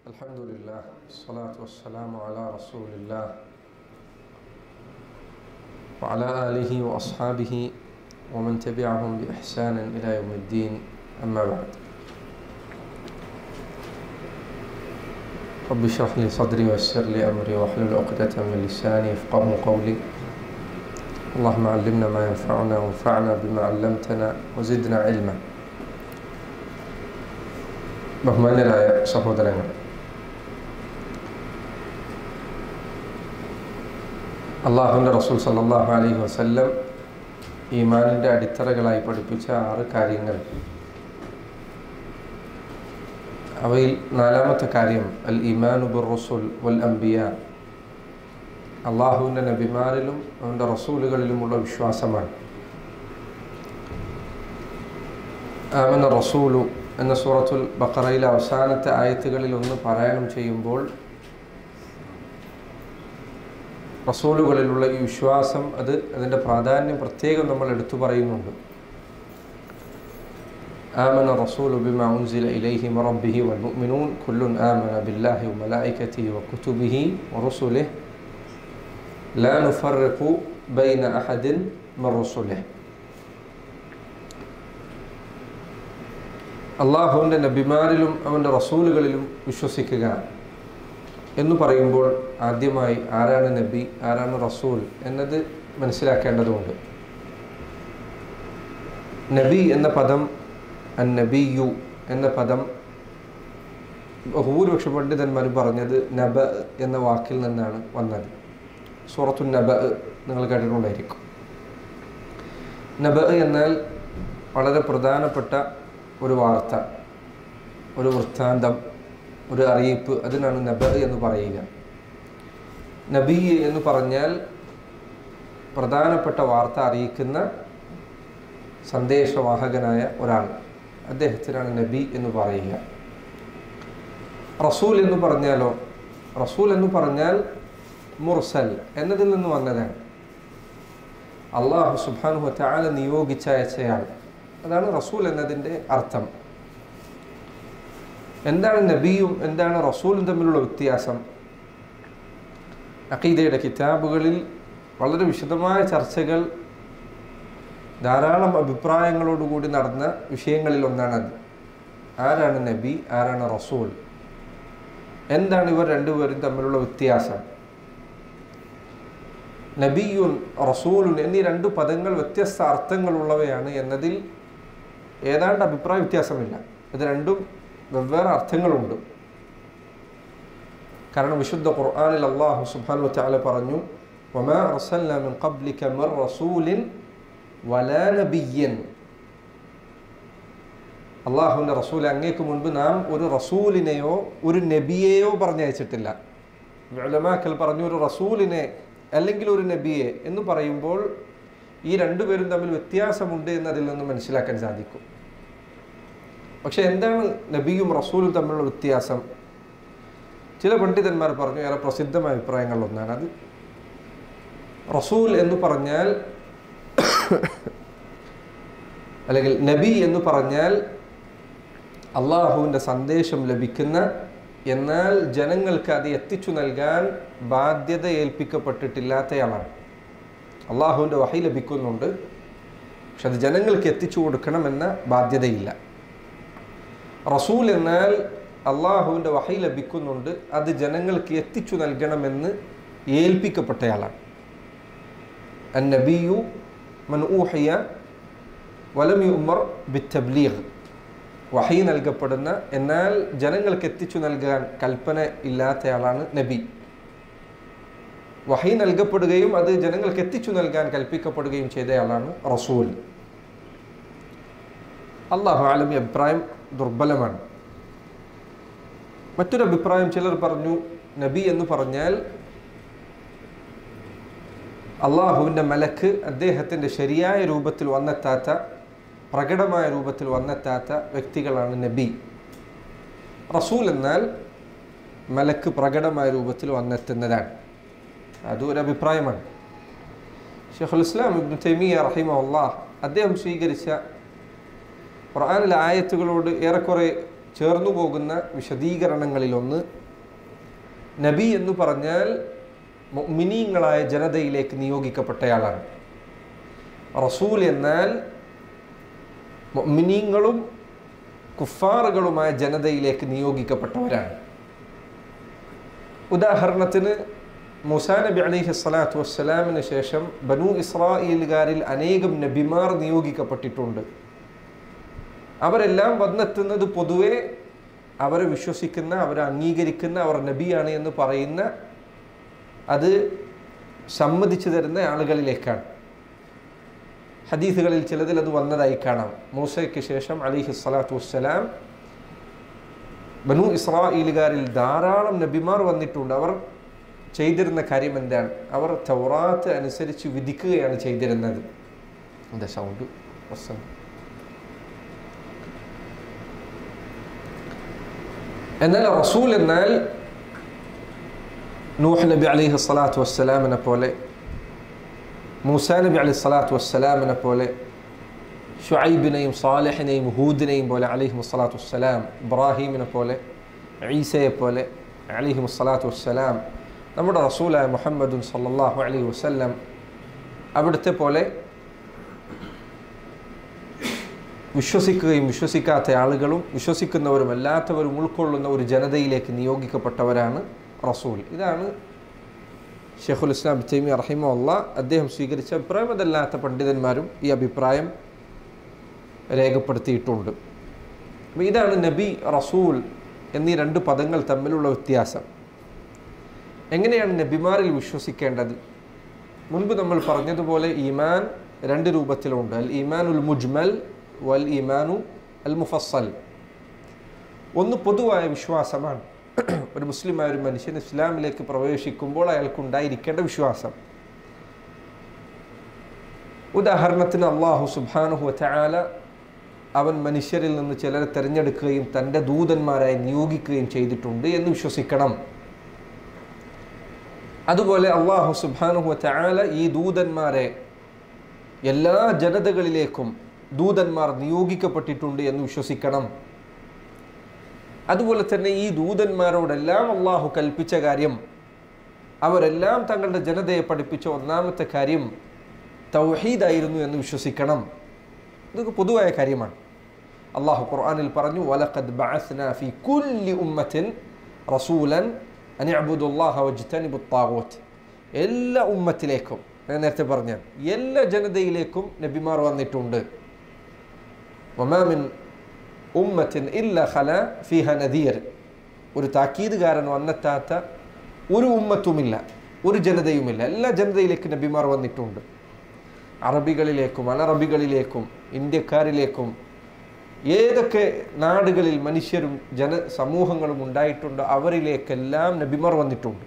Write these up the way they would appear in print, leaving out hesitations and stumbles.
الحمد لله والصلاة والسلام على رسول الله وعلى آله وأصحابه ومن تبعهم بإحسان إلى يوم الدين أما بعد رب اشرح لي صدري ويسر لي أمري واحلل عقدة من لساني يفقهوا قولي اللهم علمنا ما ينفعنا وانفعنا بما علمتنا وزدنا علما. ബഹുമാന്യരായ സഹോദരങ്ങൾ, അള്ളാഹുവിൻ്റെ റസൂൽ സല്ലല്ലാഹു അലൈഹി വസല്ലം ഈമാനിൻ്റെ അടിത്തറകളായി പഠിപ്പിച്ച 6 കാര്യങ്ങൾ. അവയിൽ 4ാമത്തെ കാര്യം അൽ ഈമാനു ബിർ-റുസുൽ വൽ അംബിയ, അള്ളാഹുവിൻ്റെ നബിമാരിലും അവൻ്റെ റസൂലുകളിലുമുള്ള വിശ്വാസമാണ്. ആമന റസൂലു എന്ന സൂറത്തുൽ ബഖറയിലെ അവസാനത്തെ ആയത്തുകളിൽ ഒന്ന് പാരായണം ചെയ്യുമ്പോൾ റസൂലുകളിലുള്ള ഈ വിശ്വാസം അതിൻ്റെ പ്രാധാന്യം പ്രത്യേകം നമ്മൾ എടുത്തു പറയുന്നുണ്ട്. ആമന റസൂലു ബിമാ ഉൻസില ഇലൈഹി മിർ റബ്ബിഹി വൽ മുഅ്മിനൂൻ കുല്ലുൻ ആമന ബില്ലാഹി വമലായികതിഹി വകുതുബിഹി വറുസുലിഹി ലാ നുഫർറിഖു ബൈന അഹദിൻ മിർ റുസുലിഹി. അള്ളാഹുവിൻ്റെ നബിമാരിലും അവൻ്റെ റസൂലുകളിലും വിശ്വസിക്കുക എന്ന് പറയുമ്പോൾ ആദ്യമായി ആരാണ് നബി, ആരാണ് റസൂൽ എന്നത് മനസ്സിലാക്കേണ്ടതുണ്ട്. നബി എന്ന പദം, അൻ നബിയു എന്ന പദം ഭൂരിപക്ഷ പണ്ഡിതന്മാർ പറഞ്ഞത് നബ എന്ന വാക്കിൽ നിന്നാണ് വന്നത്. സൂറത്തുൻ നബ നിങ്ങൾ കേട്ടിട്ടുണ്ടായിരിക്കും. നബ എന്നാൽ വളരെ പ്രധാനപ്പെട്ട ഒരു വാർത്ത, ഒരു വൃത്താന്തം, ഒരു അറിയിപ്പ്, അതിനാണ് നബ എന്ന് പറയുക. നബി എന്ന് പറഞ്ഞാൽ പ്രധാനപ്പെട്ട വാർത്ത അറിയിക്കുന്ന സന്ദേശവാഹകനായ ഒരാൾ, അദ്ദേഹത്തിനാണ് നബി എന്ന് പറയുക. റസൂൽ എന്ന് പറഞ്ഞാലോ, റസൂൽ എന്ന് പറഞ്ഞാൽ മുർസൽ എന്നതിൽ നിന്ന് വന്നതാണ്. അള്ളാഹു സുബ്ഹാനഹു വ തആല നിയോഗിച്ചയച്ചയാൾ, അതാണ് റസൂൽ എന്നതിൻ്റെ അർത്ഥം. എന്താണ് നബിയും എന്താണ് റസൂലും തമ്മിലുള്ള വ്യത്യാസം? അഖീദയുടെ കിതാബുകളിൽ വളരെ വിശദമായ ചർച്ചകൾ, ധാരാളം അഭിപ്രായങ്ങളോടുകൂടി നടന്ന വിഷയങ്ങളിൽ ഒന്നാണത്. ആരാണ് നബി, ആരാണ് റസൂൽ, എന്താണ് ഇവർ രണ്ടുപേരും തമ്മിലുള്ള വ്യത്യാസം? നബിയുൻ റസൂലുൻ എന്നീ 2 പദങ്ങൾ വ്യത്യസ്ത അർത്ഥങ്ങളുള്ളവയാണ് എന്നതിൽ ഏതാണ്ട് അഭിപ്രായ വ്യത്യാസമില്ല. ഇത് രണ്ടും വെവ്വേറെ അർത്ഥങ്ങളുണ്ട്. കാരണം വിശുദ്ധ ഖുർആനിൽ അല്ലാഹു സുബ്ഹാനഹു വ തആല പറഞ്ഞു, വമാ അർസൽനാ മിൻ ഖബ്ലിക മിർ റസൂലിൻ വലാ നബിയ്യൻ. അല്ലാഹുവിൻ്റെ റസൂൽ, അങ്ങേക്ക് മുൻപ് നാം ഒരു റസൂലിനെയോ ഒരു നബിയെയോ പറഞ്ഞയച്ചിട്ടില്ല. ഉലമാക്കൾ പറഞ്ഞു, ഒരു റസൂലിനെ അല്ലെങ്കിൽ ഒരു നബിയെ എന്ന് പറയുമ്പോൾ ഈ 2 പേരും തമ്മിൽ വ്യത്യാസമുണ്ട് എന്നതിൽ നിന്ന് മനസ്സിലാക്കാൻ സാധിക്കും. പക്ഷെ എന്താണ് നബിയും റസൂലും തമ്മിലുള്ള വ്യത്യാസം? ചില പണ്ഡിതന്മാർ പറഞ്ഞു, ഏറെ പ്രസിദ്ധമായ അഭിപ്രായങ്ങളിലൊന്നാണ് അത്. റസൂൽ എന്ന് പറഞ്ഞാൽ അല്ലെങ്കിൽ നബി എന്ന് പറഞ്ഞാൽ അള്ളാഹുവിൻ്റെ സന്ദേശം ലഭിക്കുന്ന, എന്നാൽ ജനങ്ങൾക്ക് അത് എത്തിച്ചു നൽകാൻ ബാധ്യത ഏൽപ്പിക്കപ്പെട്ടിട്ടില്ലാത്തയാളാണ്. അള്ളാഹുവിൻ്റെ വഹി ലഭിക്കുന്നുണ്ട്, പക്ഷെ അത് ജനങ്ങൾക്ക് എത്തിച്ചു കൊടുക്കണമെന്ന ബാധ്യതയില്ല. റസൂൽ എന്നാൽ അള്ളാഹുവിൻ്റെ വഹി ലഭിക്കുന്നുണ്ട്, അത് ജനങ്ങൾക്ക് എത്തിച്ചു നൽകണമെന്ന് ഏൽപ്പിക്കപ്പെട്ടയാളാണ്. അൻ നബിയു മൻ ഊഹിയ വലം യുഅ്മർ ബിത്തബ്ലീഗ്. വഹി നൽകപ്പെടുന്ന, എന്നാൽ ജനങ്ങൾക്ക് എത്തിച്ചു നൽകാൻ കൽപ്പന ഇല്ലാത്തയാളാണ് നബി. വഹി നൽകപ്പെടുകയും അത് ജനങ്ങൾക്ക് എത്തിച്ചു നൽകാൻ കൽപ്പിക്കപ്പെടുകയും ചെയ്തയാളാണ് റസൂൽ. അല്ലാഹു അലം, ഈ അഭിപ്രായം ദുർബലമാണ്. മറ്റൊരു അഭിപ്രായം ചിലർ പറഞ്ഞു, നബി എന്ന് പറഞ്ഞാൽ അള്ളാഹുവിൻ്റെ മലക്ക് അദ്ദേഹത്തിൻ്റെ ശരിയായ രൂപത്തിൽ വന്നെത്താത്ത, പ്രകടമായ രൂപത്തിൽ വന്നെത്താത്ത വ്യക്തികളാണ് നബി. റസൂൽ എന്നാൽ മലക്ക് പ്രകടമായ രൂപത്തിൽ വന്നെത്തുന്നതാണ്. അതും ഒരു അഭിപ്രായമാണ്. ശൈഖുൽ ഇസ്ലാം ഇബ്നു തൈമിയ്യ റഹിമഹുല്ലാഹ് അദ്ദേഹം സ്വീകരിച്ച ഖുർആനിലെ ആയത്തുകളോട് ഏറെക്കുറെ ചേർന്നു പോകുന്ന വിശദീകരണങ്ങളിലൊന്ന്, നബി എന്ന് പറഞ്ഞാൽ മുഅ്മിനീങ്ങളായ ജനതയിലേക്ക് നിയോഗിക്കപ്പെട്ടയാളാണ്. റസൂൽ എന്നാൽ മുഅ്മിനീങ്ങളും കുഫാറുകളുമായ ജനതയിലേക്ക് നിയോഗിക്കപ്പെട്ടവരാണ്. ഉദാഹരണത്തിന് മൂസാ നബി അലൈഹി സ്വലാത്തു വസ്സലാമിന് ശേഷം ബനൂ ഇസ്രായേലുകാരിൽ അനേകം നബിമാർ നിയോഗിക്കപ്പെട്ടിട്ടുണ്ട്. അവരെല്ലാം വന്നെത്തുന്നത് പൊതുവെ അവരെ വിശ്വസിക്കുന്ന, അവരെ അംഗീകരിക്കുന്ന, അവർ നബിയാണ് എന്ന് പറയുന്ന, അത് സമ്മതിച്ചു തരുന്ന ആളുകളിലേക്കാണ്. ഹദീസുകളിൽ ചിലതിൽ അത് വന്നതായി കാണാം. മൂസയ്ക്ക് ശേഷം അലൈഹി സ്വലാത്തു വസ്സലാം ബനൂ ഇസ്രായേലുകാരിൽ ധാരാളം നബിമാർ വന്നിട്ടുണ്ട്. അവർ ചെയ്തിരുന്ന കാര്യം എന്താണ്? അവർ തൗറാത്ത് അനുസരിച്ച് വിധിക്കുകയാണ് ചെയ്തിരുന്നത്. എന്താ സൗണ്ട്? എന്നാൽ റസൂൽ എന്നാൽ നൂഹ് നബി അലൈഹി സ്വലാത്തു വസ്സലാമിനെ പോലെ, മൂസാ നബി അലൈഹി സ്വലാത്തു വസ്സലാമിനെ പോലെ, ഷുഐബിനെയും സാലിഹിനെയും ഹൂദിനെയും പോലെ അലൈഹി സ്വലാത്തു വസ്സലാം, ഇബ്രാഹീമിനെ പോലെ, ഈസയെ പോലെ അലൈഹി സ്വലാത്തു വസ്സലാം, നമ്മുടെ റസൂലായ മുഹമ്മദുൻ സല്ലല്ലാഹു അലൈഹി വസല്ലം അവിടുത്തെ പോലെ വിശ്വസിക്കുകയും വിശ്വസിക്കാത്ത ആളുകളും വിശ്വസിക്കുന്നവരും അല്ലാത്തവരും ഉൾക്കൊള്ളുന്ന ഒരു ജനതയിലേക്ക് നിയോഗിക്കപ്പെട്ടവരാണ് റസൂൽ. ഇതാണ് ഷെയ്ഖുൽ ഇസ്ലാം ഇബ്നു തൈമിയ്യ റഹിമഹുല്ലാഹ് അദ്ദേഹം സ്വീകരിച്ച അഭിപ്രായം. അതല്ലാത്ത പണ്ഡിതന്മാരും ഈ അഭിപ്രായം രേഖപ്പെടുത്തിയിട്ടുണ്ട്. അപ്പോൾ ഇതാണ് നബി, റസൂൽ എന്നീ രണ്ട് പദങ്ങൾ തമ്മിലുള്ള വ്യത്യാസം. എങ്ങനെയാണ് നബിമാരിൽ വിശ്വസിക്കേണ്ടത്? മുൻപ് നമ്മൾ പറഞ്ഞതുപോലെ ഈമാൻ രണ്ട് രൂപത്തിലുണ്ട്. അൽ ഈമാനുൽ മുജ്മൽ വൽ ഈമാനു അൽ മുഫസ്സൽ. ഒന്ന് പൊതുവായ വിശ്വാസമാണ്. ഒരു മുസ്ലിമായ ഒരു മനുഷ്യൻ ഇസ്ലാമിലേക്ക് പ്രവേശിക്കുമ്പോൾ അയാൾക്കുണ്ടായിരിക്കേണ്ട വിശ്വാസം. ഉദാഹരണത്തിന് അല്ലാഹു സുബ്ഹാനഹു വതആല അവൻ മനുഷ്യരിൽ നിന്ന് ചിലരെ തിരഞ്ഞെടുക്കുകയും തൻ്റെ ദൂതന്മാരായി നിയോഗിക്കുകയും ചെയ്തിട്ടുണ്ട് എന്ന് വിശ്വസിക്കണം. അതുപോലെ അല്ലാഹു സുബ്ഹാനഹു വതആല ഈ ദൂതന്മാരെ എല്ലാ ജനതകളിലേക്കും ദൂതന്മാർ നിയോഗിക്കപ്പെട്ടിട്ടുണ്ട് എന്ന് വിശ്വസിക്കണം. അതുപോലെ തന്നെ ഈ ദൂതന്മാരോടെല്ലാം അള്ളാഹു കൽപ്പിച്ച കാര്യം, അവരെല്ലാം തങ്ങളുടെ ജനതയെ പഠിപ്പിച്ച ഒന്നാമത്തെ കാര്യം തൗഹീദായിരുന്നു എന്ന് വിശ്വസിക്കണം. ഇതൊക്കെ പൊതുവായ കാര്യമാണ്. അള്ളാഹു ഖുർആനിൽ പറഞ്ഞു, വലഖദ് ബഅസ്നാ ഫീ കുല്ലി ഉമ്മത്തിൻ റസൂലൻ അൻ ഇഅ്ബുദുല്ലാഹ വജ്തനിബുത് ത്വാഗൂത്ത്. എല്ലാ ഉമ്മത്തിലേക്കും, ഞാൻ നേരത്തെ പറഞ്ഞ എല്ലാ ജനതയിലേക്കും നബിമാർ വന്നിട്ടുണ്ട്. വമാ മിൻ ഉമ്മത്തിൻ ഇല്ല ഖല ഫീഹ നദീർ. ഒരു താക്കീതുകാരൻ വന്നെത്താത്ത ഒരു ഉമ്മത്തുമില്ല, ഒരു ജനതയുമില്ല. എല്ലാ ജനതയിലേക്കും നബിമാർ വന്നിട്ടുണ്ട്. അറബികളിലേക്കും അനറബികളിലേക്കും ഇന്ത്യക്കാരിലേക്കും ഏതൊക്കെ നാടുകളിൽ മനുഷ്യരും സമൂഹങ്ങളും ഉണ്ടായിട്ടുണ്ടോ അവരിലേക്കെല്ലാം നബിമാർ വന്നിട്ടുണ്ട്.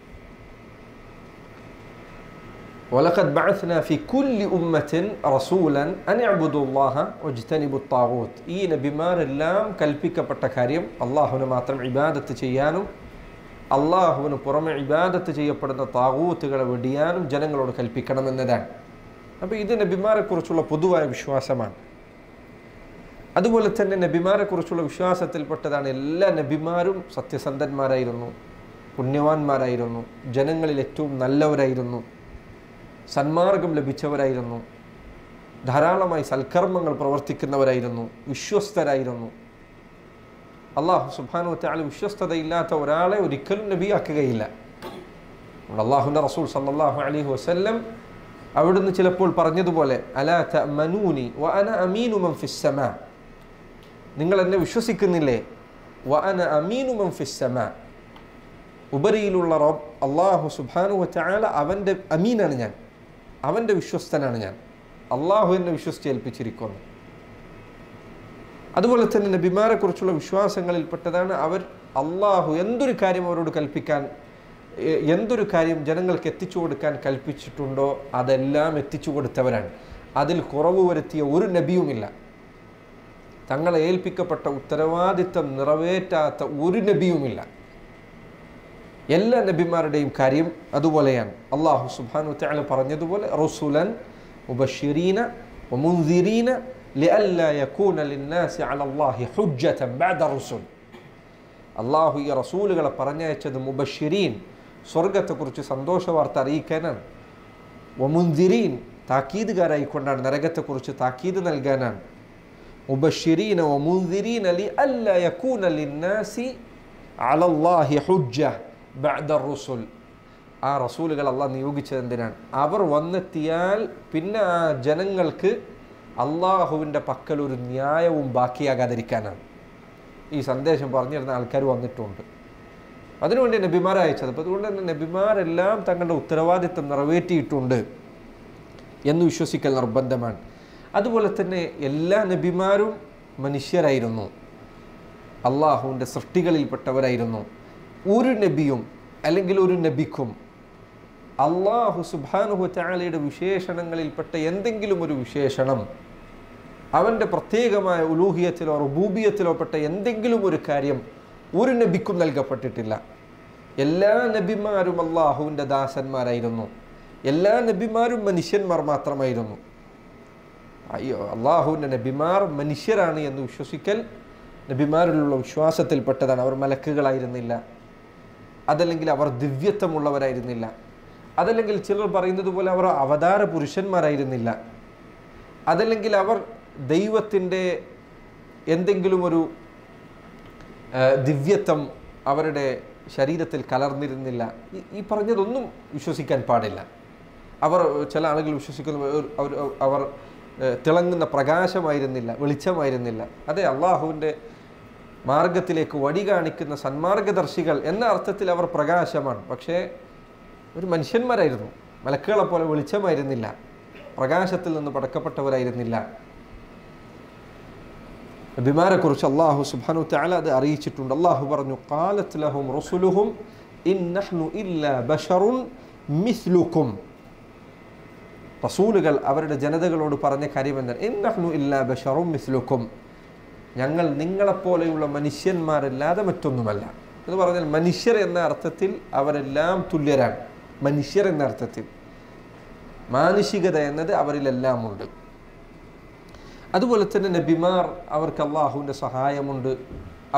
വലഖദ് ബഅസ്നാ ഫീ കുല്ലി ഉമ്മത്തിൻ റസൂലൻ അൻ ഇഅ്ബുദുല്ലാഹ വജ്തനിബുത് ത്വാഗൂത്ത്. ഈ നബിമാരെല്ലാം കൽപ്പിക്കപ്പെട്ട കാര്യം അള്ളാഹുവിനെ മാത്രം ഇബാദത്ത് ചെയ്യാനും അള്ളാഹുവിന് പുറമെ ഇബാദത്ത് ചെയ്യപ്പെടുന്ന താഗൂത്തുകളെ വെടിയാനും ജനങ്ങളോട് കൽപ്പിക്കണമെന്നതാണ്. അപ്പോൾ ഇത് നബിമാരെക്കുറിച്ചുള്ള പൊതുവായ വിശ്വാസമാണ്. അതുപോലെ തന്നെ നബിമാരെക്കുറിച്ചുള്ള വിശ്വാസത്തിൽപ്പെട്ടതാണ് എല്ലാ നബിമാരും സത്യസന്ധന്മാരായിരുന്നു, പുണ്യവാന്മാരായിരുന്നു, ജനങ്ങളിൽ ഏറ്റവും നല്ലവരായിരുന്നു, സന്മാർഗം ലഭിച്ചവരായിരുന്നു, ധാരാളമായി സൽക്കർമ്മങ്ങൾ പ്രവർത്തിക്കുന്നവരായിരുന്നു, വിശ്വസ്തരായിരുന്നു. അള്ളാഹു സുബ്ഹാനഹു വതആല വിശ്വസ്തതയില്ലാത്ത ഒരാളെ ഒരിക്കലും നബിയാക്കുകയില്ല. അള്ളാഹുവിൻ്റെ റസൂൽ സല്ലല്ലാഹു അലൈഹി വസല്ലം അവിടുന്ന് ചിലപ്പോൾ പറഞ്ഞതുപോലെ, അലാ തഅ്മനൂനി വഅന അമീനു മൻ ഫിസ്സമാ. നിങ്ങൾ എന്നെ വിശ്വസിക്കുന്നില്ലേ? വഅന അമീനു മൻ ഫിസ്സമാ. ഉപരിയിലുള്ള റബ്ബ് അള്ളാഹു സുബ്ഹാനഹു വതആല അവൻ്റെ അമീനാണ് ഞാൻ, അവൻ്റെ വിശ്വസ്തനാണ് ഞാൻ. അള്ളാഹു എന്നെ വിശ്വസിച്ചേൽപ്പിച്ചിരിക്കുന്നു. അതുപോലെ തന്നെ നബിമാരെക്കുറിച്ചുള്ള വിശ്വാസങ്ങളിൽപ്പെട്ടതാണ് അവർ അള്ളാഹു എന്തൊരു കാര്യം അവരോട് കൽപ്പിക്കാൻ, എന്തൊരു കാര്യം ജനങ്ങൾക്ക് എത്തിച്ചു കൊടുക്കാൻ കൽപ്പിച്ചിട്ടുണ്ടോ അതെല്ലാം എത്തിച്ചു കൊടുത്തവരാണ്. അതിൽ കുറവ് വരുത്തിയ ഒരു നബിയുമില്ല. തങ്ങളെ ഏൽപ്പിക്കപ്പെട്ട ഉത്തരവാദിത്തം നിറവേറ്റാത്ത ഒരു നബിയുമില്ല. എല്ലാ നബിമാരുടെയും കാര്യം അതുപോലെയാണ്. അല്ലാഹു സുബ്ഹാനഹു വതആല പറഞ്ഞതുപോലെ, റസൂലൻ മുബശ്ശിരീന വമുൻദിരീന ലിഅല്ലാ യകൂന ലിന്നാസി അലല്ലാഹി ഹുജ്ജതൻ ബഅദ റുസുൽ. അള്ളാഹു ഈ റസൂലുകളെ പറഞ്ഞയച്ചത് മുബശ്ശിരീൻ, സ്വർഗത്തെക്കുറിച്ച് സന്തോഷ വാർത്ത അറിയിക്കാനാണ്. വമുൻദിരീൻ, താക്കീതുകാരായിക്കൊണ്ടാണ്, നരകത്തെക്കുറിച്ച് താക്കീത് നൽകാനാണ്. മുബശ്ശിരീന വമുൻദിരീന ലിഅല്ലാ യകൂന ലിന്നാസി അലല്ലാഹി ഹുജ്ജ ബഅദ റുസുൽ. ആ റസൂലുകൾ അള്ളാഹ് നിയോഗിച്ചത് എന്തിനാണ്? അവർ വന്നെത്തിയാൽ പിന്നെ ആ ജനങ്ങൾക്ക് അള്ളാഹുവിൻ്റെ പക്കൽ ഒരു ന്യായവും ബാക്കിയാകാതിരിക്കാനാണ്. ഈ സന്ദേശം പറഞ്ഞിരുന്ന ആൾക്കാർ വന്നിട്ടുണ്ട്. അതിനുവേണ്ടി നബിമാരെ അയച്ചത്. അപ്പോൾ അതുകൊണ്ട് തന്നെ നബിമാരെല്ലാം തങ്ങളുടെ ഉത്തരവാദിത്വം നിറവേറ്റിയിട്ടുണ്ട് എന്ന് വിശ്വസിക്കൽ നിർബന്ധമാണ്. അതുപോലെ തന്നെ എല്ലാ നബിമാരും മനുഷ്യരായിരുന്നു, അള്ളാഹുവിൻ്റെ സൃഷ്ടികളിൽപ്പെട്ടവരായിരുന്നു. ഒരു നബിയും അല്ലെങ്കിൽ ഒരു നബിക്കും അള്ളാഹു സുബ്ഹാനഹു വതആലയുടെ വിശേഷണങ്ങളിൽപ്പെട്ട എന്തെങ്കിലും ഒരു വിശേഷണം, അവൻ്റെ പ്രത്യേകമായ ഉലൂഹിയത്തിലോ റുബൂബിയത്തിലോ പെട്ട എന്തെങ്കിലും ഒരു കാര്യം ഒരു നബിക്കും നൽകപ്പെട്ടിട്ടില്ല. എല്ലാ നബിമാരും അള്ളാഹുവിൻ്റെ ദാസന്മാരായിരുന്നു. എല്ലാ നബിമാരും മനുഷ്യന്മാർ മാത്രമായിരുന്നു. അള്ളാഹുവിൻ്റെ നബിമാർ മനുഷ്യരാണ് എന്ന് വിശ്വസിക്കൽ നബിമാരിലുള്ള വിശ്വാസത്തിൽപ്പെട്ടതാണ്. അവർ മലക്കുകളായിരുന്നില്ല, അതല്ലെങ്കിൽ അവർ ദിവ്യത്വമുള്ളവരായിരുന്നില്ല, അതല്ലെങ്കിൽ ചിലർ പറയുന്നത് പോലെ അവർ അവതാര പുരുഷന്മാരായിരുന്നില്ല, അതല്ലെങ്കിൽ അവർ ദൈവത്തിൻ്റെ എന്തെങ്കിലും ഒരു ദിവ്യത്വം അവരുടെ ശരീരത്തിൽ കലർന്നിരുന്നില്ല. ഈ പറഞ്ഞതൊന്നും വിശ്വസിക്കാൻ പാടില്ല. അവർ ചില ആളുകൾ വിശ്വസിക്കുന്ന അവർ തിളങ്ങുന്ന പ്രകാശമായിരുന്നില്ല, വെളിച്ചമായിരുന്നില്ല. അതെ, അള്ളാഹുവിൻ്റെ മാർഗത്തിലേക്ക് വഴി കാണിക്കുന്ന സന്മാർഗദർശികൾ എന്ന അർത്ഥത്തിൽ അവർ പ്രകാശമാണ്. പക്ഷേ ഒരു മനുഷ്യന്മാരായിരുന്നു, മലക്കുകളെ പോലെ വെളിച്ചമായിരുന്നില്ല, പ്രകാശത്തിൽ നിന്ന് പടക്കപ്പെട്ടവരായിരുന്നില്ല. നബിമാരെക്കുറിച്ച് അള്ളാഹു സുബ്ഹാനഹു വതആല അത് അറിയിച്ചിട്ടുണ്ട്. അള്ളാഹു പറഞ്ഞു, ഖാലത് ലഹും റസുലുഹും ഇൻ നഹ്നു ഇല്ലാ ബശറുൻ മിസ്ലുക്കും. റസൂലുകൾ അവരുടെ ജനതകളോട് പറഞ്ഞ കാര്യം എന്താണ്? ഇൻ നഹ്നു ഇല്ലാ ബശറുൻ മിസ്ലുക്കും, ഞങ്ങൾ നിങ്ങളെപ്പോലെയുള്ള മനുഷ്യന്മാരല്ലാതെ മറ്റൊന്നുമല്ല. എന്ന് പറഞ്ഞാൽ മനുഷ്യർ എന്ന അർത്ഥത്തിൽ അവരെല്ലാം തുല്യരാണ്. മനുഷ്യർ എന്ന അർത്ഥത്തിൽ മാനുഷികത എന്നത് അവരിലെല്ലാം ഉണ്ട്. അതുപോലെ തന്നെ നബിമാർ, അവർക്ക് അള്ളാഹുവിൻ്റെ സഹായമുണ്ട്,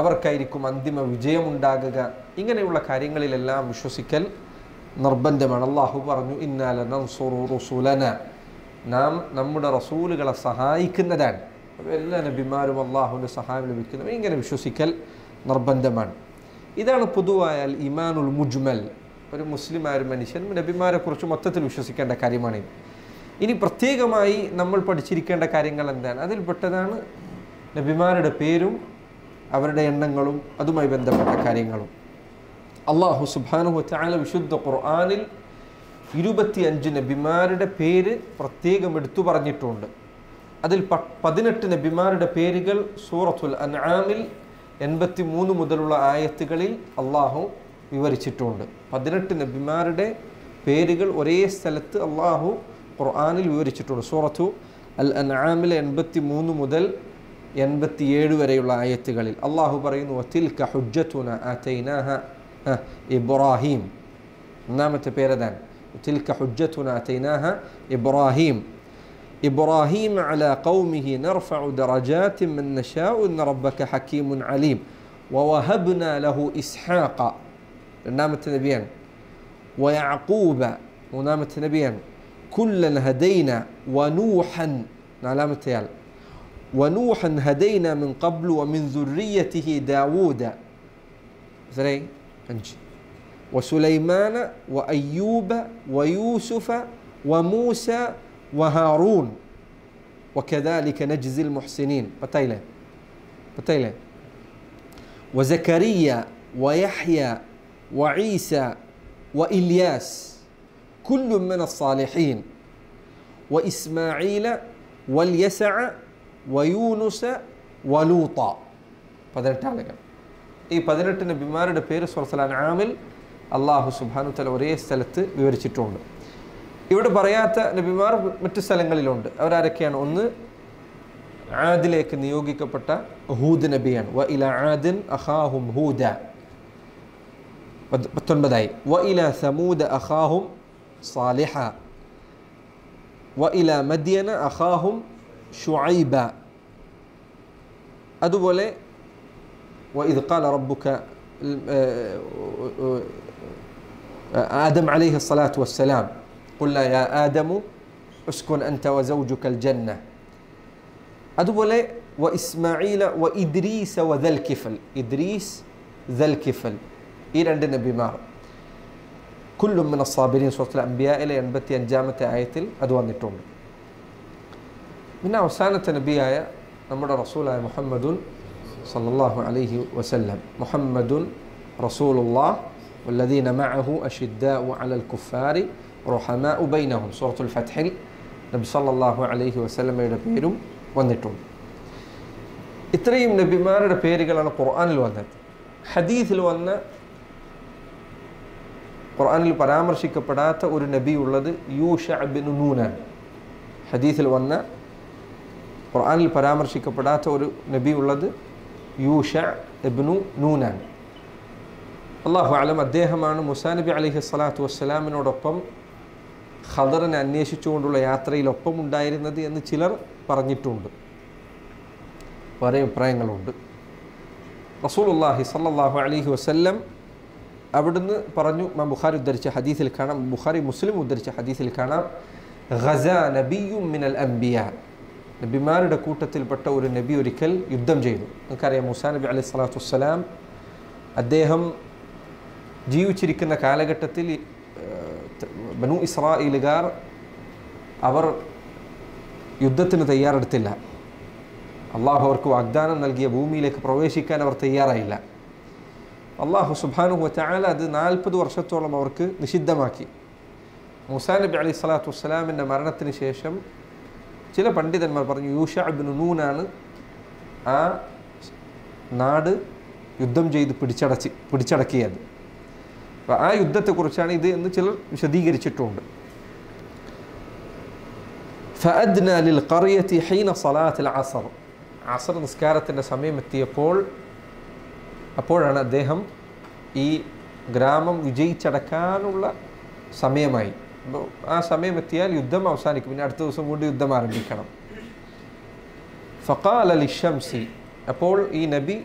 അവർക്കായിരിക്കും അന്തിമ വിജയമുണ്ടാകുക. ഇങ്ങനെയുള്ള കാര്യങ്ങളിലെല്ലാം വിശ്വസിക്കൽ നിർബന്ധമാണ്. അള്ളാഹു പറഞ്ഞു, ഇന്നാ ലനൻസുറു റുസുലന, നാം നമ്മുടെ റസൂലുകളെ സഹായിക്കുന്നതാണ്. എല്ലാ നബിമാരും അള്ളാഹുവിൻ്റെ സഹായം ലഭിക്കുന്നു. ഇങ്ങനെ വിശ്വസിക്കൽ നിർബന്ധമാണ്. ഇതാണ് പൊതുവായ ഈമാനുൽ മുജ്മൽ. ഒരു മുസ്ലിമായ ഒരു മനുഷ്യൻ നബിമാരെക്കുറിച്ച് മൊത്തത്തിൽ വിശ്വസിക്കേണ്ട കാര്യമാണ്. ഇനി പ്രത്യേകമായി നമ്മൾ പഠിച്ചിരിക്കേണ്ട കാര്യങ്ങൾ എന്താണ്? അതിൽപ്പെട്ടതാണ് നബിമാരുടെ പേരും അവരുടെ എണ്ണങ്ങളും അതുമായി ബന്ധപ്പെട്ട കാര്യങ്ങളും. അള്ളാഹു സുബ്ഹാനഹു വതആല വിശുദ്ധ ഖുർആനിൽ 25 നബിമാരുടെ പേര് പ്രത്യേകം എടുത്തു പറഞ്ഞിട്ടുണ്ട്. അതിൽ 18 നബിമാരുടെ പേരുകൾ സൂറത്തുൽ അൻആമിൽ 83 മുതലുള്ള ആയത്തുകളിൽ അള്ളാഹു വിവരിച്ചിട്ടുണ്ട്. 18 നബിമാരുടെ പേരുകൾ ഒരേ സ്ഥലത്ത് അള്ളാഹു ഖുർആനിൽ വിവരിച്ചിട്ടുണ്ട്. സൂറത്തു അൽ അൻആമിലെ 83 മുതൽ 87 വരെയുള്ള ആയത്തുകളിൽ അള്ളാഹു പറയുന്നു, വതിൽക ഹുജ്ജതുന ആതൈനാഹ ഇബ്രാഹിം. ഒന്നാമത്തെ പേരതാണ് വതിൽക ഹുജ്ജതുന ആതൈനാഹ ഇബ്രാഹിം. ഇബ്രാഹിം അലാ ഖൗമിഹി നർഫഉ ദറജാതിൻ മൻ നശാഉ ഇന്ന റബ്ബക ഹകീമുൻ അലീം. വവഹബ്നാ ലഹു ഇസ്ഹാഖ. രണ്ടാമത്തെ നബിയാണ്. വയഅഖൂബ. മൂന്നാമത്തെ നബിയാണ്. കുല്ലൻ ഹദൈന വനൂഹൻ. നാലാമത്തെ ആൾ. വനൂഹൻ ഹദൈന മിൻ ഖബ്ലു വമിൻ ദുർരിയതിഹി ദാവൂദ. സരൈ 5. വസുലൈമാന വഅയ്യൂബ വയൂസുഫ വമൂസ وهارون وكذلك نجزي المحسنين. بتايله وزكريا ويحيى وعيسى وإلياس كل من الصالحين وإسماعيل واليسع ويونس ولوطا. 18 ആളുകൾ. ഈ 18 നബിമാരുടെ പേര് സൂറത്തുൽ അൻആമിൽ അല്ലാഹു സുബ്ഹാനഹു വതആല ഒരേ സ്ഥലത്ത് വിവരിച്ചിട്ടുണ്ട്. ഇവിടെ പറയാത്ത നബിമാർ മറ്റു സ്ഥലങ്ങളിലുണ്ട്. അവരാരൊക്കെയാണ്? ഒന്ന്, ആദിലേക്ക് നിയോഗിക്കപ്പെട്ട ഹൂദ് നബിയാണ്. വ ഇലാ ആദിൻ അഖാഹും ഹൂദ. 19 വ ഇലാ സമൂദ അഖാഹും സാലിഹ. വ ഇലാ മദ്യന അഖാഹും ശുഐബ. അതുപോലെ വ ഇദ് ഖാല റബ്ബുക آدم عليه الصلاة والسلام قلنا يا آدم اسكن أنت وزوجك الجنة അതുപോലെ وإسماعيل وإدريس وذا الكفل إدريس ذا الكفل ഈ രണ്ട് നബിമാർ كل من الصابرين സൂറത്തുൽ അംബിയായിലെ 85ാമത്തെ ആയത്തിൽ അത് വന്നിട്ടുണ്ട്. പിന്നെ അവസാനത്തെ നബിയായ നമ്മുടെ റസൂലായ മുഹമ്മദുൻ സല്ലല്ലാഹു അലൈഹി വസല്ലം മുഹമ്മദുൻ റസൂലുള്ളാഹ് വല്ലദീന മഅഹു അഷിദ്ദാഉ അലൽ കുഫാരി റഹമാഉ ബൈനഹും സൂറത്തുൽ ഫത്ഹിൽ നബി സല്ലല്ലാഹു അലൈഹി വസല്ലമയുടെ പേരും വന്നിട്ടുണ്ട്. ഇത്രയും നബിമാരുടെ പേരുകളാണ് ഖുർആനിൽ വന്നത്. ഹദീസിൽ വന്ന ഖുർആനിൽ പരാമർശിക്കപ്പെടാത്ത ഒരു നബി ഉള്ളത് യൂഷ ഇബ്നു നൂനാണ്. ഹദീസിൽ വന്ന ഖുർആനിൽ പരാമർശിക്കപ്പെടാത്ത ഒരു നബി ഉള്ളത് യൂഷ ഇബ്നു നൂനാണ്. അല്ലാഹു അലം അദ്ദേഹമാണ് മൂസാ നബി അലൈഹി സ്വലാത്തു വസ്സലാമിനോടൊപ്പം ഖദറിനെ അന്വേഷിച്ചുകൊണ്ടുള്ള യാത്രയിലൊപ്പം ഉണ്ടായിരുന്നത് എന്ന് ചിലർ പറഞ്ഞിട്ടുണ്ട്. വേറെ അഭിപ്രായങ്ങളുണ്ട്. റസൂലുള്ളാഹി സ്വല്ലല്ലാഹു അലൈഹി വസല്ലം അവിടുന്ന് പറഞ്ഞു, ബുഖാരി ഉദ്ധരിച്ച ഹദീസിൽ കാണാം, ബുഖാരി മുസ്ലിം ഉദ്ധരിച്ച ഹദീസിൽ കാണാം, ഗസാ നബിയ്യും മിനൽ അംബിയാ, നബിമാരുടെ കൂട്ടത്തിൽപ്പെട്ട ഒരു നബി ഒരിക്കൽ യുദ്ധം ചെയ്തു. നമുക്കറിയാം മൂസാ നബി അലൈഹി സ്വലാത്തു വസ്സലാം അദ്ദേഹം ജീവിച്ചിരിക്കുന്ന കാലഘട്ടത്തിൽ ബനു ഇസ്രായേലുകാർ അവർ യുദ്ധത്തിന് തയ്യാറെടുത്തില്ല. അള്ളാഹു അവർക്ക് വാഗ്ദാനം നൽകിയ ഭൂമിയിലേക്ക് പ്രവേശിക്കാൻ അവർ തയ്യാറായില്ല. അള്ളാഹു സുബ്ഹാനഹു വ തആല അത് 40 വർഷത്തോളം അവർക്ക് നിഷിദ്ധമാക്കി. മൂസാ നബി അലൈഹി സ്വലാത്തു വസ്സലാമിൻ്റെ മരണത്തിന് ശേഷം ചില പണ്ഡിതന്മാർ പറഞ്ഞു യൂഷ ഇബ്നു നൂനാണ് ആ നാട് യുദ്ധം ചെയ്ത് പിടിച്ചടക്കിയത്. അപ്പോൾ ആ യുദ്ധത്തെക്കുറിച്ചാണ് ഇത് എന്ന് ചിലർ വിശദീകരിച്ചിട്ടുണ്ട്. ഫഅദ്നാ ലിൽ ഖറിയതി ഹീന സ്വലാത്തുൽ അസ്ർ, അസ്ർ നിസ്കാരത്തിൻ്റെ സമയം അപ്പോഴാണ് അദ്ദേഹം ഈ ഗ്രാമം വിജയിച്ചടക്കാനുള്ള സമയമായി. അപ്പോൾ ആ സമയം എത്തിയാൽ യുദ്ധം അവസാനിക്കും, പിന്നെ അടുത്ത ദിവസം കൊണ്ട് യുദ്ധം ആരംഭിക്കണം. ഫഖാല ലിശംസി, അപ്പോൾ ഈ നബി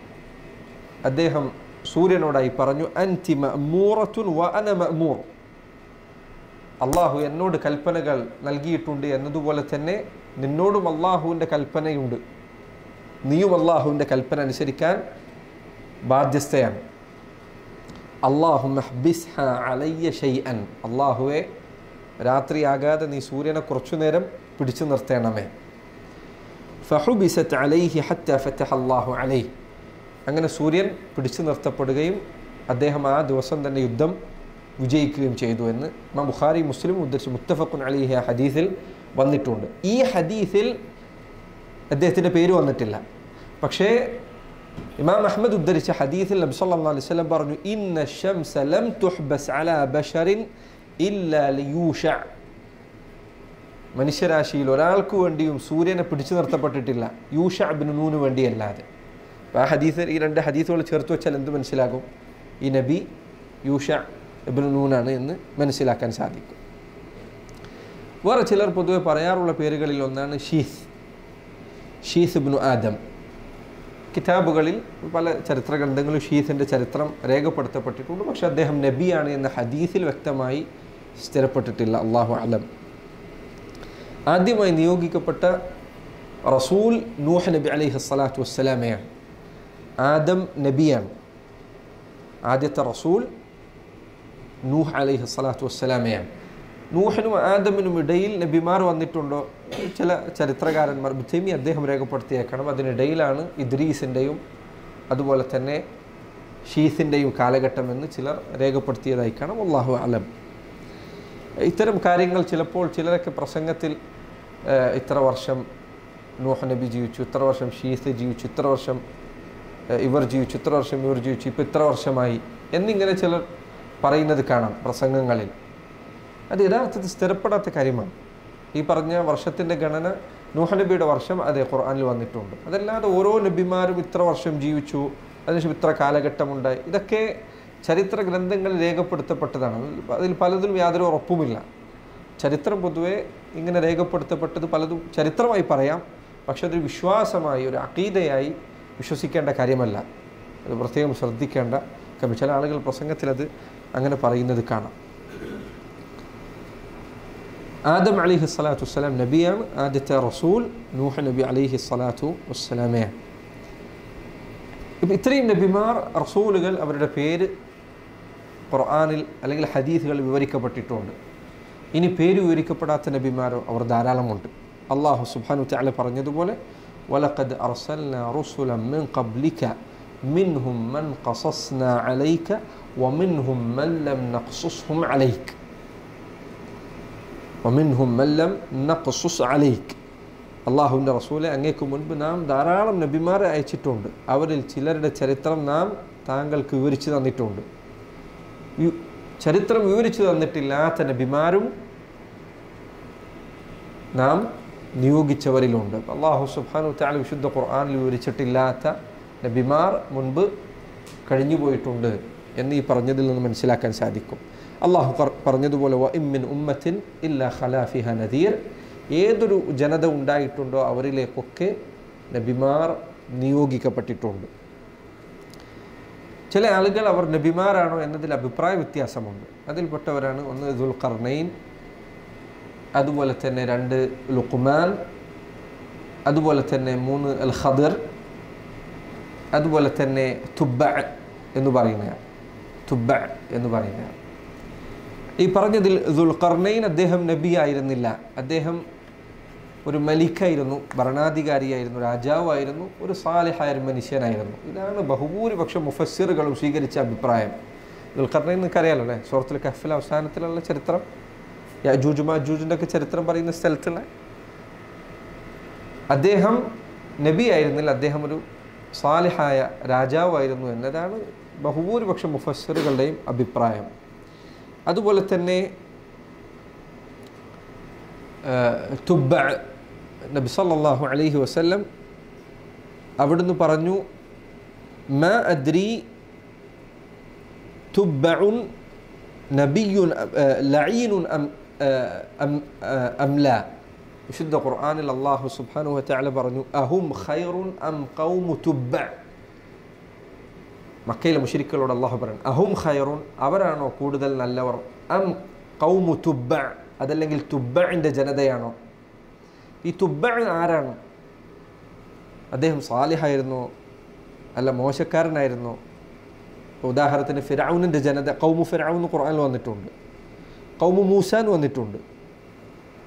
അദ്ദേഹം സൂര്യനോടായി പറഞ്ഞു, അൻതി മഅ്മൂറത്തുൻ വ അന മഅ്മൂർ, അള്ളാഹു എന്നോട് കൽപ്പനകൾ നൽകിയിട്ടുണ്ട് എന്നതുപോലെ തന്നെ നിന്നോടും അള്ളാഹുവിൻ്റെ കൽപ്പനയുണ്ട്, നീയും അള്ളാഹുവിൻ്റെ കൽപ്പന അനുസരിക്കാൻ ബാധ്യസ്ഥയാണ്. അല്ലാഹുമ്മ ഹ്ബിസ്ഹ അലയ്യ ഷൈഅൻ, അള്ളാഹുവെ രാത്രിയാകാതെ നീ സൂര്യനെ കുറച്ചു നേരം പിടിച്ചു നിർത്തേണമേ. ഫഹുബിസത് അലൈഹി ഹത്ത ഫതഹ അല്ലാഹു അലൈഹി, അങ്ങനെ സൂര്യൻ പിടിച്ചു നിർത്തപ്പെടുകയും അദ്ദേഹം ആ ദിവസം തന്നെ യുദ്ധം വിജയിക്കുകയും ചെയ്തു എന്ന് ബുഖാരി മുസ്ലിം ഉദ്ധരിച്ച് മുത്തഫഖുൻ അലൈഹി ആ ഹദീസിൽ വന്നിട്ടുണ്ട്. ഈ ഹദീസിൽ അദ്ദേഹത്തിൻ്റെ പേര് വന്നിട്ടില്ല. പക്ഷേ ഇമാം അഹ്മദ് ഉദ്ധരിച്ച ഹദീസിൽ നബി സല്ലല്ലാഹു അലൈഹി വസല്ലം പറഞ്ഞു, ഇന്ന ശംസ ലം തുഹ്ബസ് അലാ ബശറിൻ ഇല്ലാ ലിയൂഷ, മനുഷ്യരാശിയിൽ ഒരാൾക്ക് വേണ്ടിയും സൂര്യനെ പിടിച്ചു നിർത്തപ്പെട്ടിട്ടില്ല യൂഷ ഇബ്നു നൂന് വേണ്ടിയല്ലാതെ. അപ്പോൾ ആ ഹദീസിൽ ഈ രണ്ട് ഹദീസുകൾ ചേർത്ത് വെച്ചാൽ എന്ത് മനസ്സിലാകും? ഈ നബി യൂഷ ഇബ്നു നൂനാണ് എന്ന് മനസ്സിലാക്കാൻ സാധിക്കും. വേറെ ചിലർ പൊതുവെ പറയാറുള്ള പേരുകളിൽ ഒന്നാണ് ഷീസ് ഇബ്നു ആദം. കിതാബുകളിൽ പല ചരിത്ര ഗ്രന്ഥങ്ങളും ഷീസിൻ്റെ ചരിത്രം രേഖപ്പെടുത്തപ്പെട്ടിട്ടുണ്ട്. പക്ഷെ അദ്ദേഹം നബിയാണ് എന്ന ഹദീസിൽ വ്യക്തമായി സ്ഥിരപ്പെട്ടിട്ടില്ല. അല്ലാഹു അലം. ആദ്യമായി നിയോഗിക്കപ്പെട്ട റസൂൽ നൂഹ് നബി അലൈഹി സ്വലാത്തു വസ്സലാമയാണ്. ആദം നബിയാണ്. ആദ്യത്തെ റസൂൽ നൂഹ് അലൈഹി സ്വലാത്തു വസ്സലാമയാണ്. നൂഹിനും ആദമിനും ഇടയിൽ നബിമാർ വന്നിട്ടുണ്ടോ? ചില ചരിത്രകാരന്മാർ ബുദ്ധൈമി അദ്ദേഹം രേഖപ്പെടുത്തിയേക്കണം അതിനിടയിലാണ് ഇദ്രീസിൻ്റെയും അതുപോലെ തന്നെ ഷീസിൻ്റെയും കാലഘട്ടമെന്ന് ചിലർ രേഖപ്പെടുത്തിയതായി കാണാം. അല്ലാഹു അലം. ഇത്തരം കാര്യങ്ങൾ ചിലപ്പോൾ ചിലരൊക്കെ പ്രസംഗത്തിൽ ഇത്ര വർഷം നൂഹ് നബി ജീവിച്ചു, ഇത്ര വർഷം ഷീസ് ജീവിച്ചു, ഇത്ര വർഷം ഇവർ ജീവിച്ചു, ഇത്ര വർഷം ഇവർ ജീവിച്ചു, ഇപ്പോൾ ഇത്ര വർഷമായി എന്നിങ്ങനെ ചിലർ പറയുന്നത് കാണാം പ്രസംഗങ്ങളിൽ. അത് യഥാർത്ഥത്തിൽ സ്ഥിരപ്പെടാത്ത കാര്യമാണ്. ഈ പറഞ്ഞ വർഷത്തിൻ്റെ ഗണന നൂഹ് നബിയുടെ വർഷം അതേ ഖുർആനിൽ വന്നിട്ടുണ്ട്. അതല്ലാതെ ഓരോ നബിമാരും ഇത്ര വർഷം ജീവിച്ചു, അതിനുശേഷം ഇത്ര കാലഘട്ടമുണ്ടായി, ഇതൊക്കെ ചരിത്ര ഗ്രന്ഥങ്ങളിൽ രേഖപ്പെടുത്തപ്പെട്ടതാണ്. അതിൽ പലതിലും യാതൊരു ഉറപ്പുമില്ല. ചരിത്രം പൊതുവെ ഇങ്ങനെ രേഖപ്പെടുത്തപ്പെട്ടത് പലതും ചരിത്രമായി പറയാം, പക്ഷെ അതൊരു വിശ്വാസമായി ഒരു അഖീദയായി വിശ്വസിക്കേണ്ട കാര്യമല്ല. അത് പ്രത്യേകം ശ്രദ്ധിക്കേണ്ട ചില ആളുകൾ പ്രസംഗത്തിൽ അത് അങ്ങനെ പറയുന്നത് കാണാം. ആദം അലൈഹി സ്വലാത്തു വസ്സലാം നബിയാണ്, ആദ്യത്തെ റസൂൽ നൂഹ് നബി അലൈഹി സ്വലാത്തു വസ്സലാമയാണ്. ഇപ്പം ഇത്രയും നബിമാർ, റസൂലുകൾ, അവരുടെ പേര് ഖുർആനിൽ അല്ലെങ്കിൽ ഹദീസുകൾ വിവരിക്കപ്പെട്ടിട്ടുണ്ട്. ഇനി പേര് വിവരിക്കപ്പെടാത്ത നബിമാരോ അവർ ധാരാളമുണ്ട്. അല്ലാഹു സുബ്ഹാനഹു വ തആല പറഞ്ഞതുപോലെ വലഖദ് അർസൽനാ റുസുലൻ മിൻ ഖബ്ലിക മിൻഹും മൻ ഖസസ്നാ അലൈക വമിൻഹും മൻ ലം നഖ്സുസ്ഹും അലൈക വമിൻഹും മൻ ലം നഖ്സുസ് അലൈക. അല്ലാഹുവിൻ്റെ റസൂലെ, അങ്ങേക്ക് മുൻപ് നാം ധാരാളം നബിമാരെ അയച്ചിട്ടുണ്ട്. അവരിൽ ചിലരുടെ ചരിത്രം നാം താങ്കൾക്ക് വിവരിച്ചു തന്നിട്ടുണ്ട്. ചരിത്രം വിവരിച്ചു തന്നിട്ടില്ലാത്ത നബിമാരും നാം നിയോഗിച്ചവരിലുണ്ട്. അല്ലാഹു സുബ്ഹാനഹു വ തആല വിശുദ്ധ ഖുർആനിൽ വിവരിച്ചിട്ടില്ലാത്ത നബിമാർ മുൻപ് കഴിഞ്ഞു പോയിട്ടുണ്ട് എന്ന് ഈ പറഞ്ഞതിൽ നിന്ന് മനസ്സിലാക്കാൻ സാധിക്കും. അല്ലാഹു പറഞ്ഞതുപോലെ വഇൻ മിൻ ഉമ്മത്തിൻ ഇല്ലാ ഖലാ ഫിഹാ നദീർ, ഏതൊരു ജനത ഉണ്ടായിട്ടുണ്ടോ അവരിലേക്കൊക്കെ നബിമാർ നിയോഗിക്കപ്പെട്ടിട്ടുണ്ട്. ചില ആളുകൾ അവർ നബിമാരാണോ എന്നതിൽ അഭിപ്രായ വ്യത്യാസമുണ്ട്. അതിൽപ്പെട്ടവരാണ് ഒന്ന് ദുൽഖർനൈൻ, അതുപോലെ തന്നെ 2 ലുഖ്മാൻ, അതുപോലെ തന്നെ 3 അൽ ഖദർ, അതുപോലെ തന്നെ തുബ്ബ എന്ന് പറയുന്നയാൾ. ഈ പറഞ്ഞതിൽ ദുൽഖർനൈൻ അദ്ദേഹം നബി ആയിരുന്നില്ല. അദ്ദേഹം ഒരു മലിക്കായിരുന്നു, ഭരണാധികാരിയായിരുന്നു, രാജാവായിരുന്നു, ഒരു സാലിഹായ മനുഷ്യനായിരുന്നു. ഇതാണ് ബഹുഭൂരിപക്ഷം മുഫസ്സിറുകളും സ്വീകരിച്ച അഭിപ്രായം. ദുൽഖർനൈൻ നിങ്ങൾക്കറിയാലോ അല്ലേ? സൂറത്തുൽ കഹ്ഫിലെ അവസാനത്തിലുള്ള ചരിത്രം, യഅജൂജ് മഅജൂജിൻ്റെ ഒക്കെ ചരിത്രം പറയുന്ന സ്ഥലത്തുള്ള അദ്ദേഹം നബി ആയിരുന്നില്ല, അദ്ദേഹം ഒരു സാലിഹായ രാജാവായിരുന്നു എന്നതാണ് ബഹുഭൂരിപക്ഷം മുഫസ്സിറുകളുടെയും അഭിപ്രായം. അതുപോലെ തന്നെ തുബ്ബ, നബി സല്ലല്ലാഹു അലൈഹി വസല്ലം അവിടുന്ന് പറഞ്ഞു, മാ അദ്രി തുബ്ബഉൻ നബിയുൻ ലഈനുൻ അം ലാ. വിശുദ്ധ ഖുർആനിൽ അല്ലാഹു സുബ്ഹാനഹു വ തആല പറഞ്ഞു, അഹും ഖൈറുൻ അം ഖൗമു തുബ്ബ. മക്കയിലെ മുശ്രിക്കുകളോട് അല്ലാഹു പറഞ്ഞു, അഹും ഖൈറുൻ, അവരാണോ കൂടുതൽ നല്ലവർ, അം ഖൗമു തുബ്ബ, അതല്ലെങ്കിൽ തുബ്ബഇൻ്റെ ജനതയാണോ? ഈ തുബ്ബ ആരാണ്? അദ്ദേഹം സാലിഹായിരുന്നോ അല്ല മോശക്കാരനായിരുന്നോ? ഉദാഹരണത്തിന് ഫിർഔനിൻ്റെ ജനത, ഖൗമു ഫിർഔൻ ഖുർആനിൽ വന്നിട്ടുണ്ട്, ഖൗമു മൂസ എന്ന് വന്നിട്ടുണ്ട്.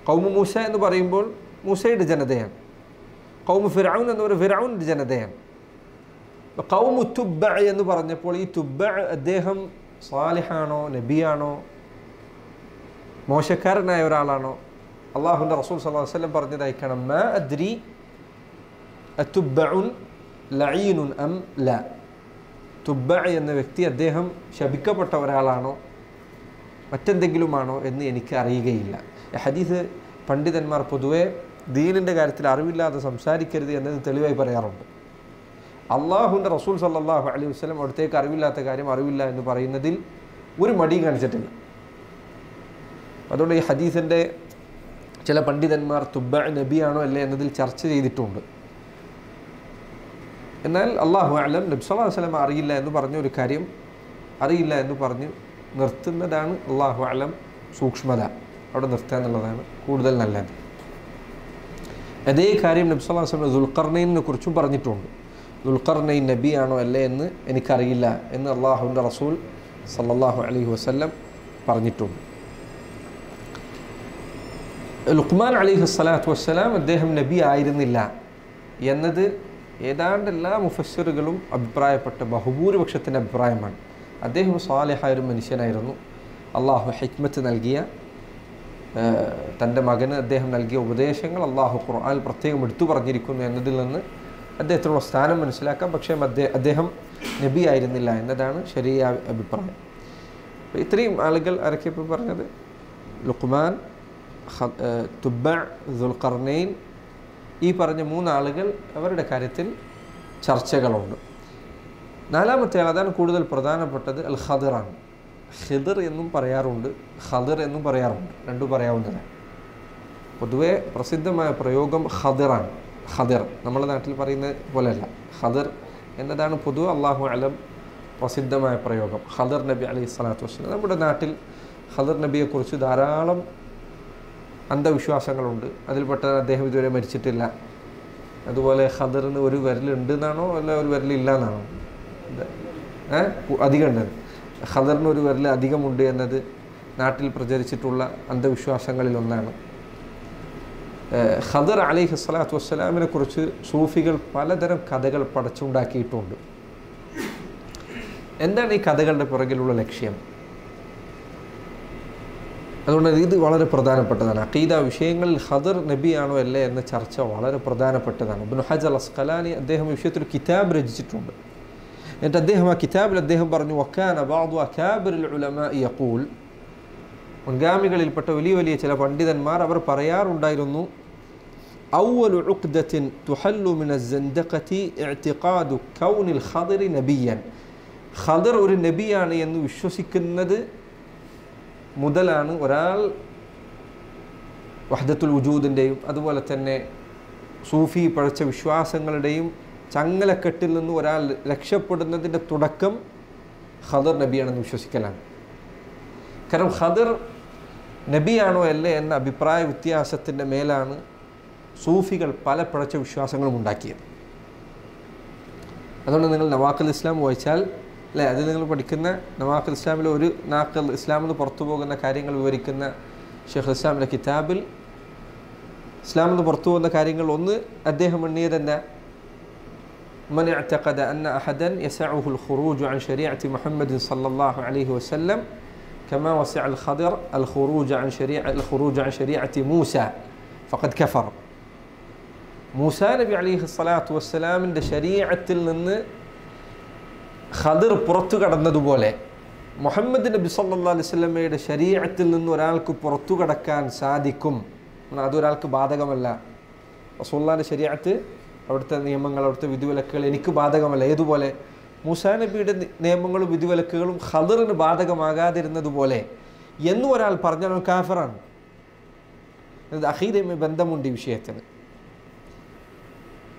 ഖൗമു മൂസ എന്ന് പറയുമ്പോൾ മൂസയുടെ ജനതയാണ്. ഖൗമു ഫിർഔൻ എന്ന് പറയുന്നത് ഫിർഔനിൻ്റെ ജനതയാണ്. ഖൗമു തുബ്ബ എന്ന് പറഞ്ഞപ്പോൾ ഈ തുബ്ബ അദ്ദേഹം സാലിഹാണോ, നബിയാണോ, മോശക്കാരനായ ഒരാളാണോ? അല്ലാഹുവിൻ്റെ റസൂൽ സല്ലല്ലാഹു അലൈഹി വസല്ലം പറഞ്ഞതായിക്കണം, മാ അദ്രി അതുബ്ബഉൻ ലഈനുൻ അം ലാ. തുബ്ബ എന്ന വ്യക്തി അദ്ദേഹം ശപിക്കപ്പെട്ട ഒരാളാണോ മറ്റെന്തെങ്കിലുമാണോ എന്ന് എനിക്ക് അറിയുകയില്ല. ഹദീസ് പണ്ഡിതന്മാർ പൊതുവെ ദീനിൻ്റെ കാര്യത്തിൽ അറിവില്ലാതെ സംസാരിക്കരുത് എന്നത് തെളിവായി പറയാറുണ്ട്. അള്ളാഹുവിൻ്റെ റസൂൽ സല്ലല്ലാഹു അലൈഹി വസല്ലം അവിടത്തേക്ക് അറിവില്ലാത്ത കാര്യം അറിവില്ല എന്ന് പറയുന്നതിൽ ഒരു മടിയും കാണിച്ചിട്ടില്ല. അതുകൊണ്ട് ഈ ഹദീസിൻ്റെ ചില പണ്ഡിതന്മാർ തുബ്ബ നബിയാണോ അല്ലേ എന്നതിൽ ചർച്ച ചെയ്തിട്ടുണ്ട്. എന്നാൽ അല്ലാഹു അഅലം, നബി സല്ലല്ലാഹു അലൈഹി വസല്ലം അറിയില്ല എന്ന് പറഞ്ഞ ഒരു കാര്യം അറിയില്ല എന്ന് പറഞ്ഞ് നിർത്തുന്നതാണ് അല്ലാഹു അഅലം സൂക്ഷ്മത. അവിടെ നിർത്തുക എന്നുള്ളതാണ് കൂടുതൽ നല്ലത്. അതേ കാര്യം നബി സല്ലല്ലാഹു അലൈഹി വസല്ലം ദുൽഖർനൈനെ കുറിച്ചും പറഞ്ഞിട്ടുണ്ട്. ദുൽഖർനൈൻ നബിയാണോ അല്ലേ എന്ന് എനിക്കറിയില്ല എന്ന് അല്ലാഹുവിൻ്റെ റസൂൽ സല്ലല്ലാഹു അലൈഹി വസല്ലം പറഞ്ഞിട്ടുണ്ട്. ലുഖ്മാൻ അലൈഹി സ്വലാത്തു വസ്സലാം അദ്ദേഹം നബി ആയിരുന്നില്ല എന്നത് ഏതാണ്ട് എല്ലാ മുഫസ്സിറുകളും അഭിപ്രായപ്പെട്ട ബഹുഭൂരിപക്ഷത്തിൻ്റെ അഭിപ്രായമാണ്. അദ്ദേഹം സാലിഹായ ഒരു മനുഷ്യനായിരുന്നു. അള്ളാഹു ഹിക്മത്ത് നൽകിയ തൻ്റെ മകന് അദ്ദേഹം നൽകിയ ഉപദേശങ്ങൾ അള്ളാഹു ഖുർആനിൽ പ്രത്യേകം എടുത്തു പറഞ്ഞിരിക്കുന്നു എന്നതിൽ നിന്ന് അദ്ദേഹത്തിനുള്ള സ്ഥാനം മനസ്സിലാക്കാം. പക്ഷേ അദ്ദേഹം നബി ആയിരുന്നില്ല എന്നതാണ് ശരിയായ അഭിപ്രായം. ഇത്രയും ആളുകൾ ആരൊക്കെയിപ്പോൾ പറഞ്ഞത്? ലുഖ്മാൻ, തുബ്ബ, ദുൽഖർനൈൻ, ഈ പറഞ്ഞ 3 ആളുകൾ, അവരുടെ കാര്യത്തിൽ ചർച്ചകളുണ്ട്. 4ാമത്തെ ആൾ, അതാണ് കൂടുതൽ പ്രധാനപ്പെട്ടത്, അൽ ഖദറാണ്. ഖിദർ എന്നും പറയാറുണ്ട്, ഖദർ എന്നും പറയാറുണ്ട്, രണ്ടും പറയാവുന്നതാണ്. പൊതുവെ പ്രസിദ്ധമായ പ്രയോഗം ഖദറാണ്. ഖദർ നമ്മുടെ നാട്ടിൽ പറയുന്ന പോലെയല്ല. ഖദർ എന്നതാണ് പൊതുവെ അല്ലാഹു അലം പ്രസിദ്ധമായ പ്രയോഗം ഖദർ നബി അലൈഹി സ്വലാത്തു വസ്സലാം. നമ്മുടെ നാട്ടിൽ ഖദർ നബിയെക്കുറിച്ച് ധാരാളം അന്ധവിശ്വാസങ്ങളുണ്ട്. അതിൽപ്പെട്ട അദ്ദേഹം ഇതുവരെ മരിച്ചിട്ടില്ല, അതുപോലെ ഖദറിന് ഒരു വിരലുണ്ട് എന്നാണോ അല്ല ഒരു വിരലില്ല എന്നാണോ, അധികം ഉണ്ട്, ഖദറിന് ഒരു വിരൽ അധികമുണ്ട് എന്നത് നാട്ടിൽ പ്രചരിച്ചിട്ടുള്ള അന്ധവിശ്വാസങ്ങളിലൊന്നാണ്. ഖദർ അലൈഹി സ്വലാത്തു വസ്സലാമിനെ കുറിച്ച് സൂഫികൾ പലതരം കഥകൾ പടച്ചുണ്ടാക്കിയിട്ടുണ്ട്. എന്താണ് ഈ കഥകളുടെ പുറകിലുള്ള ലക്ഷ്യം? അതുകൊണ്ട് ഇത് വളരെ പ്രധാനപ്പെട്ടതാണ്. അഖീദ വിഷയങ്ങളിൽ ഖദർ നബിയാണോ അല്ലേ എന്ന ചർച്ച വളരെ പ്രധാനപ്പെട്ടതാണ്. ഇബ്നു ഹജർ അസ്ഖലാനി അദ്ദേഹം വിഷയത്തിൽ കിതാബ് രചിച്ചിട്ടുണ്ട്. എന്നിട്ട് അദ്ദേഹം ആ കിതാബിൽ അദ്ദേഹം പറഞ്ഞു, വക്കാന ബഅദു അകാബിറുൽ ഉലമാഇ യഖൂൽ, മുൻഗാമികളിൽപ്പെട്ട വലിയ വലിയ ചില പണ്ഡിതന്മാർ അവർ പറയാറുണ്ടായിരുന്നു, അവ്വലു ഉഖ്ദത്തിൻ തുഹല്ലു മിന അസ്സൻദഖതി ഇഅ്തിഖാദു കൗനിൽ ഖദറി നബിയൻ, ഖദർ ഒരു നബിയാണ് എന്ന് വിശ്വസിക്കുന്നത് മുതലാണ് ഒരാൾ വഹ്ദത്തുൽ വുജൂദിൻ്റെയും അതുപോലെ തന്നെ സൂഫി പഴച്ച വിശ്വാസങ്ങളുടെയും ചങ്ങലക്കെട്ടിൽ നിന്ന് ഒരാൾ രക്ഷപ്പെടുന്നതിൻ്റെ തുടക്കം ഖദർ നബിയാണെന്ന് വിശ്വസിക്കലാണ്. കാരണം ഖദർ നബിയാണോ അല്ലേ എന്ന അഭിപ്രായ വ്യത്യാസത്തിൻ്റെ മേലാണ് സൂഫികൾ പല പഴച്ച വിശ്വാസങ്ങളും ഉണ്ടാക്കിയത്. അതുകൊണ്ട് നിങ്ങൾ നവാഖുൽ ഇസ്ലാം വായിച്ചാൽ അല്ലേ, അത് നിങ്ങൾ പഠിക്കുന്ന നവാഖുൽ ഇസ്ലാമിൽ ഒരു നാഖൽ ഇസ്ലാമിൽ നിന്ന് പുറത്തു പോകുന്ന കാര്യങ്ങൾ വിവരിക്കുന്ന ഷെയ്ഖുൽ ഇസ്ലാമിൻ്റെ കിതാബിൽ ഇസ്ലാമിൽ നിന്ന് പുറത്തു പോകുന്ന കാര്യങ്ങൾ ഒന്ന് അദ്ദേഹം എണ്ണിയതെന്നെ, من اعتقد أن أحدا يسعه الخروج عن شريعة محمد صلى الله عليه وسلم كما وسع الخضر الخروج عن شريعة موسى فقد كفر. മൂസാ നബി അലൈഹി സ്വലാത്തു വസ്സലാമിൻ്റെ ശരീഅത്തിൽ നിന്ന് ഖദർ പുറത്തു കടന്നതുപോലെ മുഹമ്മദ് നബി സല്ലല്ലാഹു അലൈഹി വസല്ലമയുടെ ശരീഅത്തിൽ നിന്ന് ഒരാൾക്ക് പുറത്തു കടക്കാൻ സാധിക്കും. അതൊരാൾക്ക് ബാധകമല്ല. റസൂലുള്ളാഹിന്റെ ശരീഅത്ത്, അവിടുത്തെ നിയമങ്ങൾ, അവിടുത്തെ വിധിവിലക്കുകൾ എനിക്ക് ബാധകമല്ല. ഏതുപോലെ മൂസാ നബിയുടെ നിയമങ്ങളും വിധിവിലക്കുകളും ഖദറിന് ബാധകമാകാതിരുന്നതുപോലെ എന്ന് ഒരാൾ പറഞ്ഞാൽ കാഫിറാണ്. അഖീദയുമായി ബന്ധമുണ്ട് ഈ വിഷയത്തിന്.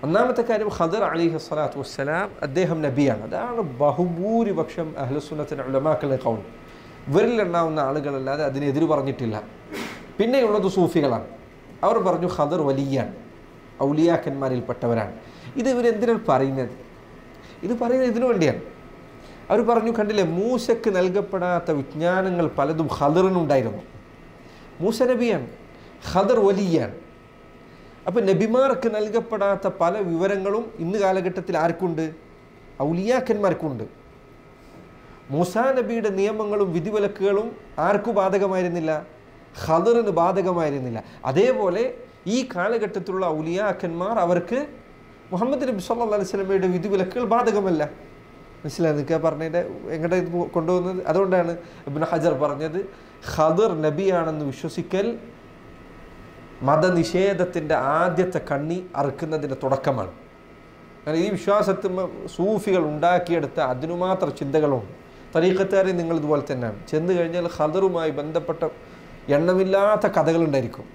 ഒന്നാമത്തെ കാര്യം, ഖദർ അലൈഹി സ്വലാത്തു വസ്സലാം അദ്ദേഹം നബിയാണ്. അതാണ് ബഹുഭൂരിപക്ഷം അഹ്ലുസുന്നത്തിന്റെ ഉലമാക്കളുടെ ഖൗൽ. വിരലിലെണ്ണാവുന്ന ആളുകളല്ലാതെ അതിനെതിര് പറഞ്ഞിട്ടില്ല. പിന്നെയുള്ളത് സൂഫികളാണ്. അവർ പറഞ്ഞു ഖദർ വലിയാണ്, ഔലിയാക്കന്മാരിൽപ്പെട്ടവരാണ്. ഇത് ഇവരെന്തിനാണ് പറയുന്നത്? ഇത് പറയുന്നത് ഇതിനു വേണ്ടിയാണ്. അവർ പറഞ്ഞു, കണ്ടില്ലേ, മൂസയ്ക്ക് നൽകപ്പെടാത്ത വിജ്ഞാനങ്ങൾ പലതും ഖദറിനുണ്ടായിരുന്നു. മൂസ നബിയാണ്, ഖദർ വലിയാണ്. അപ്പം നബിമാർക്ക് നൽകപ്പെടാത്ത പല വിവരങ്ങളും ഇന്ന് കാലഘട്ടത്തിൽ ആർക്കുണ്ട്? ഔലിയാക്കന്മാർക്കുണ്ട്. മൂസാ നബിയുടെ നിയമങ്ങളും വിധിവിലക്കുകളും ആർക്കു ബാധകമായിരുന്നില്ല? ഖദറിന് ബാധകമായിരുന്നില്ല. അതേപോലെ ഈ കാലഘട്ടത്തിലുള്ള ഔലിയാക്കന്മാർ അവർക്ക് മുഹമ്മദ് നബി സല്ലല്ലാഹു അലൈഹി വസല്ലമയുടെ വിധിവിലക്കുകൾ ബാധകമല്ല. മനസ്സിലായി നിൽക്കുക പറഞ്ഞതിൻ്റെ എങ്ങോട്ട് ഇത് കൊണ്ടുപോകുന്നത്? അതുകൊണ്ടാണ് ഇബ്നു ഹജർ പറഞ്ഞത്, ഖദർ നബിയാണെന്ന് വിശ്വസിക്കൽ മതനിഷേധത്തിൻ്റെ ആദ്യത്തെ കണ്ണി അറുക്കുന്നതിൻ്റെ തുടക്കമാണ്. കാരണം ഈ വിശ്വാസത്തിൽ സൂഫികൾ ഉണ്ടാക്കിയെടുത്ത അതിനുമാത്രം ചിന്തകളുണ്ട്. തരീഖത്തുകാരെ നിങ്ങൾ ഇതുപോലെ തന്നെയാണ്. ചെന്ന് കഴിഞ്ഞാൽ ഖദറുമായി ബന്ധപ്പെട്ട എണ്ണമില്ലാത്ത കഥകളുണ്ടായിരിക്കും.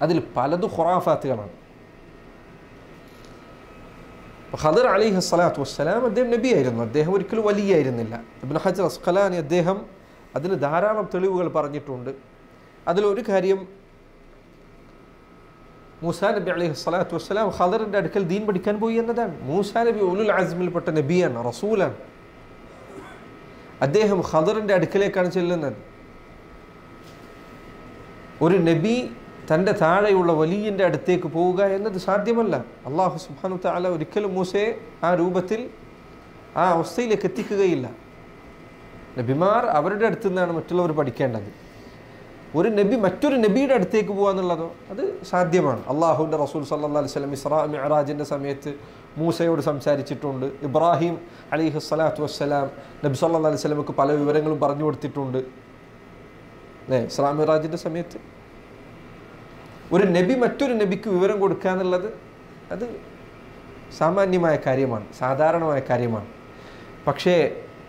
അതിൽ പലതും ഖുറാഫാത്തുകളാണ്. ഖദർ അലൈഹി സ്വലാത്തു വസ്സലാം അദ്ദേഹം നബിയായിരുന്നു. അദ്ദേഹം ഒരിക്കലും വലിയായിരുന്നില്ല. ഇബ്നു ഹജർ അസ്ഖലാനി അദ്ദേഹം അതിന് ധാരാളം തെളിവുകൾ പറഞ്ഞിട്ടുണ്ട്. അതിലൊരു കാര്യം, മൂസാ നബി അലൈഹി സ്വലാത്തു വസ്സലാം ഖദറിൻ്റെ അടുക്കൽ ദീൻ പഠിക്കാൻ പോയി എന്നതാണ്. മൂസാ നബി ഉലുൽ അസ്മിൽപ്പെട്ട നബിയാണ്, റസൂലാണ്. അദ്ദേഹം ഖദറിൻ്റെ അടുക്കലേക്കാണ് ചെല്ലുന്നത്. ഒരു നബി തൻ്റെ താഴെയുള്ള വലിയൻ്റെ അടുത്തേക്ക് പോവുക എന്നത് സാധ്യമല്ല. അല്ലാഹു സുബ്ഹാനഹു വ തആല ഒരിക്കലും മൂസയെ ആ രൂപത്തിൽ ആ അവസ്ഥയിലേക്ക് എത്തിക്കുകയില്ല. നബിമാർ അവരുടെ അടുത്തു നിന്നാണ് മറ്റുള്ളവർ പഠിക്കേണ്ടത്. ഒരു നബി മറ്റൊരു നബിയുടെ അടുത്തേക്ക് പോകുക എന്നുള്ളതോ അത് സാധ്യമാണ്. അള്ളാഹുവിൻ്റെ റസൂൽ സല്ലല്ലാഹു അലൈഹി വസല്ലം ഇസ്രാ മിഅ്റാജിൻ്റെ സമയത്ത് മൂസയോട് സംസാരിച്ചിട്ടുണ്ട്. ഇബ്രാഹിം അലൈഹി സ്വലാത്തു വസ്സലാം നബി സല്ലല്ലാഹു അലൈഹി വസല്ലമക്ക് പല വിവരങ്ങളും പറഞ്ഞു കൊടുത്തിട്ടുണ്ട്. അല്ലേ? ഇസ്രാ മിഅ്റാജിൻ്റെ സമയത്ത് ഒരു നബി മറ്റൊരു നബിക്ക് വിവരം കൊടുക്കുക എന്നുള്ളത് അത് സാമാന്യമായ കാര്യമാണ്, സാധാരണമായ കാര്യമാണ്. പക്ഷേ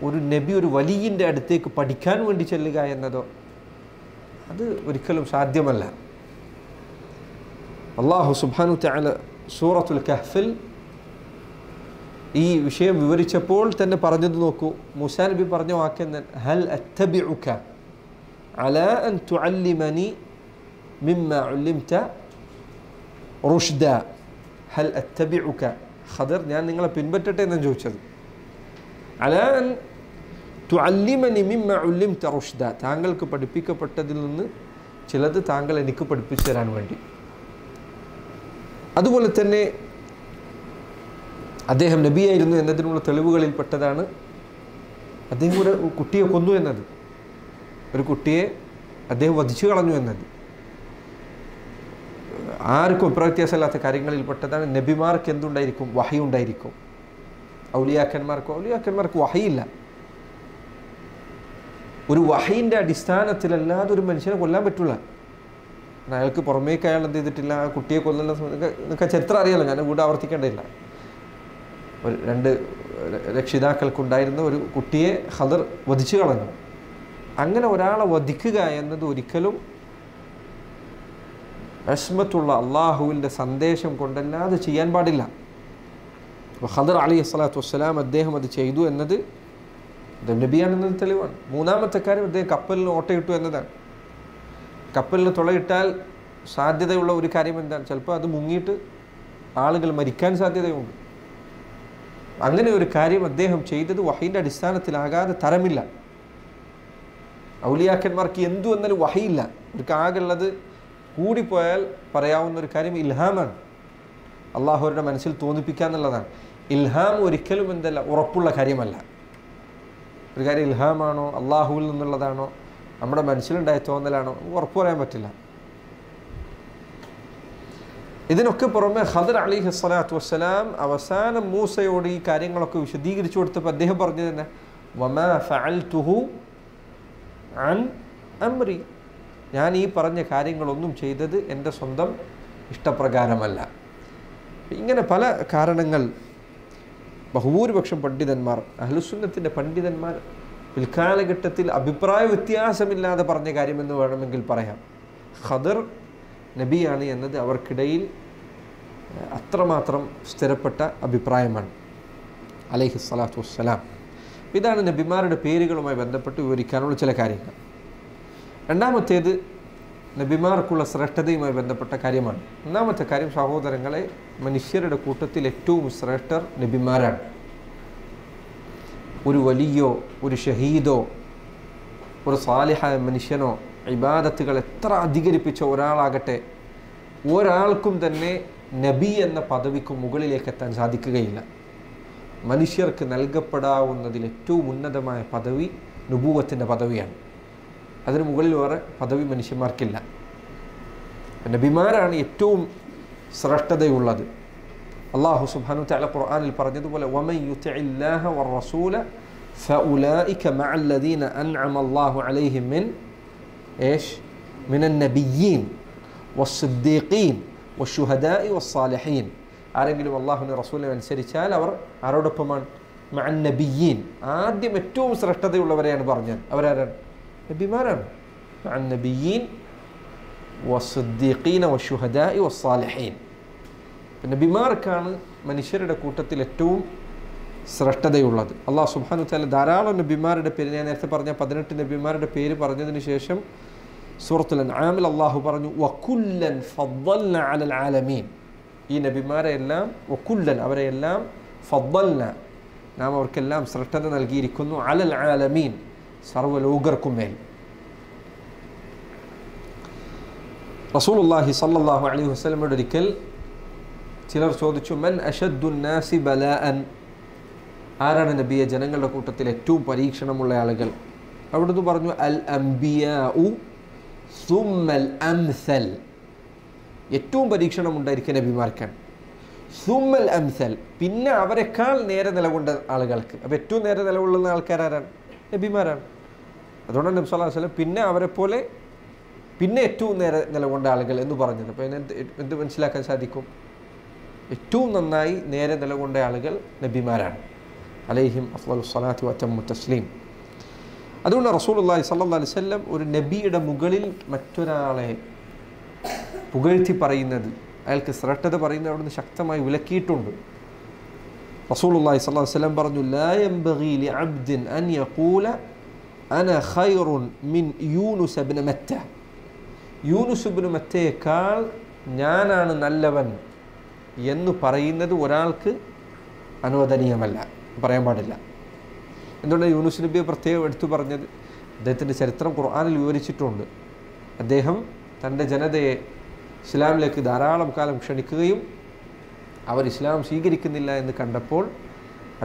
ഒരു നബി ഒരു വലിയൻ്റെ അടുത്തേക്ക് പഠിക്കാൻ വേണ്ടി ചെല്ലുക എന്നതോ അത് ഒരിക്കലും സാധ്യമല്ല. അല്ലാഹു സുബ്ഹാനഹു വ തആല സൂറത്തുൽ കഹ്ഫിൽ ഈ വിഷയം വിവരിച്ചപ്പോൾ തന്നെ പറഞ്ഞത് നോക്കൂ. മൂസാ നബി പറഞ്ഞ വാക്കെന്ന് ഹൽ അത്തബിഉക അലാ അൻ തുഅല്ലിമനി മിമ്മ ഉല്ലിംത റുഷ്ദ. ഹൽ അത്തബിഉക, ഖദർ ഞാൻ നിങ്ങളെ പിൻപറ്റട്ടെ എന്നാണ് ചോദിച്ചത്. അലാ അൻ തുഅല്ലിമനി മിമ്മ ഉല്ലിംത റുഷ്ദ, താങ്കൾക്ക് പഠിപ്പിക്കപ്പെട്ടതിൽ നിന്ന് ചിലത് താങ്കൾ എനിക്ക് പഠിപ്പിച്ചു തരാൻ വേണ്ടി. അതുപോലെ തന്നെ അദ്ദേഹം നബിയായിരുന്നു എന്നതിനുള്ള തെളിവുകളിൽപ്പെട്ടതാണ് അദ്ദേഹം ഒരു കുട്ടിയെ കൊന്നു എന്നത്, ഒരു കുട്ടിയെ അദ്ദേഹം വധിച്ചു കളഞ്ഞു എന്നത്. ആർക്കും അഭിപ്രായവ്യത്യാസമില്ലാത്ത കാര്യങ്ങളിൽപ്പെട്ടതാണ്. നബിമാർക്ക് എന്തുണ്ടായിരിക്കും? വഹി ഉണ്ടായിരിക്കും. ഔലിയാക്കന്മാർക്ക് വഹിയില്ല. ഒരു വഹീൻ്റെ അടിസ്ഥാനത്തിലല്ലാതെ ഒരു മനുഷ്യനെ കൊല്ലാൻ പറ്റില്ല. അയാൾക്ക് പുറമേക്ക് അയാൾ എന്ത് ചെയ്തിട്ടില്ല, ആ കുട്ടിയെ കൊല്ലുന്ന നിങ്ങൾക്ക് ചരിത്രം അറിയാലോ, ഞാൻ വീട് ആവർത്തിക്കേണ്ടതില്ല. ഒരു 2 രക്ഷിതാക്കൾക്കുണ്ടായിരുന്ന ഒരു കുട്ടിയെ ഖദർ വധിച്ചു കളഞ്ഞു. അങ്ങനെ ഒരാളെ വധിക്കുക എന്നത് ഒരിക്കലും അസ്മത്തുള്ള അള്ളാഹുവിൻ്റെ സന്ദേശം കൊണ്ടല്ലാതെ ചെയ്യാൻ പാടില്ല. അപ്പോൾ ഖദർ അലൈഹി സ്വലാത്തു വസ്സലാം അദ്ദേഹം അത് ചെയ്തു എന്നത് നബിയാണെന്നത് തെളിവാണ്. 3-ാമത്തെ കാര്യം, അദ്ദേഹം കപ്പലിന് ഓട്ടയിട്ടു എന്നതാണ്. കപ്പലിന് തുളയിട്ടാൽ സാധ്യതയുള്ള ഒരു കാര്യം എന്താണ്? ചിലപ്പോൾ അത് മുങ്ങിയിട്ട് ആളുകൾ മരിക്കാൻ സാധ്യതയുണ്ട്. അങ്ങനെ ഒരു കാര്യം അദ്ദേഹം ചെയ്തത് വഹീൻ്റെ അടിസ്ഥാനത്തിലാകാതെ തരമില്ല. ഔലിയാക്കന്മാർക്ക് എന്തു എന്നാലും വഹിയില്ല. അവർക്ക് ആകെയുള്ളത് കൂടിപ്പോയാൽ പറയാവുന്ന ഒരു കാര്യം ഇൽഹാമാണ്. അള്ളാഹുവിൻ്റെ മനസ്സിൽ തോന്നിപ്പിക്കുക എന്നുള്ളതാണ്. ഇൽഹാം ഒരിക്കലും എന്തല്ല, ഉറപ്പുള്ള കാര്യമല്ല. ഒരു കാര്യം ഇൽഹാമാണോ അള്ളാഹുവിൽ നിന്നുള്ളതാണോ നമ്മുടെ മനസ്സിലുണ്ടായ തോന്നലാണോ ഉറപ്പ് പറയാൻ പറ്റില്ല. ഇതിനൊക്കെ പുറമെ ഖദർ അലൈഹി സ്വലാത്തു വസ്സലാം അവസാനം മൂസയോട് ഈ കാര്യങ്ങളൊക്കെ വിശദീകരിച്ചു കൊടുത്തപ്പോൾ അദ്ദേഹം പറഞ്ഞു തന്നെ വമാ ഫഅൽതുഹു അൻ അംരി, ഞാൻ ഈ പറഞ്ഞ കാര്യങ്ങളൊന്നും ചെയ്തത് എൻ്റെ സ്വന്തം ഇഷ്ടപ്രകാരമല്ല. ഇങ്ങനെ പല കാരണങ്ങൾ ബഹുഭൂരിപക്ഷം പണ്ഡിതന്മാർ, അഹ്ലുസുന്നത്തിൻ്റെ പണ്ഡിതന്മാർ പിൽക്കാലഘട്ടത്തിൽ അഭിപ്രായ വ്യത്യാസമില്ലാതെ പറഞ്ഞ കാര്യമെന്ന് വേണമെങ്കിൽ പറയാം. ഖദർ നബിയാണ് എന്നത് അവർക്കിടയിൽ അത്രമാത്രം സ്ഥിരപ്പെട്ട അഭിപ്രായമാണ് അലൈഹി സ്വലാത്തു വസ്സലാം. ഇതാണ് നബിമാരുടെ പേരുകളുമായി ബന്ധപ്പെട്ട് വിവരിക്കാനുള്ള ചില കാര്യങ്ങൾ. രണ്ടാമത്തേത് നബിമാർക്കുള്ള ശ്രേഷ്ഠതയുമായി ബന്ധപ്പെട്ട കാര്യമാണ്. ഒന്നാമത്തെ കാര്യം, സഹോദരങ്ങളെ, മനുഷ്യരുടെ കൂട്ടത്തിൽ ഏറ്റവും ശ്രേഷ്ഠർ നബിമാരാണ്. ഒരു വലിയോ ഒരു ഷഹീദോ ഒരു സാലിഹായ മനുഷ്യനോ ഇബാദത്തുകൾ എത്ര അധികരിപ്പിച്ച ഒരാളാകട്ടെ, ഒരാൾക്കും തന്നെ നബി എന്ന പദവിക്ക് മുകളിലേക്ക് എത്താൻ സാധിക്കുകയില്ല. മനുഷ്യർക്ക് നൽകപ്പെടാവുന്നതിൽ ഏറ്റവും ഉന്നതമായ പദവി നുബൂവത്തിൻ്റെ പദവിയാണ്. അതിന് മുകളിൽ വേറെ പദവി മനുഷ്യന്മാർക്കില്ല. നബിമാരാണ് ഏറ്റവും ശ്രേഷ്ഠതയുള്ളത്. അല്ലാഹു സുബ്ഹാനഹു വതആല ഖുർആനിൽ പറഞ്ഞതുപോലെ വമൻ യുതിഇല്ലാഹ വറസൂല ഫഉലൈക മഅല്ലദീന അൻഅമ അല്ലാഹു അലൈഹിം മിനൻ നബിയ്യീൻ വസ്സിദ്ദീഖീൻ വശുഹദാഇ വസ്സാലിഹീൻ. ആരെങ്കിലും അല്ലാഹുവിനെ റസൂലിനെ അനുസരിച്ചാൽ അവർ ആരോടൊപ്പമാണ്? മഅൻ നബിയ്യീൻ. ആദ്യം ഏറ്റവും ശ്രേഷ്ഠതയുള്ളവരെയാണ് പറഞ്ഞത്. അവരാരാണ്? നബിമാരാണ്. മഅൻ നബിയ്യീൻ വസ്സിദ്ദീഖീന വശുഹദാഇ വസ്സാലിഹീൻ. നബിമാർക്കാണ് മനുഷ്യരുടെ കൂട്ടത്തിൽ ഏറ്റവും ശ്രേഷ്ഠതയുള്ളത്. അല്ലാഹു സുബ്ഹാനഹു വതആല ധാരാളം നബിമാരുടെ പേര്, ഞാൻ നേരത്തെ പറഞ്ഞ 18 നബിമാരുടെ പേര് പറഞ്ഞതിന് ശേഷം സൂറത്തുൽ അൻആമിൽ അല്ലാഹു പറഞ്ഞു വകുല്ലൻ ഫദ്ദൽന അലൽ ആലമീൻ. ഈ നബിമാരെ എല്ലാം വകുല്ലൻ, അവരെയെല്ലാം ഫദ്ദൽന, നാം അവർക്കെല്ലാം ശ്രേഷ്ഠത നൽകിയിരിക്കുന്നു അലൽ ആലമീൻ, സർവ്വലോകർക്കും മേൽ. റസൂലുള്ളാഹി സ്വല്ലല്ലാഹു അലൈഹി വസല്ലമയുടെ ഒരിക്കൽ ചിലർ ചോദിച്ചു, മൻ അശദ്ദുൻ നാസി ബലാഅൻ, ആരാണ് നബിയെ ജനങ്ങളുടെ കൂട്ടത്തിൽ ഏറ്റവും പരീക്ഷണമുള്ള ആളുകൾ? അവിടുന്ന് പറഞ്ഞു അൽ അംബിയാഉ സുമ്മൽ അംസൽ, ഏറ്റവും പരീക്ഷണം ഉണ്ടായിരിക്കുക നബിമാർക്കാണ്. സുമ്മൽ അംസൽ, പിന്നെ അവരെക്കാൾ നേരെ നിലകൊണ്ട ആളുകൾക്ക്. അപ്പോൾ ഏറ്റവും നേരെ നിലകൊള്ളുന്ന ആൾക്കാരാരാണ്? നബിമാരാണ്. അതുകൊണ്ടാണ് നബി സല്ലല്ലാഹു അലൈഹി വസല്ലം പിന്നെ അവരെപ്പോലെ പിന്നെ ഏറ്റവും നേരെ നിലകൊണ്ട ആളുകൾ എന്ന് പറഞ്ഞത്. അപ്പോൾ എന്ത് മനസ്സിലാക്കാൻ സാധിക്കും? ഏറ്റവും നന്നായി നേരെ നിലകൊണ്ട ആളുകൾ നബിമാരാണ്. അലൈഹിം അഫ്ളലു സ്വലാത്തു വഅത്തമ്മു തസ്ലീം. അതുകൊണ്ട് റസൂലുള്ളാഹി സ്വല്ലല്ലാഹു അലൈഹി വസല്ലം ഒരു നബിയുടെ മുകളിൽ മറ്റൊരാളെ പുകഴ്ത്തി പറയുന്നത്, അയാൾക്ക് ശ്രേഷ്ഠത പറയുന്നത് അവിടുന്ന് ശക്തമായി വിലക്കിയിട്ടുണ്ട്. റസൂലുള്ളാഹി സ്വല്ലല്ലാഹു അലൈഹി വസല്ലം പറഞ്ഞു, ലാ യൻബഗി ലിഅബ്ദിൻ അൻ യഖൂല അന ഖൈറുൻ മിൻ യൂനുസ് ഇബ്നു മത്ത. യൂനുസ് ഇബ്നു മത്തയേക്കാൾ ഞാനാണ് നല്ലവൻ എന്ന് പറയുന്നത് ഒരാൾക്ക് അനുവദനീയമല്ല, പറയാൻ പാടില്ല. എന്തുകൊണ്ടാണ് യൂനുസ് നബിയെ പ്രത്യേകം എടുത്തു പറഞ്ഞത്? അദ്ദേഹത്തിൻ്റെ ചരിത്രം ഖുർആനിൽ വിവരിച്ചിട്ടുണ്ട്. അദ്ദേഹം തൻ്റെ ജനതയെ ഇസ്ലാമിലേക്ക് ധാരാളം കാലം ക്ഷണിക്കുകയും അവർ ഇസ്ലാം സ്വീകരിക്കുന്നില്ല എന്ന് കണ്ടപ്പോൾ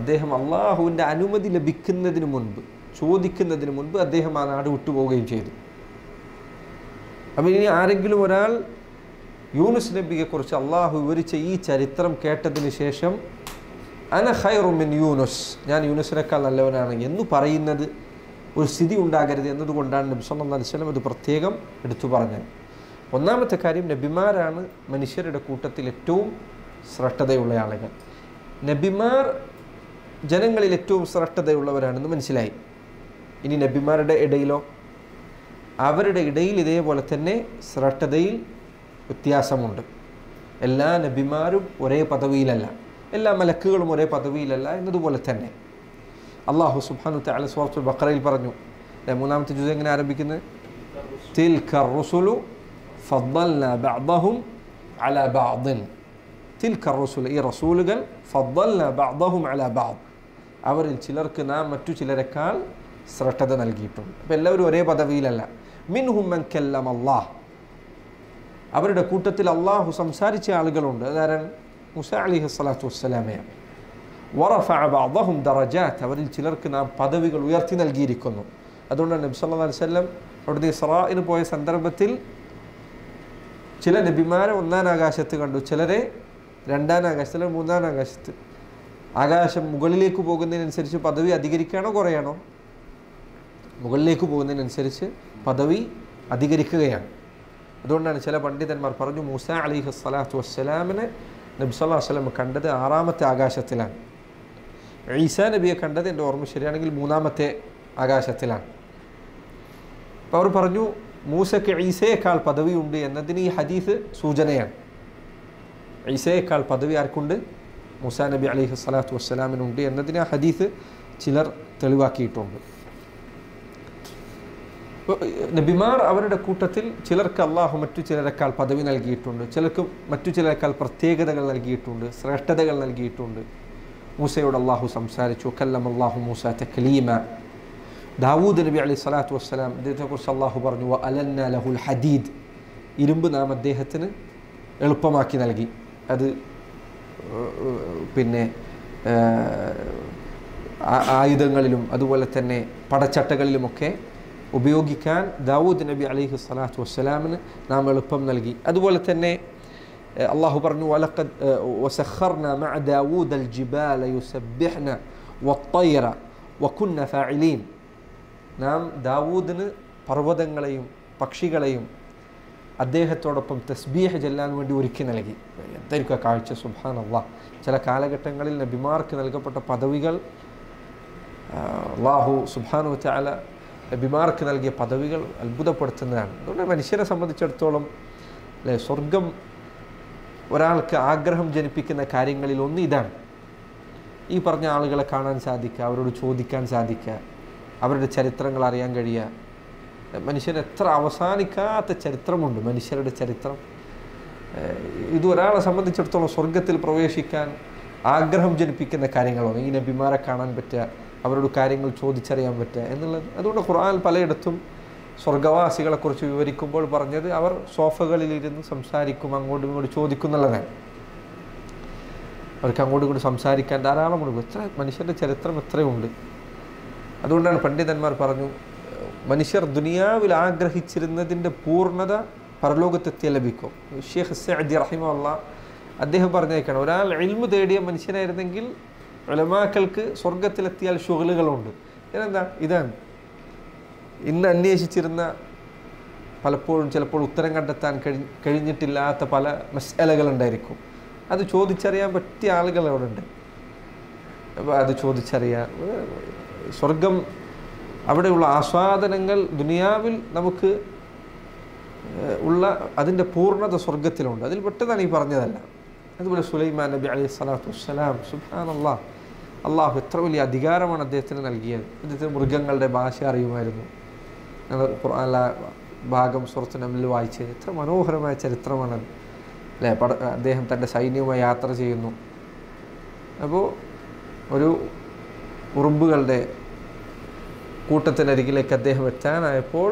അദ്ദേഹം അള്ളാഹുവിൻ്റെ അനുമതി ലഭിക്കുന്നതിന് മുൻപ്, ചോദിക്കുന്നതിന് മുൻപ് അദ്ദേഹം ആ നാട് വിട്ടുപോവുകയും ചെയ്തു. അപ്പം ഇനി ആരെങ്കിലും ഒരാൾ യൂനുസ് നബിയെക്കുറിച്ച് അള്ളാഹു വിവരിച്ച ഈ ചരിത്രം കേട്ടതിന് ശേഷം അന ഖൈറു മിൻ യൂനുസ്, ഞാൻ യൂനുസിനേക്കാൾ നല്ലവനാണ് എന്ന് പറയുന്നത് ഒരു സ്ഥിതി ഉണ്ടാകരുത് എന്നതുകൊണ്ടാണ് നബി സല്ലല്ലാഹു അലൈഹി വസല്ലം അത് പ്രത്യേകം എടുത്തു പറഞ്ഞത്. ഒന്നാമത്തെ കാര്യം, നബിമാരാണ് മനുഷ്യരുടെ കൂട്ടത്തിൽ ഏറ്റവും ശ്രദ്ധയുള്ള ആളുകൾ. നബിമാർ ജനങ്ങളിൽ ഏറ്റവും ശ്രദ്ധയുള്ളവരാണെന്ന് മനസ്സിലായി. ഇനി നബിമാരുടെ ഇടയിലോ? അവരുടെ ഇടയിൽ ഇതേപോലെ തന്നെ ശ്രദ്ധയിൽ വ്യത്യാസമുണ്ട്. എല്ലാ നബിമാരും ഒരേ പദവിയിലല്ല, എല്ലാ മലക്കുകളും ഒരേ പദവിയിലല്ല എന്നതുപോലെ തന്നെ അല്ലാഹു സുബ്ഹാനഹു വ തആല സൂറത്തുൽ ബഖറയിൽ പറഞ്ഞു. മൂന്നാമത്തെ ജുസ് എങ്ങനെ ആരംഭിക്കുന്നത്? തിൽക റുസുലു ഫദ്ദൽനാ ബഅദഹും അലാ ബഅദിൻ. തിൽക റുസുൽ, ഈ റസൂലുകൾ, ഫദ്ദൽനാ ബഅദഹും അലാ ബഅദ്, അവരിൽ ചിലർക്ക് നാം മറ്റു ചിലരെക്കാൾ ശ്രദ്ധ നൽകിയിട്ടുണ്ട്. അപ്പോൾ എല്ലാവരും ഒരേ പദവിയിലല്ല. മിൻഹും മൻ കല്ലമ അല്ലാഹ്, അവരുടെ കൂട്ടത്തിൽ അള്ളാഹു സംസാരിച്ച ആളുകളുണ്ട്. അതാരാണ്? മൂസ അലൈഹിസ്സലാത്തു വസ്സലാമയാണ്. വറഫഅ ബഅദഹും ദറജാത്ത്, അവരിൽ ചിലർക്ക് നാം പദവികൾ ഉയർത്തി നൽകിയിരിക്കുന്നു. അതുകൊണ്ടാണ് നബി സല്ലല്ലാഹു അലൈഹി വസല്ലം അവിടുത്തെ ഇസ്രാഇന് പോയ സന്ദർഭത്തിൽ ചില നബിമാരെ ഒന്നാം ആകാശത്ത് കണ്ടു, ചിലരെ രണ്ടാം ആകാശത്ത്, ചിലർ മൂന്നാം ആകാശത്ത്. ആകാശം മുകളിലേക്ക് പോകുന്നതിനനുസരിച്ച് പദവി അധികരിക്കുകയാണോ കുറയാണോ? മുകളിലേക്ക് പോകുന്നതിനനുസരിച്ച് പദവി അധികരിക്കുകയാണ്. അതുകൊണ്ടാണ് ചില പണ്ഡിതന്മാർ പറഞ്ഞു, മൂസ അലൈഹിസ്സലാത്തു വസ്സലാമിനെ നബി സല്ലല്ലാഹു അലൈഹി വസല്ലം കണ്ടത് 6ാമത്തെ ആകാശത്തിലാണ്. ഈസാ നബിയെ കണ്ടത്, എൻ്റെ ഓർമ്മ ശരിയാണെങ്കിൽ 3ാമത്തെ ആകാശത്തിലാണ്. അപ്പോൾ അവർ പറഞ്ഞു മൂസയ്ക്ക് ഈസയേക്കാൾ പദവി ഉണ്ട് എന്നതിന് ഈ ഹദീസ് സൂചനയാണ്. ഈസയേക്കാൾ പദവി ആർക്കുണ്ട്? മൂസാ നബി അലൈഹിസ്സലാത്തു വസ്സലാമിനുണ്ട് എന്നതിന് ആ ഹദീസ് ചിലർ തെളിവാക്കിയിട്ടുണ്ട്. നബിമാർ അവരുടെ കൂട്ടത്തിൽ ചിലർക്ക് അള്ളാഹു മറ്റു ചിലരെക്കാൾ പദവി നൽകിയിട്ടുണ്ട്, ചിലർക്ക് മറ്റു ചിലരെക്കാൾ പ്രത്യേകതകൾ നൽകിയിട്ടുണ്ട്, ശ്രേഷ്ഠതകൾ നൽകിയിട്ടുണ്ട്. മൂസയോട് അള്ളാഹു സംസാരിച്ചു, കല്ലമ അല്ലാഹു മൂസ തക്ലീമ. ദാവൂദ് നബി അലൈഹി സ്വലാത്തു വസ്സലാം, അദ്ദേഹത്തെക്കുറിച്ച് അള്ളാഹു പറഞ്ഞു, വ അലന്ന ലഹുൽ ഹദീദ്, ഇരുമ്പ് നാം അദ്ദേഹത്തിന് എളുപ്പമാക്കി നൽകി. അത് പിന്നെ ആയുധങ്ങളിലും അതുപോലെ തന്നെ പടച്ചട്ടകളിലുമൊക്കെ ഉപയോഗിക്കാൻ ദാവൂദ് നബി അലൈഹി സ്വലാത്തു വസ്സലാമിന് നാം എളുപ്പം നൽകി. അതുപോലെ തന്നെ അള്ളാഹു പറഞ്ഞു, വലഖദ് വസഖർനാ മഅ ദാവൂദ അൽ ജിബാല യുസബ്ബിഹ്ന വത്തയ്റ വകുന്ന ഫാഇലീൻ. നാം ദാവൂദിന് പർവ്വതങ്ങളെയും പക്ഷികളെയും അദ്ദേഹത്തോടൊപ്പം തസ്ബീഹ് ചെല്ലാൻ വേണ്ടി ഒരുക്കി നൽകി. എന്തായിരിക്കും കാഴ്ച! സുബ്ഹാനല്ലാഹ്. ചില കാലഘട്ടങ്ങളിൽ നബിമാർക്ക് നൽകപ്പെട്ട പദവികൾ, അല്ലാഹു സുബ്ഹാനഹു വ തആല നബിമാർക്ക് നൽകിയ പദവികൾ അത്ഭുതപ്പെടുത്തുന്നതാണ്. അതുകൊണ്ട് മനുഷ്യരെ സംബന്ധിച്ചിടത്തോളം സ്വർഗം ഒരാൾക്ക് ആഗ്രഹം ജനിപ്പിക്കുന്ന കാര്യങ്ങളിൽ ഒന്ന് ഇതാണ്. ഈ പറഞ്ഞ ആളുകളെ കാണാൻ സാധിക്കുക, അവരോട് ചോദിക്കാൻ സാധിക്കുക, അവരുടെ ചരിത്രങ്ങൾ അറിയാൻ കഴിയുക. മനുഷ്യന് എത്ര അവസാനിക്കാത്ത ചരിത്രമുണ്ട്, മനുഷ്യരുടെ ചരിത്രം. ഇത് ഒരാളെ സംബന്ധിച്ചിടത്തോളം സ്വർഗത്തിൽ പ്രവേശിക്കാൻ ആഗ്രഹം ജനിപ്പിക്കുന്ന കാര്യങ്ങളാണ്. ഈ നബിമാരെ കാണാൻ പറ്റുക, അവരോട് കാര്യങ്ങൾ ചോദിച്ചറിയാൻ പറ്റുക എന്നുള്ളത്. അതുകൊണ്ട് ഖുർആൻ പലയിടത്തും സ്വർഗവാസികളെക്കുറിച്ച് വിവരിക്കുമ്പോൾ പറഞ്ഞത് അവർ സോഫകളിലിരുന്ന് സംസാരിക്കും, അങ്ങോട്ടും ഇങ്ങോട്ടും ചോദിക്കുന്നുള്ളതാണ്. അവർക്ക് അങ്ങോട്ടും ഇങ്ങോട്ടും സംസാരിക്കാൻ ധാരാളമുണ്ട്. എത്ര മനുഷ്യരുടെ ചരിത്രം എത്രയുണ്ട്. അതുകൊണ്ടാണ് പണ്ഡിതന്മാർ പറഞ്ഞു, മനുഷ്യർ ദുനിയാവിൽ ആഗ്രഹിച്ചിരുന്നതിൻ്റെ പൂർണ്ണത പരലോകത്തെത്തിയ ലഭിക്കും. ഷെയ്ഖ് സഅദി റഹിമഹുല്ലാഹ് അദ്ദേഹം പറഞ്ഞേക്കാണ്, ഒരാൾ ഇൽമു തേടിയ മനുഷ്യനായിരുന്നെങ്കിൽ ഉലമാക്കൾക്ക് സ്വർഗത്തിലെത്തിയാൽ ശുഗലുകളുണ്ട്. ഇതെന്താ? ഇതാണ് ഇന്ന് അന്വേഷിച്ചിരുന്ന, പലപ്പോഴും ചിലപ്പോൾ ഉത്തരം കണ്ടെത്താൻ കഴിഞ്ഞിട്ടില്ലാത്ത പല മസ്അലകളുണ്ടായിരിക്കും. അത് ചോദിച്ചറിയാൻ പറ്റിയ ആളുകൾ അവിടെ ഉണ്ട്. അപ്പോൾ അത് ചോദിച്ചറിയാൻ സ്വർഗം, അവിടെയുള്ള ആസ്വാദനങ്ങൾ ദുനിയാവിൽ നമുക്ക് ഉള്ള അതിൻ്റെ പൂർണ്ണത സ്വർഗത്തിലുണ്ട്. അതിൽ പെട്ടതാണ് ഈ പറഞ്ഞതല്ല. അതുപോലെ സുലൈമാൻ നബി അലൈഹി സ്വലാത്തു വസ്സലാം, സുബ്ഹാനല്ലാഹ്, അള്ളാഹു എത്ര വലിയ അധികാരമാണ് അദ്ദേഹത്തിന് നൽകിയത്. അദ്ദേഹത്തിന് മൃഗങ്ങളുടെ ഭാഷ അറിയുമായിരുന്നു. ഞങ്ങൾ ഖുർആനിലെ ഭാഗം സൂറത്ത് നംലിൽ വായിച്ചത് എത്ര മനോഹരമായ ചരിത്രമാണത് അല്ലേ. അദ്ദേഹം തൻ്റെ സൈന്യവുമായി യാത്ര ചെയ്യുന്നു. അപ്പോൾ ഒരു ഉറുമ്പുകളുടെ കൂട്ടത്തിനരികിലേക്ക് അദ്ദേഹം എത്താനായപ്പോൾ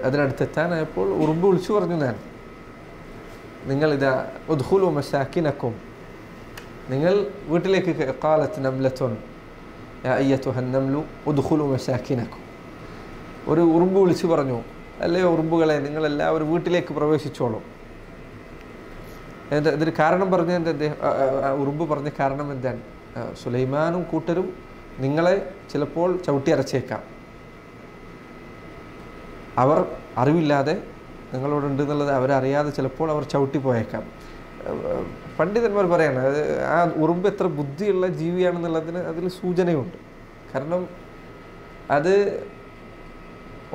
അതിനടുത്തെത്താനായപ്പോൾ ഉറുമ്പ് വിളിച്ചു പറഞ്ഞു, നിങ്ങളിതാ ഉദ്ഖുലു മസാകിനക്കും, നിങ്ങൾ വീട്ടിലേക്ക് ഖാലത്ത് നംലത്തുൻ യാ അയ്യതുഹൻ നംലു ഉദ്ഖുലു മസാകിനക്കും. ഒരു ഉറുമ്പ് വിളിച്ചു പറഞ്ഞു, അല്ലയോ ഉറുമ്പുകളെ, നിങ്ങളെല്ലാവരും വീട്ടിലേക്ക് പ്രവേശിച്ചോളൂ. ഇതിന് കാരണം പറഞ്ഞ ഉറുമ്പ് പറഞ്ഞ കാരണം എന്താണ്? സുലൈമാനും കൂട്ടരും നിങ്ങളെ ചിലപ്പോൾ ചവിട്ടി അരച്ചേക്കാം. അവർ അറിവില്ലാതെ നിങ്ങളോടുണ്ട് എന്നുള്ളത് അവരറിയാതെ ചിലപ്പോൾ അവർ ചവിട്ടി പോയേക്കാം. പണ്ഡിതന്മാർ പറയാണ് ആ ഉറുമ്പ് എത്ര ബുദ്ധിയുള്ള ജീവിയാണെന്നുള്ളതിന് അതിൽ സൂചനയുണ്ട്. കാരണം അത്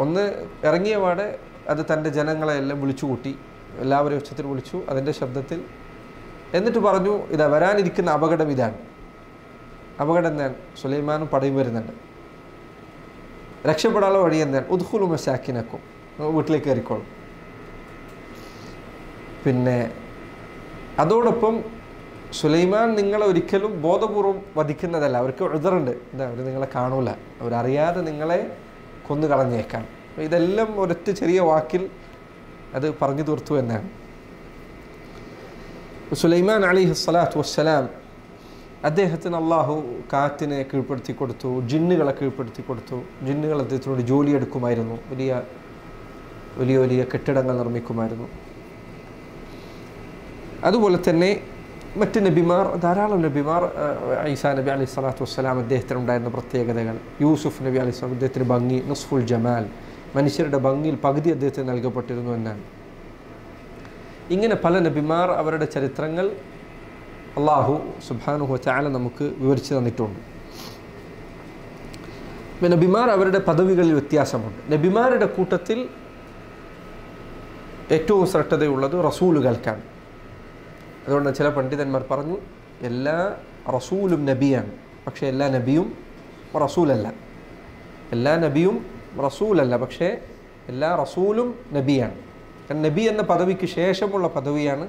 ഒന്ന് ഇറങ്ങിയ പാടെ അത് തൻ്റെ ജനങ്ങളെ എല്ലാം വിളിച്ചു കൂട്ടി, എല്ലാവരെയും ഉച്ചത്തിൽ വിളിച്ചു അതിൻ്റെ ശബ്ദത്തിൽ. എന്നിട്ട് പറഞ്ഞു, ഇതാ വരാനിരിക്കുന്ന അപകടം ഇതാണ്. അപകടം എന്താണ്? സുലൈമാനും പടയും വരുന്നുണ്ട്. രക്ഷപ്പെടാനുള്ള വഴി എന്താണ്? ഉദ്ഖുലു മസാകിനക്കും, വീട്ടിലേക്ക് കയറിക്കോളും. പിന്നെ അതോടൊപ്പം സുലൈമാൻ നിങ്ങളെ ഒരിക്കലും ബോധപൂർവം വധിക്കുന്നതല്ല. അവർക്ക് ഉദറുണ്ട്, എന്താ അവർ നിങ്ങളെ കാണൂല, അവരറിയാതെ നിങ്ങളെ കൊന്നു കളഞ്ഞേക്കാം. ഇതെല്ലാം ഒരൊറ്റ ചെറിയ വാക്കിൽ അത് പറഞ്ഞു തീർത്തു എന്നാണ്. സുലൈമാൻ അലൈഹിസ്സലാത്തു വസ്സലാം അദ്ദേഹത്തിന് അള്ളാഹു കാറ്റിനെ കീഴ്പ്പെടുത്തി കൊടുത്തു, ജിന്നുകളെ കീഴ്പ്പെടുത്തി കൊടുത്തു. ജിന്നുകൾ അദ്ദേഹത്തിനോട് ജോലിയെടുക്കുമായിരുന്നു, വലിയ വലിയ വലിയ കെട്ടിടങ്ങൾ നിർമ്മിക്കുമായിരുന്നു. അതുപോലെ തന്നെ മറ്റ് നബിമാർ, ധാരാളം നബിമാർ, ഈസാ നബി അലൈഹി സ്വലാത്തു വസ്സലാം അദ്ദേഹത്തിനുണ്ടായിരുന്ന പ്രത്യേകതകൾ, യൂസുഫ് നബി അലൈഹി സ്വലാം അദ്ദേഹത്തിന് ഭംഗി, നസ്ഫുൽ ജമാൽ, മനുഷ്യരുടെ ഭംഗിയിൽ പകുതി അദ്ദേഹത്തിന് നൽകപ്പെട്ടിരുന്നു എന്നാണ്. ഇങ്ങനെ പല നബിമാർ അവരുടെ ചരിത്രങ്ങൾ അള്ളാഹു സുബ്ഹാനഹു വ തആല നമുക്ക് വിവരിച്ചു തന്നിട്ടുണ്ട്. നബിമാർ അവരുടെ പദവികളിൽ വ്യത്യാസമുണ്ട്. നബിമാരുടെ കൂട്ടത്തിൽ ഏറ്റവും ശ്രദ്ധയുള്ളത് റസൂലുകൾക്കാണ്. അതുകൊണ്ട് ചില പണ്ഡിതന്മാർ പറഞ്ഞു, എല്ലാ റസൂലും നബിയാണ്, പക്ഷേ എല്ലാ നബിയും റസൂലല്ല. എല്ലാ നബിയും റസൂലല്ല, പക്ഷേ എല്ലാ റസൂലും നബിയാണ്. കാരണം നബി എന്ന പദവിക്ക് ശേഷമുള്ള പദവിയാണ്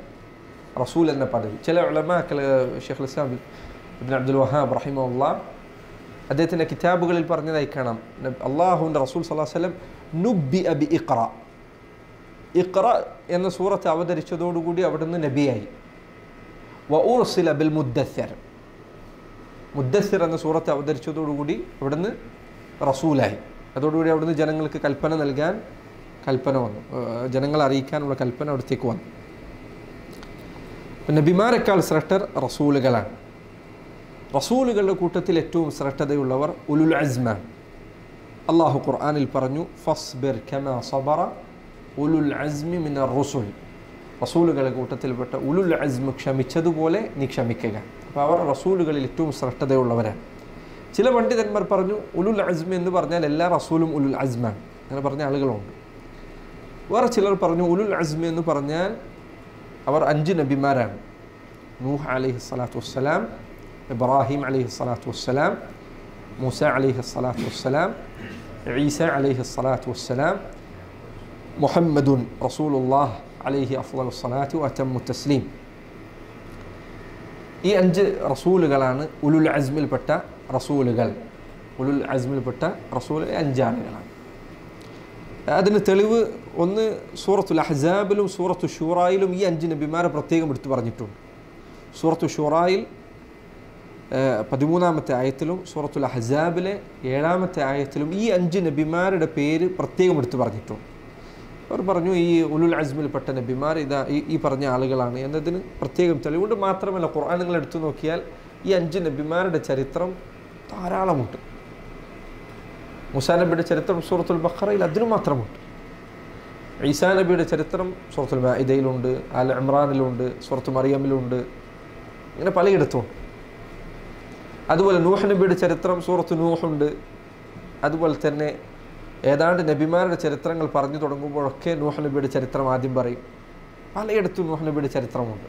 റസൂൽ എന്ന പദവി. ചില ഉലമാക്കൾ, ഷെയ്ഖുൽ ഇസ്ലാം ഇബ്നു അബ്ദുൽ വഹാബ് റഹിമഹുല്ലാഹ് അദ്ദേഹത്തിൻ്റെ കിതാബുകളിൽ പറഞ്ഞതായി കാണാം, അള്ളാഹുവിൻ്റെ റസൂൽ സ്വല്ലല്ലാഹു അലൈഹി വസല്ലം നുബ്ബിഅ ബി ഇഖ്റ, ഇഖ്റ എന്ന സൂറത്ത് അവതരിച്ചതോടുകൂടി അവിടുന്ന് നബിയായി. വ ഉർസില ബിൽ മുദ്ദസ്സിർ, മുദ്ദസ്സിർ എന്ന സൂറത്ത് അവതരിച്ചതോടുകൂടി അവിടുന്ന് റസൂലായി. അതോടുകൂടി അവിടുന്ന് ജനങ്ങൾക്ക് കൽപ്പന നൽകാൻ കൽപ്പന വന്നു, ജനങ്ങളെ അറിയിക്കാനുള്ള കൽപ്പന അവിടത്തേക്ക് വന്നു. നബിമാരെക്കാൾ ശ്രേഷ്ഠർ റസൂലുകളാണ്. റസൂലുകളുടെ കൂട്ടത്തിൽ ഏറ്റവും ശ്രേഷ്ഠതയുള്ളവർ ഉലുൽ അസ്മാണ്. അള്ളാഹു ഖുർആനിൽ പറഞ്ഞു, ഫസ്ബിർ കമാ സബറ ഉലുൽ അസ്മി മിനർ റുസുൽ. റസൂലുകളുടെ കൂട്ടത്തിൽപ്പെട്ട ഉലുൽ അസ്മ് ക്ഷമിച്ചതുപോലെ നീ ക്ഷമിക്കുക. അപ്പോൾ അവർ റസൂലുകളിൽ ഏറ്റവും ശ്രേഷ്ഠതയുള്ളവരാണ്. ചില പണ്ഡിതന്മാർ പറഞ്ഞു, ഉലുൽ അസ്മി എന്ന് പറഞ്ഞാൽ എല്ലാ റസൂലും ഉലുൽ അസ്മാണ്, അങ്ങനെ പറഞ്ഞ ആളുകളുണ്ട്. വേറെ ചിലർ പറഞ്ഞു, ഉലുൽ അസ്മി എന്ന് പറഞ്ഞാൽ അവർ 5 നബിമാരാണ്. നൂഹ് അലൈഹി സ്വലാത്തു വസ്സലാം, ഇബ്രാഹിം അലൈഹി സ്വലാത്തു വസ്സലാം, മൂസ അലൈഹി സ്വലാത്തു വസ്സലാം, ഈസ അലൈഹി സ്വലാത്തു വസ്സലാം, മുഹമ്മദുൻ റസൂലുള്ളാഹ് അലൈഹി അഫ്ളലു സ്വലാത്തു വഅതമ്മു തസ്ലീം. ഈ 5 റസൂലുകളാണ് ഉലുൽ അസ്മിൽപ്പെട്ട റസൂലുകൾ. ഉലുൽ അസ്മിൽപ്പെട്ട റസൂൽ 5 ആളുകളാണ്. അതിന് തെളിവ് ഒന്ന് സൂറത്തുൽ അഹ്സാബിലും സൂറത്തു ഷൂറായിലും ഈ 5 നബിമാരെ പ്രത്യേകം എടുത്തു പറഞ്ഞിട്ടുണ്ട്. സൂറത്തു ഷൂറായിൽ 13-ാമത്തെ ആയത്തിലും സൂറത്തുൽ അഹ്സാബിലെ 7-ാമത്തെ ആയത്തിലും ഈ 5 നബിമാരുടെ പേര് പ്രത്യേകം എടുത്തു പറഞ്ഞിട്ടുണ്ട്. അവർ പറഞ്ഞു, ഈ ഉലുൽ അസ്മിൽപ്പെട്ട നബിമാർ ഇതാ ഈ പറഞ്ഞ ആളുകളാണ് എന്നതിന് പ്രത്യേകം തെളിവുണ്ട്. മാത്രമല്ല ഖുർആൻ നിങ്ങൾ എടുത്തു നോക്കിയാൽ ഈ 5 നബിമാരുടെ ചരിത്രം ധാരാളമുണ്ട്. മൂസാ നബിയുടെ ചരിത്രം സൂറത്തുൽ ബഖറയിൽ അതിനു മാത്രമുണ്ട്. ഈസാ നബിയുടെ ചരിത്രം സൂറത്തുൽ മാഇദയിലുണ്ട്, ആൽ ഇമ്രാനിലുണ്ട്, സൂറത്തു മറിയമിലുണ്ട്, ഇങ്ങനെ പലയിടത്തും. അതുപോലെ നൂഹ് നബിയുടെ ചരിത്രം സൂറത്തു നൂഹുണ്ട്. അതുപോലെ തന്നെ ഏതാണ്ട് നബിമാരുടെ ചരിത്രങ്ങൾ പറഞ്ഞു തുടങ്ങുമ്പോഴൊക്കെ നൂഹ് നബിയുടെ ചരിത്രം ആദ്യം പറയും. പലയിടത്തും നൂഹ് നബിയുടെ ചരിത്രമുണ്ട്.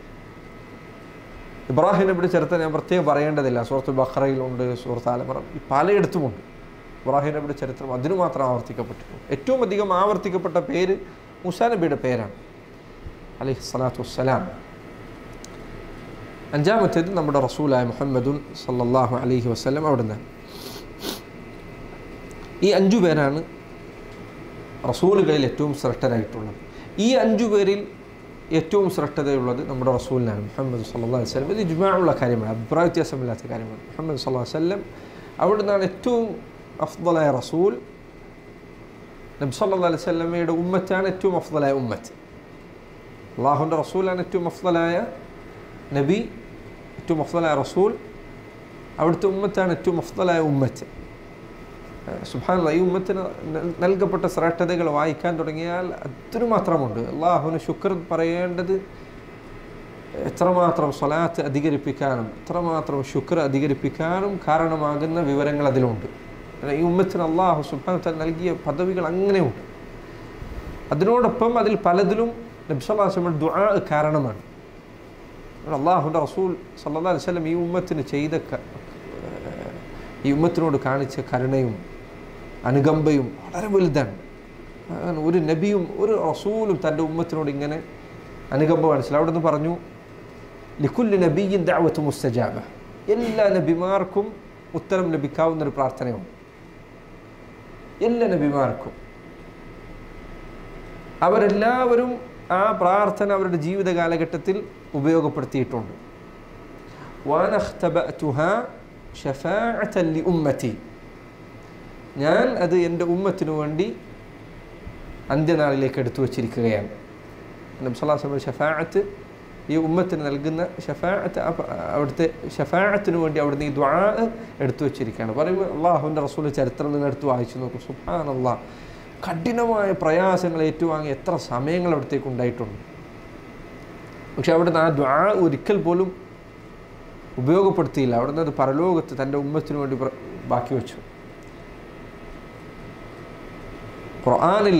ഇബ്രാഹിം നബിയുടെ ചരിത്രം ഞാൻ പ്രത്യേകം പറയേണ്ടതില്ല. സൂറത്തുൽ ബഖറയിലുണ്ട്, സൂറത്ത് ആൽ ഇംറാൻ, പലയിടത്തുമുണ്ട്. ഇബ്രാഹിം നബിയുടെ ചരിത്രം അതിനു മാത്രം ആവർത്തിക്കപ്പെട്ടിട്ടുണ്ട്. ഏറ്റവും അധികം ആവർത്തിക്കപ്പെട്ട പേര് മൂസാ നബിയുടെ പേരാണ്, അലൈഹിസ്സലാത്തു വസ്സലാം. അഞ്ചാമത്തേത് നമ്മുടെ റസൂലായ മുഹമ്മദുൻ സല്ലല്ലാഹു അലൈഹി വസല്ലം. അവിടുന്ന് ഈ 5 പേരാണ് റസൂലുകളിൽ ഏറ്റവും ശ്രേഷ്ഠരായിട്ടുള്ളത്. ഈ 5 പേരിൽ ഏറ്റവും ശ്രേഷ്ഠതയുള്ളത് നമ്മുടെ റസൂലിനാണ്, മുഹമ്മദ് സല്ലല്ലാഹു അലൈഹി വസല്ലം. ഇത് ഇജ്മാഉള്ള കാര്യമാണ്, അഭിപ്രായ വ്യത്യാസമില്ലാത്ത കാര്യമാണ്. മുഹമ്മദ് സല്ലല്ലാഹു അലൈഹി വസല്ലം അവിടുന്നാണ് ഏറ്റവും അഫ്ദലായ റസൂൽ. നബി സല്ലല്ലാഹു അലൈഹി വസല്ലമയുടെ ഉമ്മത്താണ് ഏറ്റവും അഫ്ദലായ ഉമ്മത്ത്. അള്ളാഹുവിൻ്റെ റസൂലാണ് ഏറ്റവും അഫ്ദലായ നബി, ഏറ്റവും അഫ്ദലായ റസൂൽ. അവിടുത്തെ ഉമ്മത്താണ് ഏറ്റവും അഫ്ദലായ ഉമ്മത്ത്. സുബ്ഹാനല്ലാഹ്, ഈ ഉമ്മത്തിന് നൽകപ്പെട്ട ശ്രേഷ്ഠതകൾ വായിക്കാൻ തുടങ്ങിയാൽ അതിനു മാത്രമുണ്ട്. അള്ളാഹുവിന് ശുക്ർ പറയേണ്ടത് എത്രമാത്രം സ്വലാത്ത് അധികരിപ്പിക്കാനും എത്രമാത്രം ശുക്ർ അധികരിപ്പിക്കാനും കാരണമാകുന്ന വിവരങ്ങൾ അതിലുണ്ട്. ഈ ഉമ്മത്തിന് അള്ളാഹു സുബ്ഹാനഹു വ തആല നൽകിയ പദവികൾ അങ്ങനെയുണ്ട്. അതിനോടൊപ്പം അതിൽ പലതിലും നബി സല്ലല്ലാഹു അലൈഹി വസല്ലം ദുആ കാരണമാണ്. അള്ളാഹുവിൻ്റെ റസൂൽ സല്ലല്ലാഹു അലൈഹി വസല്ലം ഈ ഉമ്മത്തിന് ചെയ്ത, ഈ ഉമ്മത്തിനോട് കാണിച്ച കരുണയും അനുകമ്പയും വളരെ വലുതാണ്. ഒരു നബിയും ഒരു റസൂലും തൻ്റെ ഉമ്മത്തിനോട് ഇങ്ങനെ അനുകമ്പ കാണിച്ചില്ല. അവിടെ നിന്ന് പറഞ്ഞു, ലികുല്ലി നബിയ്യിൻ ദഅവത്തു മുസ്തജാബ, എല്ലാ നബിമാർക്കും ഉത്തരം ലഭിക്കാവുന്നൊരു പ്രാർത്ഥനയുണ്ട്. എല്ലാ നബിമാർക്കും അവരെല്ലാവരും ആ പ്രാർത്ഥന അവരുടെ ജീവിത കാലഘട്ടത്തിൽ ഉപയോഗപ്പെടുത്തിയിട്ടുണ്ട്. വനഖ്തബഅതുഹാ ശഫാഅതൻ ലിഉമ്മതി, ഞാൻ അത് എൻ്റെ ഉമ്മത്തിനു വേണ്ടി അന്ത്യനാളിലേക്ക് എടുത്തു വച്ചിരിക്കുകയാണ്. നബി സല്ലല്ലാഹു അലൈഹി വസല്ലം ഷഫാഅത്ത്, ഈ ഉമ്മത്തിന് നൽകുന്ന ഷഫാഅത്ത്, അവിടുത്തെ ഷഫാഅത്തിനു വേണ്ടി അവിടുന്ന് ഈ ദുആ എടുത്തു വച്ചിരിക്കുകയാണ്. പറയുമ്പോൾ അള്ളാഹുവിൻ്റെ റസൂൽ ചരിത്രം നിങ്ങൾ എടുത്ത് വായിച്ചു നോക്കും. സുബ്ഹാനല്ലാഹ്, കഠിനമായ പ്രയാസങ്ങൾ ഏറ്റുവാങ്ങി എത്ര സമയങ്ങൾ അവിടത്തേക്ക് ഉണ്ടായിട്ടുണ്ട്. പക്ഷെ അവിടുന്ന് ആ ദുആ ഒരിക്കൽ പോലും ഉപയോഗപ്പെടുത്തിയില്ല. അവിടുന്ന് അത് പരലോകത്ത് തൻ്റെ ഉമ്മത്തിനു വേണ്ടി ബാക്കി വെച്ചു. ഖുർആനിൽ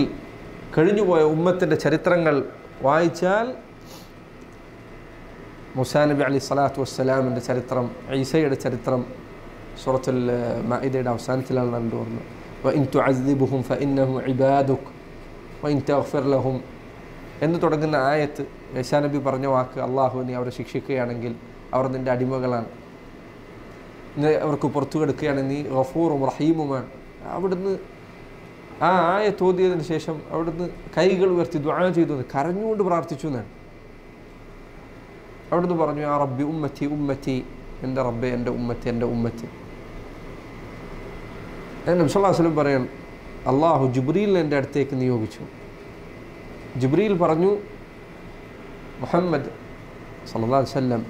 കഴിഞ്ഞുപോയ ഉമ്മത്തിൻ്റെ ചരിത്രങ്ങൾ വായിച്ചാൽ മൂസാ നബി അലൈഹി സ്വലാത്തു വസ്സലാമിൻ്റെ ചരിത്രം, ഈസയുടെ ചരിത്രം സൂറത്തുൽ മാഇദയുടെ അവസാനത്തിലാണ് കണ്ടുവരുന്നത്. വഇൻ തുഅദ്ദിബുഹും ഫഇന്നഹും ഇബാദുക് വഇൻ തഗ്ഫിർ ലഹും എന്ന് തുടങ്ങുന്ന ആയത്ത്, ഈസാ നബി പറഞ്ഞ വാക്ക്, അള്ളാഹു നീ അവരെ ശിക്ഷിക്കുകയാണെങ്കിൽ അവർ നിൻ്റെ അടിമകളാണ്, നീ അവർക്ക് പുറത്തു കെടുക്കുകയാണെങ്കിൽ നീ ഗഫൂറും റഹീമുമാണ്. അവിടുന്ന് ആ ആയത്ത് ഓതിയതിന് ശേഷം അവിടുന്ന് കൈകൾ ഉയർത്തി ദുആ ചെയ്തു, കരഞ്ഞുകൊണ്ട് പ്രാർത്ഥിച്ചു എന്നാണ്. അവിടുന്ന് പറഞ്ഞു, ആ റബ്ബി ഉമ്മത്തി ഉമ്മത്തി, എൻ്റെ റബ്ബെ എൻ്റെ ഉമ്മത്തി എൻ്റെ ഉമ്മത്തി. നബി സല്ലല്ലാഹു അലൈഹി വസല്ലം പറയാൻ, അള്ളാഹു ജിബ്രീലിനെ എൻ്റെ അടുത്തേക്ക് നിയോഗിച്ചു. ജിബ്രീൽ പറഞ്ഞു, മുഹമ്മദ് സല്ലല്ലാഹു അലൈഹി വസല്ലം,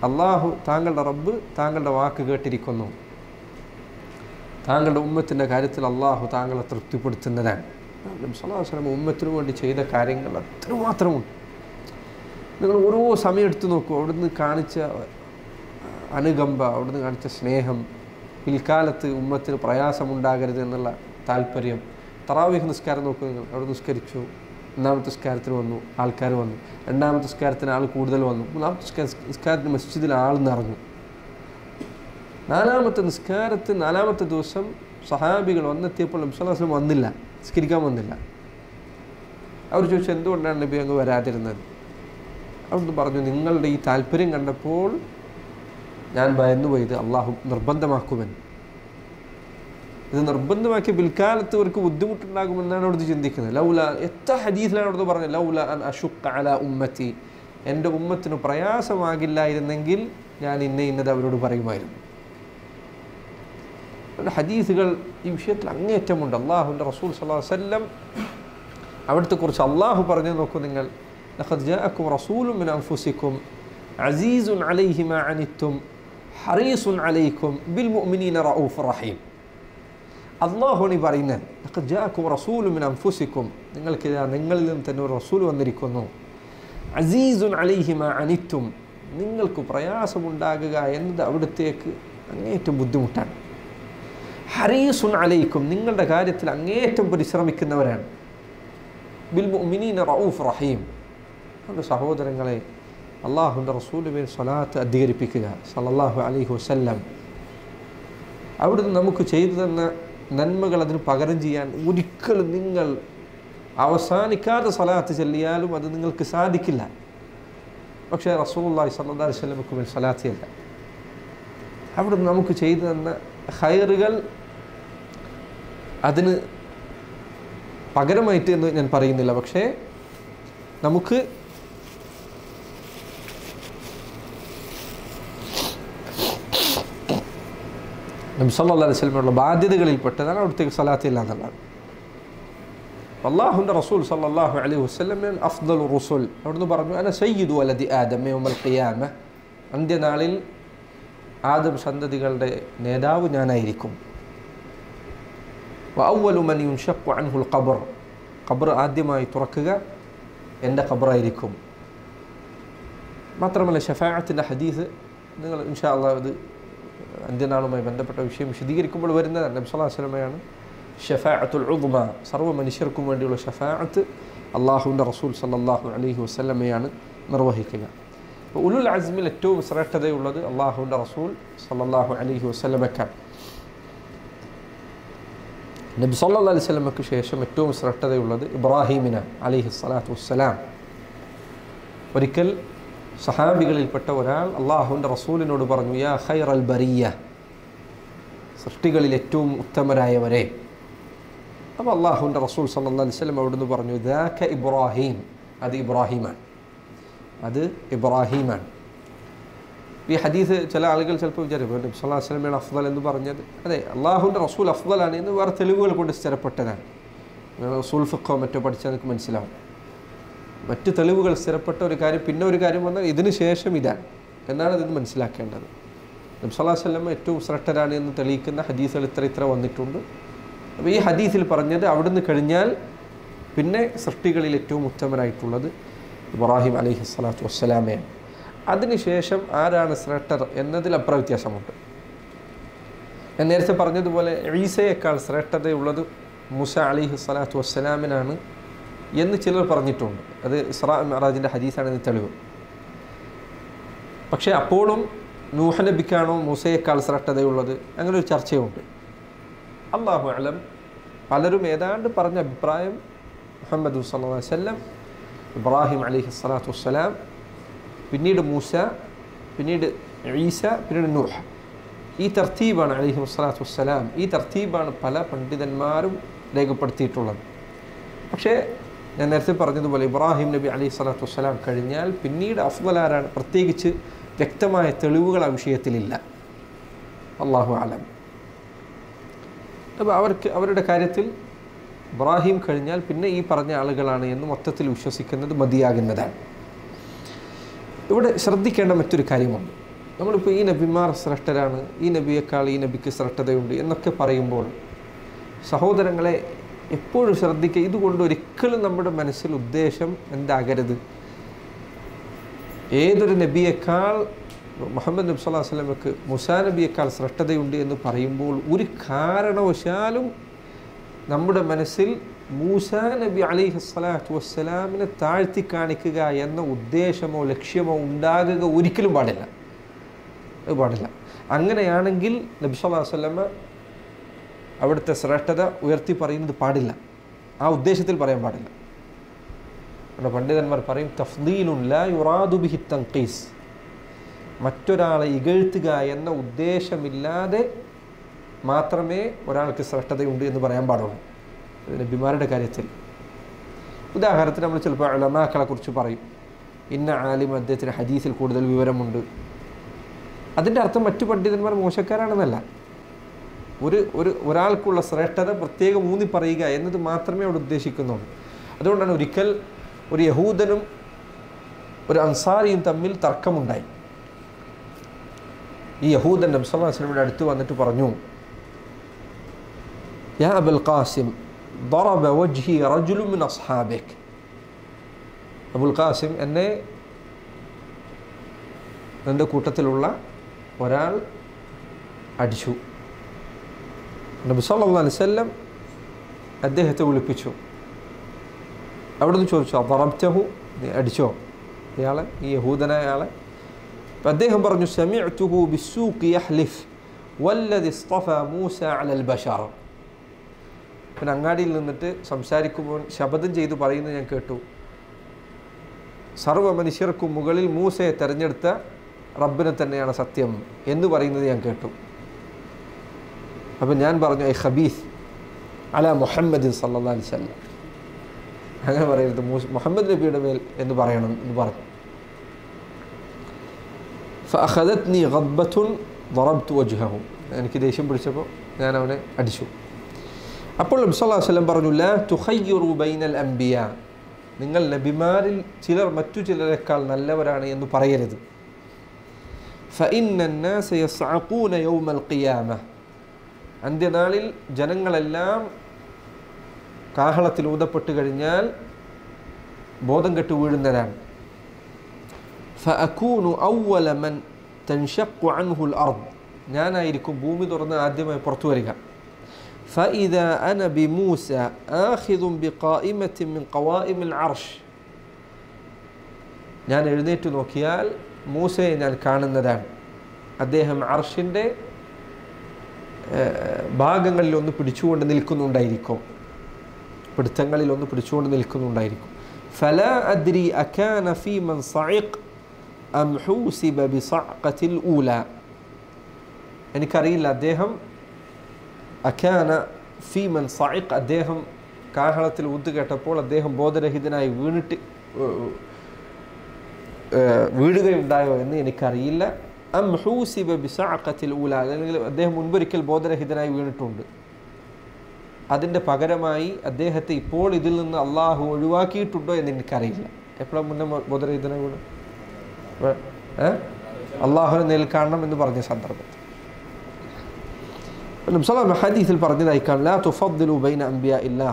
അള്ളാഹു താങ്കളുടെ റബ്ബ് താങ്കളുടെ വാക്ക് കേട്ടിരിക്കുന്നു, താങ്കളുടെ ഉമ്മത്തിൻ്റെ കാര്യത്തിൽ അള്ളാഹു താങ്കളെ തൃപ്തിപ്പെടുത്തുന്നതാണ്. നബി സല്ലല്ലാഹു അലൈഹി വസല്ലം ഉമ്മത്തിനു വേണ്ടി ചെയ്ത കാര്യങ്ങൾ അത്രമാത്രമുണ്ട്. നിങ്ങൾ ഓരോ സമയം എടുത്തു നോക്കൂ, അവിടുന്ന് കാണിച്ച അനുകമ്പ, അവിടുന്ന് കാണിച്ച സ്നേഹം, പിൽക്കാലത്ത് ഉമ്മത്തിന് പ്രയാസമുണ്ടാകരുത് എന്നുള്ള താല്പര്യം. തറാവീഹ് നിസ്കാരം നോക്കൂ നിങ്ങൾ, അവിടെ നിസ്കരിച്ചു, ഒന്നാമത്തെ നിസ്കാരത്തിന് വന്നു ആൾക്കാർ വന്നു, രണ്ടാമത്തെ നിസ്കാരത്തിന് ആൾ കൂടുതൽ വന്നു, മൂന്നാമത്തെ നിസ്കാരത്തിന് മസ്ജിദിൽ ആൾ നിറഞ്ഞു, നാലാമത്തെ ദിവസം സഹാബികൾ വന്നെത്തിയപ്പോൾ നബി സല്ലല്ലാഹു അലൈഹി വസല്ലം വന്നില്ല, നിസ്കരിക്കാൻ വന്നില്ല. അവർ ചോദിച്ചു, എന്തുകൊണ്ടാണ് നബി അങ്ങ് വരാതിരുന്നത്? അവിടുന്ന് പറഞ്ഞു, നിങ്ങളുടെ ഈ താല്പര്യം കണ്ടപ്പോൾ ഞാൻ ഭയന്നുപോയത് അള്ളാഹു നിർബന്ധമാക്കുമെന്ന്. ഇത് നിർബന്ധമാക്കിയ പിൽക്കാലത്ത് ഇവർക്ക് ബുദ്ധിമുട്ടുണ്ടാകുമെന്നാണ് അവിടുന്ന് ചിന്തിക്കുന്നത്. ലൗല, എത്ര ഹദീസിലാണ് അവിടുന്ന് പറഞ്ഞത്, ലൗല അൻ അശുഖ അലാ ഉമ്മത്തി, എൻ്റെ ഉമ്മത്തിന് പ്രയാസമാകില്ലായിരുന്നെങ്കിൽ ഞാൻ ഇന്നത് അവരോട് പറയുമായിരുന്നു. ഹദീസുകൾ ഈ വിഷയത്തിൽ അങ്ങേയറ്റമുണ്ട്. അള്ളാഹുവിൻ്റെ റസൂൽ സല്ലല്ലാഹു അലൈഹി വസല്ലം അവിടുത്തെ കുറിച്ച് അള്ളാഹു പറഞ്ഞു നോക്കൂ നിങ്ങൾ, ലഖദ് ജാഅക്കും റസൂലുൻ മിൻ അൻഫുസിക്കും അസീസുൻ അലൈഹി മാ അനിത്തും ഹറീസുൻ അലൈക്കും ബിൽ മുഅ്മിനീന റഊഫുർ റഹീം. അള്ളാഹുവാണ് ഈ പറയുന്നത്. ലഖദ് ജാഅക്കും റസൂലുൻ മിൻ അൻഫുസിക്കും, നിങ്ങളിൽ നിന്ന് തന്നെ ഒരു റസൂൽ വന്നിരിക്കുന്നു. അസീസുൻ അലൈഹി മാ അനിത്തും, നിങ്ങൾക്ക് പ്രയാസമുണ്ടാകുക എന്നത് അവിടത്തേക്ക് അങ്ങേറ്റം ബുദ്ധിമുട്ടാണ്. ഹറീസുൻ അലൈക്കും, നിങ്ങളുടെ കാര്യത്തിൽ അങ്ങേറ്റം പരിശ്രമിക്കുന്നവരാണ്. ബിൽ മുഅ്മിനീന റഊഫ് റഹീം. നമ്മുടെ സഹോദരങ്ങളെ, അള്ളാഹുവിൻ്റെ റസൂലുമേൽ സ്വലാത്ത് അധികരിപ്പിക്കുക സല്ലല്ലാഹു അലൈഹി വസല്ലം. അവിടുന്ന് നമുക്ക് ചെയ്തു തന്ന നന്മകൾ അതിന് പകരം ചെയ്യാൻ ഒരിക്കലും നിങ്ങൾ അവസാനിക്കാതെ സ്വലാത്ത് ചൊല്ലിയാലും അത് നിങ്ങൾക്ക് സാധിക്കില്ല. പക്ഷേ റസൂലുള്ളാഹി സ്വല്ലല്ലാഹു അലൈഹി വസല്ലമക്ക് മേൽ സ്വലാത്തില്ല. അവിടുന്ന് നമുക്ക് ചെയ്തു തന്ന ഖൈറുകൾ അതിന് പകരമായിട്ട് എന്ന് ഞാൻ പറയുന്നില്ല. പക്ഷേ നമുക്ക് നബി സല്ലല്ലാഹു അലൈഹി വസല്ലമയുടെ ബാധ്യതകളിൽപ്പെട്ടതാണ് അവിടുത്തേക്ക് സ്വലാത്തില്ല എന്നുള്ളത്. അല്ലാഹുവിൻ്റെ റസൂൽ സല്ലല്ലാഹു അലൈഹി വസല്ലം അഫ്ദലു റസൂൽ അവിടുന്ന് പറഞ്ഞു അന സയ്യിദു വലദി ആദം യൗമൽ ഖിയാമ, അന്ത്യനാളിൽ ആദം സന്തതികളുടെ നേതാവ് ഞാനായിരിക്കും. വഅവ്വലു മൻ യുൻഷഖു അൻഹുൽ ഖബർ, ഖബർ ആദ്യമായി തുറക്കുക എൻ്റെ ഖബറായിരിക്കും. മാത്രമല്ല ഷഫാഅത്തിൻ്റെ ഹദീസ് നിങ്ങൾ ഇൻഷാ അല്ലാഹ് ഇത് അന്ത്യനാളുമായി ബന്ധപ്പെട്ട വിഷയം വിശദീകരിക്കുമ്പോൾ വരുന്നതാണ്. നബി സല്ലല്ലാഹു അലൈഹി വസല്ലമയാണ് ഷഫാഅത്തുൽ ഉദ്മ, സർവ്വ മനുഷ്യർക്കും വേണ്ടിയുള്ള ഷഫാഅത്ത് അള്ളാഹുവിൻ്റെ റസൂൽ സല്ലല്ലാഹു അലൈഹി വസല്ലമയാണ് നിർവഹിക്കുക. അപ്പോൾ ഉലുൽ അസ്മിൽ ഏറ്റവും ശ്രേഷ്ഠതയുള്ളത് അള്ളാഹുവിൻ്റെ റസൂൽ സല്ലല്ലാഹു അലൈഹി വസല്ലമക്കാണ്. നബി സല്ലല്ലാഹു അലൈഹി വസല്ലമക്ക് ശേഷം ഏറ്റവും ശ്രേഷ്ഠതയുള്ളത് ഇബ്രാഹിമിനാണ് അലൈഹി സ്വലാത്തു വസ്സലാം. ഒരിക്കൽ സഹാബികളിൽപ്പെട്ട ഒരാൾ അള്ളാഹുവിൻ്റെ റസൂലിനോട് പറഞ്ഞു, യാ ഖൈറൽ ബരിയ, സൃഷ്ടികളിൽ ഏറ്റവും ഉത്തമരായവരെ. അപ്പോൾ അള്ളാഹുവിൻ്റെ റസൂൽ സല്ലല്ലാഹു അലൈഹി വസല്ലം അവിടുന്ന് പറഞ്ഞു, ദാക ഇബ്രാഹിം, അത് ഇബ്രാഹിമാണ്, അത് ഇബ്രാഹിമാണ്. ഈ ഹദീസ് ചില ആളുകൾ ചിലപ്പോൾ വിചാരിക്കും നബി സല്ലല്ലാഹു അലൈഹി വസല്ലമയാണ് അഫ്ദൽ എന്ന് പറഞ്ഞത്. അതെ, അള്ളാഹുവിൻ്റെ റസൂൽ അഫ്ദലാണ് എന്ന് വേറെ തെളിവുകൾ കൊണ്ട് സ്ഥിരപ്പെട്ടതാണ്. റസൂൽ ഫിഖോ മറ്റോ പഠിച്ചാൽ നിങ്ങൾക്ക് മനസ്സിലാവും. മറ്റ് തെളിവുകൾ സ്ഥിരപ്പെട്ട ഒരു കാര്യം പിന്നെ ഒരു കാര്യം വന്നാൽ ഇതിന് ശേഷം ഇതാണ് എന്നാണ് ഇത് മനസ്സിലാക്കേണ്ടത്. നബി സല്ലല്ലാഹു അലൈഹി വസല്ലം ഏറ്റവും ശ്രേഷ്ഠരാണ് എന്ന് തെളിയിക്കുന്ന ഹദീസുകൾ ഇത്ര വന്നിട്ടുണ്ട്. അപ്പോൾ ഈ ഹദീസിൽ പറഞ്ഞത് അവിടുന്ന് കഴിഞ്ഞാൽ പിന്നെ സൃഷ്ടികളിൽ ഏറ്റവും ഉത്തമനായിട്ടുള്ളത് ഇബ്രാഹിം അലൈഹി സ്വലാത്തു വസ്സലാമയാണ്. അതിനുശേഷം ആരാണ് ശ്രേഷ്ഠർ എന്നതിൽ അഭിപ്രായവ്യത്യാസമുണ്ട്. ഞാൻ നേരത്തെ പറഞ്ഞതുപോലെ ഈസയേക്കാൾ ശ്രേഷ്ഠതയുള്ളത് മൂസ അലൈഹി സ്വലാത്തു വസ്സലാമിനാണ് എന്ന് ചിലർ പറഞ്ഞിട്ടുണ്ട്. അത് ഇസ്രാ മിഅ്റാജിൻ്റെ ഹദീസാണ് ഇത് തെളിവ്. പക്ഷേ അപ്പോഴും നൂഹ് നബിക്കാണോ മൂസയേക്കാൾ ശ്രേഷ്ഠതയുള്ളത്, അങ്ങനെ ഒരു ചർച്ചയുണ്ട്. അല്ലാഹു അഅലം. പലരും ഏതാണ്ട് പറഞ്ഞ അഭിപ്രായം മുഹമ്മദ് സല്ലല്ലാഹു അലൈഹി വസല്ലം, ഇബ്രാഹിം അലൈഹി സ്വലാത്തു വസ്സലാം, പിന്നീട് മൂസ, പിന്നീട് ഈസ, പിന്നീട് നൂഹ്, ഈ തർത്തീബാണ് അലൈഹി സ്വലാത്തു വസ്സലാം. ഈ തർത്തീബാണ് പല പണ്ഡിതന്മാരും രേഖപ്പെടുത്തിയിട്ടുള്ളത്. പക്ഷേ ഞാൻ നേരത്തെ പറഞ്ഞതുപോലെ ഇബ്രാഹിം നബി അലൈഹി സ്വലാത്തു വസ്സലാം കഴിഞ്ഞാൽ പിന്നീട് അഫ്ദൽ ആരാണ് പ്രത്യേകിച്ച് വ്യക്തമായ തെളിവുകൾ ആ വിഷയത്തിലില്ല. അല്ലാഹു അഅലം. അപ്പോൾ അവരുടെ കാര്യത്തിൽ ഇബ്രാഹിം കഴിഞ്ഞാൽ പിന്നെ ഈ പറഞ്ഞ ആളുകളാണ് എന്ന് മൊത്തത്തിൽ വിശ്വസിക്കുന്നത് മതിയാകുന്നതാണ്. ഇവിടെ ശ്രദ്ധിക്കേണ്ട മറ്റൊരു കാര്യമുണ്ട്. നമ്മളിപ്പോൾ ഈ നബിമാർ ശ്രേഷ്ഠരാണ്, ഈ നബിയേക്കാൾ ഈ നബിക്ക് ശ്രേഷ്ഠതയുണ്ട് എന്നൊക്കെ പറയുമ്പോൾ സഹോദരങ്ങളെ എപ്പോഴും ശ്രദ്ധിക്കുക. ഇതുകൊണ്ട് ഒരിക്കലും നമ്മുടെ മനസ്സിൽ ഉദ്ദേശം എന്താകരുത്, ഏതൊരു നബിയേക്കാൾ മുഹമ്മദ് നബി സല്ലല്ലാഹു അലൈഹി വസല്ലമക്ക് മൂസാ നബിയേക്കാൾ ശ്രേഷ്ഠതയുണ്ട് എന്ന് പറയുമ്പോൾ ഒരു കാരണവശാലും നമ്മുടെ മനസ്സിൽ മൂസാ നബി അലൈഹി സ്വലാത്തു വസ്സലാമിനെ താഴ്ത്തി കാണിക്കുക എന്ന ഉദ്ദേശമോ ലക്ഷ്യമോ ഉണ്ടാകുക ഒരിക്കലും പാടില്ല. അത് പാടില്ല. അങ്ങനെയാണെങ്കിൽ നബി സല്ലല്ലാഹു അലൈഹി വസല്ലമ അവിടുത്തെ ശ്രേഷ്ഠത ഉയർത്തി പറയുന്നത് പാടില്ല, ആ ഉദ്ദേശത്തിൽ പറയാൻ പാടില്ല. നമ്മുടെ പണ്ഡിതന്മാർ പറയും തഫ്ദീലുൻ ലാ യുറാദു ബിഹി തൻഖീസ്, മറ്റൊരാളെ ഇകഴ്ത്തുക എന്ന ഉദ്ദേശമില്ലാതെ മാത്രമേ ഒരാൾക്ക് ശ്രേഷ്ഠതയുണ്ട് എന്ന് പറയാൻ പാടുള്ളൂ നബിമാരുടെ കാര്യത്തിൽ. ഉദാഹരണത്തിന് നമ്മൾ ചിലപ്പോൾ ഉലമാക്കളെ കുറിച്ച് പറയും, ഇന്ന ആലിം അദ്ദേഹത്തിന് ഹദീസിൽ കൂടുതൽ വിവരമുണ്ട്. അതിൻ്റെ അർത്ഥം മറ്റു പണ്ഡിതന്മാർ മോശക്കാരാണെന്നല്ല. ഒരാൾക്കുള്ള ശ്രേഷ്ഠത പ്രത്യേകം ഊന്നി പറയുക എന്നത് മാത്രമേ അവിടെ ഉദ്ദേശിക്കുന്നുള്ളൂ. അതുകൊണ്ടാണ് ഒരിക്കൽ ഒരു യഹൂദനും ഒരു അൻസാരിയും തമ്മിൽ തർക്കമുണ്ടായി. ഈ യഹൂദൻ നബി സല്ലല്ലാഹു അലൈഹി വസല്ലമയുടെ അടുത്ത് വന്നിട്ട് പറഞ്ഞു, യാ അബുൽ ഖാസിം ضرب وجهي رجل من أصحابك. അബുൽ ഖാസിം, എന്നെ എൻ്റെ കൂട്ടത്തിലുള്ള ഒരാൾ അടിച്ചു. നബി സല്ലല്ലാഹു അലൈഹി വസല്ലം അദ്ദേഹത്തെ വിളിപ്പിച്ചു. അവിടെ നിന്ന് ചോദിച്ചു, ضربته, നീ അടിച്ചോ? ഇയാളെ, ഈ യഹൂദനായ ആളെ. അപ്പം അദ്ദേഹം പറഞ്ഞു സമിഅ്തുഹു ബിസ്സൂഖി യഹ്ലിഫ് വല്ലദി ഇസ്തഫാ മൂസ അലൽ ബശർ. പിന്നെ അങ്ങാടിയിൽ നിന്നിട്ട് സംസാരിക്കുമ്പോൾ ശപഥം ചെയ്ത് പറയുന്നത് ഞാൻ കേട്ടു, സർവ്വ മനുഷ്യർക്കും മുകളിൽ മൂസയെ തെരഞ്ഞെടുത്ത റബ്ബിനെ തന്നെയാണ് സത്യം എന്ന് പറയുന്നത് ഞാൻ കേട്ടു. അപ്പം ഞാൻ പറഞ്ഞു ഐ ഖബീസ് അല മുഹമ്മദ് സല്ലല്ലാഹു അലൈഹി വസല്ലം, അങ്ങനെ പറയരുത്, മുഹമ്മദ് നബിയുടെ മേൽ എന്ന് പറയണം എന്ന് പറഞ്ഞു. ഫഅഖദത്നി ഗദ്ബത്തുൻ ദറബ്തു വജ്ഹഹു, എനിക്ക് ദേഷ്യം പിടിച്ചപ്പോൾ ഞാൻ അവനെ അടിച്ചു. അപ്പോൾ നബി സല്ലല്ലാഹു അലൈഹി വസല്ലം പറഞ്ഞു ലാ തുഖയ്യിറു ബൈനൽ അംബിയാ, നിങ്ങൾ നബിമാരിൽ ചിലർ മറ്റു ചിലരെക്കാൾ നല്ലവരാണ് എന്ന് പറയരുത്. ഫഇന്ന الناس يصعقون يوم القيامة, അന്ത്യനാളിൽ ജനങ്ങളെല്ലാം കാഹളത്തിൽ ഊതപ്പെട്ട് കഴിഞ്ഞാൽ ബോധം കെട്ട് വീഴുന്നതാണ്. ഫഅകൂനു അവ്വല മൻ തൻഷഖു അൻഹു അൽഅർദ്, ഞാനായിരിക്കും ഭൂമി തുറന്ന് ആദ്യമായി പുറത്തു വരിക. فإذا أنا بموسى آخذ بقائمة من قوائم العرش, ഞാൻ എഴുന്നേറ്റ് നോക്കിയാൽ മൂസയെ ഞാൻ കാണുന്നതാണ്. അദ്ദേഹം അർഷിൻ്റെ ഭാഗങ്ങളിലൊന്ന് പിടിച്ചുകൊണ്ട് നിൽക്കുന്നുണ്ടായിരിക്കും, പിടുത്തങ്ങളിലൊന്ന് പിടിച്ചുകൊണ്ട് നിൽക്കുന്നുണ്ടായിരിക്കും. ഫലാ അദ്രി അകാന ഫീ മൻ സഇഖ് അം ഹൂസിബ ബിസഅഖത്തിൽ ഊല, എനിക്കറിയില്ല അദ്ദേഹം അകാന ഫീ മൻ സഇഖ്, അദ്ദേഹം കാഹളത്തിൽ ഊത്ത് കേട്ടപ്പോൾ അദ്ദേഹം ബോധരഹിതനായി വീഴുകയുണ്ടായോ എന്ന് എനിക്കറിയില്ല. അം ഹൂസിബ ബിസഅഖത്തിൽ ഊല, അല്ലെങ്കിൽ അദ്ദേഹം മുൻപൊരിക്കൽ ബോധരഹിതനായി വീണിട്ടുണ്ട്, അതിൻ്റെ പകരമായി അദ്ദേഹത്തെ ഇപ്പോൾ ഇതിൽ നിന്ന് അള്ളാഹു ഒഴിവാക്കിയിട്ടുണ്ടോ എന്ന് എനിക്കറിയില്ല. എപ്പോഴാണ് മുന്നേ ബോധരഹിതനായി വീണ്? അള്ളാഹുവിനെ നേരിൽ കാണണം എന്ന് പറഞ്ഞ സന്ദർഭത്തിൽ ഹദീസിൽ പറഞ്ഞതായിക്കാം ലാ തുഫദ്ദിലു ബൈന അംബിയാ ഇല്ലാ,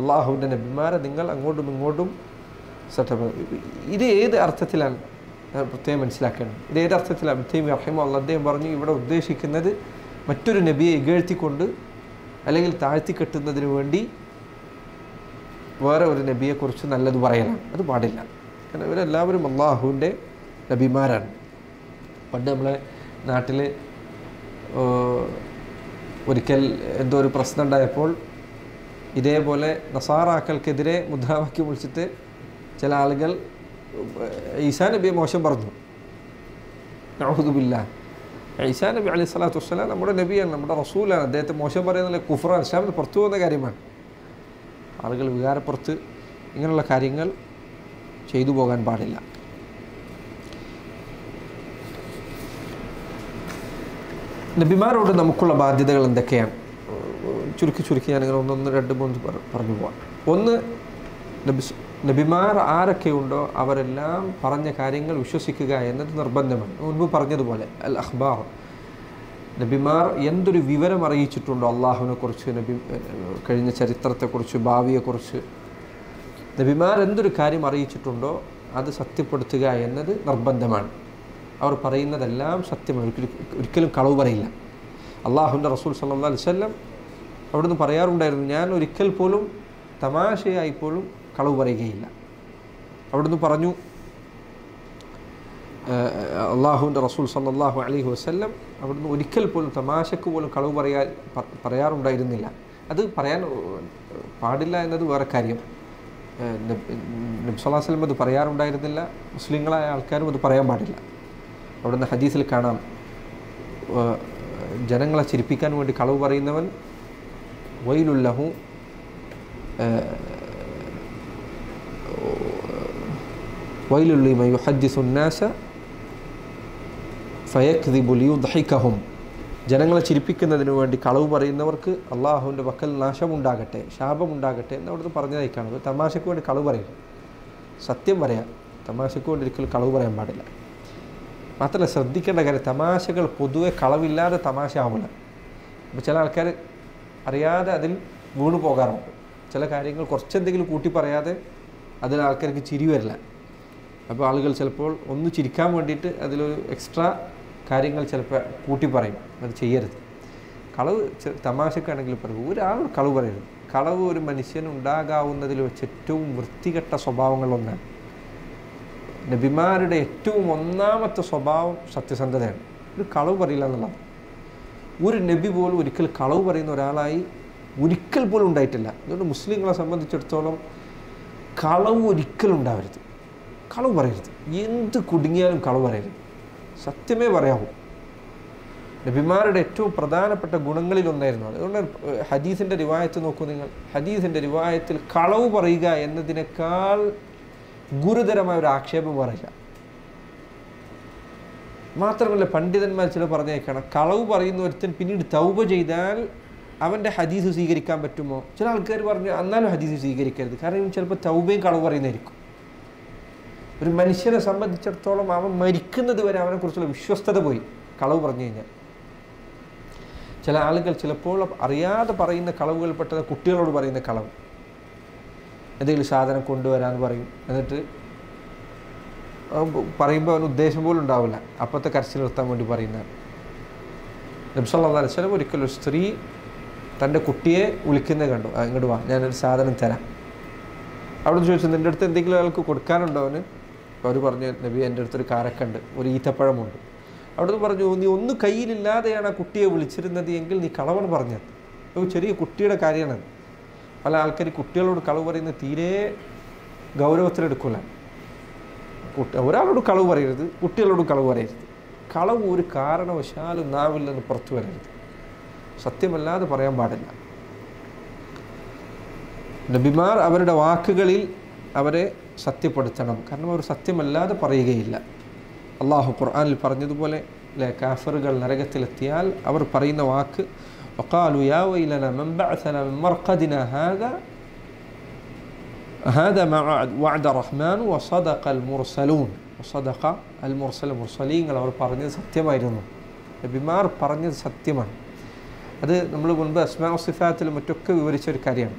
അള്ളാഹുവിൻ്റെ നബിമാരെ നിങ്ങൾ അങ്ങോട്ടും ഇങ്ങോട്ടും ഇത് ഏത് അർത്ഥത്തിലാണ് പ്രത്യേകം മനസ്സിലാക്കണം. ഇത് ഏത് അർത്ഥത്തിലാണ്? ഇബ്നു റഹിമഹുല്ലാഹ് അദ്ദേഹം പറഞ്ഞു ഇവിടെ ഉദ്ദേശിക്കുന്നത് മറ്റൊരു നബിയെ ഇകഴ്ത്തിക്കൊണ്ട് അല്ലെങ്കിൽ താഴ്ത്തി കെട്ടുന്നതിന് വേണ്ടി വേറെ ഒരു നബിയെക്കുറിച്ച് നല്ലത് പറയലാണ്. അത് പാടില്ല. കാരണം ഇവരെല്ലാവരും അള്ളാഹുവിൻ്റെ നബിമാരാണ്. പണ്ട് നമ്മളെ നാട്ടിൽ ഒരിക്കൽ എന്തോ ഒരു പ്രശ്നം ഉണ്ടായപ്പോൾ ഇതേപോലെ നസാറാക്കൾക്കെതിരെ മുദ്രാവാക്യം വിളിച്ചിട്ട് ചില ആളുകൾ ഈസാ നബിയെ മോശം പറഞ്ഞു. നഊദു ബില്ലാഹ്. ഈസാ നബി അലൈഹി സ്വലാത്തു വസ്സലാം നമ്മുടെ നബിയാണ്, നമ്മുടെ റസൂലാണ്. അദ്ദേഹത്തെ മോശം പറയുന്നില്ല, കുഫ്റാൻ, ഇസ്ലാമിന് പുറത്തു പോകുന്ന കാര്യമാണ്. ആളുകൾ വികാരപ്പുറത്ത് ഇങ്ങനെയുള്ള കാര്യങ്ങൾ ചെയ്തു പോകാൻ പാടില്ല. നബിമാരോട് നമുക്കുള്ള ബാധ്യതകൾ എന്തൊക്കെയാണ്? ചുരുക്കി ഞാനിങ്ങനെ 1, 2, 3 പറഞ്ഞു പോവാം. ഒന്ന്, നബിമാർ ആരൊക്കെയുണ്ടോ അവരെല്ലാം പറഞ്ഞ കാര്യങ്ങൾ വിശ്വസിക്കുക എന്നത് നിർബന്ധമാണ്. മുൻപ് പറഞ്ഞതുപോലെ അൽ അഖ്ബാർ, നബിമാർ എന്തൊരു വിവരം അറിയിച്ചിട്ടുണ്ടോ അള്ളാഹുവിനെ കുറിച്ച്, കഴിഞ്ഞ ചരിത്രത്തെക്കുറിച്ച്, ഭാവിയെക്കുറിച്ച്, നബിമാർ എന്തൊരു കാര്യം അറിയിച്ചിട്ടുണ്ടോ അത് സത്യപ്പെടുത്തുക എന്നത് നിർബന്ധമാണ്. അവർ പറയുന്നതെല്ലാം സത്യമാണ്, ഒരിക്കലും കളവ് പറയില്ല. അള്ളാഹുവിൻ്റെ റസൂൽ സല്ലല്ലാഹു അലൈഹി വസല്ലം അവിടുന്ന് പറയാറുണ്ടായിരുന്നു, ഞാൻ ഒരിക്കൽ പോലും തമാശയായി പോലും കളവ് പറയുകയില്ല. അവിടുന്ന് പറഞ്ഞു, അള്ളാഹുവിൻ്റെ റസൂൽ സല്ലല്ലാഹു അലൈഹി വസല്ലം അവിടുന്ന് ഒരിക്കൽ പോലും തമാശക്ക് പോലും കളവ് പറയാറുണ്ടായിരുന്നില്ല. അത് പറയാൻ പാടില്ല എന്നത് വേറെ കാര്യം. നബി സല്ലല്ലാഹു അലൈഹി വസല്ലം അത് പറയാറുണ്ടായിരുന്നില്ല, മുസ്ലിങ്ങളായ ആൾക്കാരും അത് പറയാൻ പാടില്ല. അവിടുന്ന് ഹദീസിൽ കാണാം, ജനങ്ങളെ ചിരിപ്പിക്കാൻ വേണ്ടി കളവ് പറയുന്നവൻ വൈലുല്ലഹു വൈലുല്ലിമൻ യുഹദ്ദിസു നാസ ഫയക്ദിബു ലിയുദ്ഹികഹും, ജനങ്ങളെ ചിരിപ്പിക്കുന്നതിന് വേണ്ടി കളവ് പറയുന്നവർക്ക് അള്ളാഹുവിൻ്റെ പക്കൽ നാശമുണ്ടാകട്ടെ, ശാപമുണ്ടാകട്ടെ എന്ന് അവിടുന്ന് പറഞ്ഞതായി കാണുന്നത്. തമാശയ്ക്ക് വേണ്ടി കളവ് പറയില്ല, സത്യം പറയാം. തമാശയ്ക്ക് വേണ്ടി ഒരിക്കലും കളവ് പറയാൻ പാടില്ല. മാത്രമല്ല ശ്രദ്ധിക്കേണ്ട കാര്യം, തമാശകൾ പൊതുവെ കളവില്ലാതെ തമാശ ആവില്ല. അപ്പോൾ ചില ആൾക്കാർ അറിയാതെ അതിൽ വീണു പോകാറുണ്ട്. ചില കാര്യങ്ങൾ കുറച്ചെന്തെങ്കിലും കൂട്ടി പറയാതെ അതിൽ ആൾക്കാർക്ക് ചിരി വരില്ല. അപ്പോൾ ആളുകൾ ചിലപ്പോൾ ഒന്ന് ചിരിക്കാൻ വേണ്ടിയിട്ട് അതിലൊരു എക്സ്ട്രാ കാര്യങ്ങൾ ചിലപ്പോൾ കൂട്ടി പറയും. അത് ചെയ്യരുത്. കളവ് തമാശക്കാണെങ്കിൽ പറയും, ഒരാൾ കളവ് പറയരുത്. കളവ് ഒരു മനുഷ്യനുണ്ടാകാവുന്നതിൽ വെച്ച് ഏറ്റവും വൃത്തികെട്ട സ്വഭാവങ്ങളൊന്നാണ്. നബിമാരുടെ ഏറ്റവും ഒന്നാമത്തെ സ്വഭാവം സത്യസന്ധതയാണ്. ഒരു കളവ് പറയില്ല എന്നുള്ളത്. ഒരു നബി പോലും ഒരിക്കൽ കളവ് പറയുന്ന ഒരാളായി ഒരിക്കൽ പോലും ഉണ്ടായിട്ടില്ല. അതുകൊണ്ട് മുസ്ലിങ്ങളെ സംബന്ധിച്ചിടത്തോളം കളവ് ഒരിക്കലും ഉണ്ടാവരുത്. കളവ് പറയരുത്. എന്ത് കുടുങ്ങിയാലും കളവ് പറയരുത്. സത്യമേ പറയാവൂ. നബിമാരുടെ ഏറ്റവും പ്രധാനപ്പെട്ട ഗുണങ്ങളിലൊന്നായിരുന്നു. അതുകൊണ്ട് ഹദീസിൻ്റെ റിവായത്ത് നോക്കൂ നിങ്ങൾ. ഹദീസിൻ്റെ റിവായത്തിൽ കളവ് പറയുക എന്നതിനേക്കാൾ ഗുരുതരമായ ഒരു ആക്ഷേപം പറയില്ല. മാത്രമല്ല പണ്ഡിതന്മാർ ചില പറഞ്ഞേക്കണം, കളവ് പറയുന്ന ഒരുത്തൻ പിന്നീട് തൗബ ചെയ്താൽ അവൻ്റെ ഹദീസ് സ്വീകരിക്കാൻ പറ്റുമോ? ചില ആൾക്കാർ പറഞ്ഞു എന്നാലും ഹദീസ് സ്വീകരിക്കരുത്. കാരണം ചിലപ്പോൾ തൗബയും കളവ് പറയുന്നതായിരിക്കും. ഒരു മനുഷ്യനെ സംബന്ധിച്ചിടത്തോളം അവൻ മരിക്കുന്നത് വരെ അവനെക്കുറിച്ചുള്ള വിശ്വസ്തത പോയി കളവ് പറഞ്ഞു കഴിഞ്ഞാൽ. ചില ആളുകൾ ചിലപ്പോൾ അറിയാതെ പറയുന്ന കളവുകൾപ്പെട്ടത് കുട്ടികളോട് പറയുന്ന കളവ്. എന്തെങ്കിലും സാധനം കൊണ്ടുവരാൻ പറയും, എന്നിട്ട് പറയുമ്പോൾ അവന് ഉദ്ദേശം പോലും ഉണ്ടാവില്ല, അപ്പോഴത്തെ കരച്ചിൽ നിർത്താൻ വേണ്ടി പറയുന്നതാണ്. നബി സല്ലല്ലാഹു അലൈഹി വസല്ലം ഒരിക്കലും ഒരു സ്ത്രീ തൻ്റെ കുട്ടിയെ വിളിക്കുന്നത് കണ്ടു. ഇങ്ങോട്ട് വാ, ഞാനൊരു സാധനം തരാം. അവിടെ ചോദിച്ചു, നിൻ്റെ അടുത്ത് എന്തെങ്കിലും അയാൾക്ക് കൊടുക്കാനുണ്ടോ അവന്? അവർ പറഞ്ഞു, നബി എൻ്റെ അടുത്തൊരു കാരക്കുണ്ട്, ഒരു ഈത്തപ്പഴമുണ്ട്. അവിടെ പറഞ്ഞു, നീ ഒന്നും കയ്യിലില്ലാതെയാണ് ആ കുട്ടിയെ വിളിച്ചിരുന്നത് എങ്കിൽ നീ കളവാണ് പറഞ്ഞത്. ഒരു ചെറിയ കുട്ടിയുടെ കാര്യമാണത്. പല ആൾക്കാർ കുട്ടികളോട് കളവ് പറയുന്നത് തീരെ ഗൗരവത്തിലെടുക്കില്ല. ഒരാളോട് കളവ് പറയരുത്, കുട്ടികളോട് കളവ് പറയരുത്. കളവ് ഒരു കാരണവശാലും നാവിൽ നിന്ന് പുറത്തു വരരുത്. സത്യമല്ലാതെ പറയാൻ പാടില്ല. നബിമാർ അവരുടെ വാക്കുകളിൽ അവരെ സത്യപ്പെടുത്തണം. കാരണം അവർ സത്യമല്ലാതെ പറയുകയില്ല. അള്ളാഹു ഖുർആനിൽ പറഞ്ഞതുപോലെ കാഫിറുകൾ നരകത്തിലെത്തിയാൽ അവർ പറയുന്ന വാക്ക് وقالوا يا ويلنا من بعثنا من مرقدنا هذا ما وعد الرحمن وصدق المرسلون وصدق المرسلين അവർ പറഞ്ഞത് സത്യമായിരുന്നു. നബിമാർ പറഞ്ഞത് സത്യമാണ്. അത് നമ്മൾ മുൻപ് അസ്മാ സിഫാത്തിലും മറ്റൊക്കെ വിവരിച്ച ഒരു കാര്യമാണ്.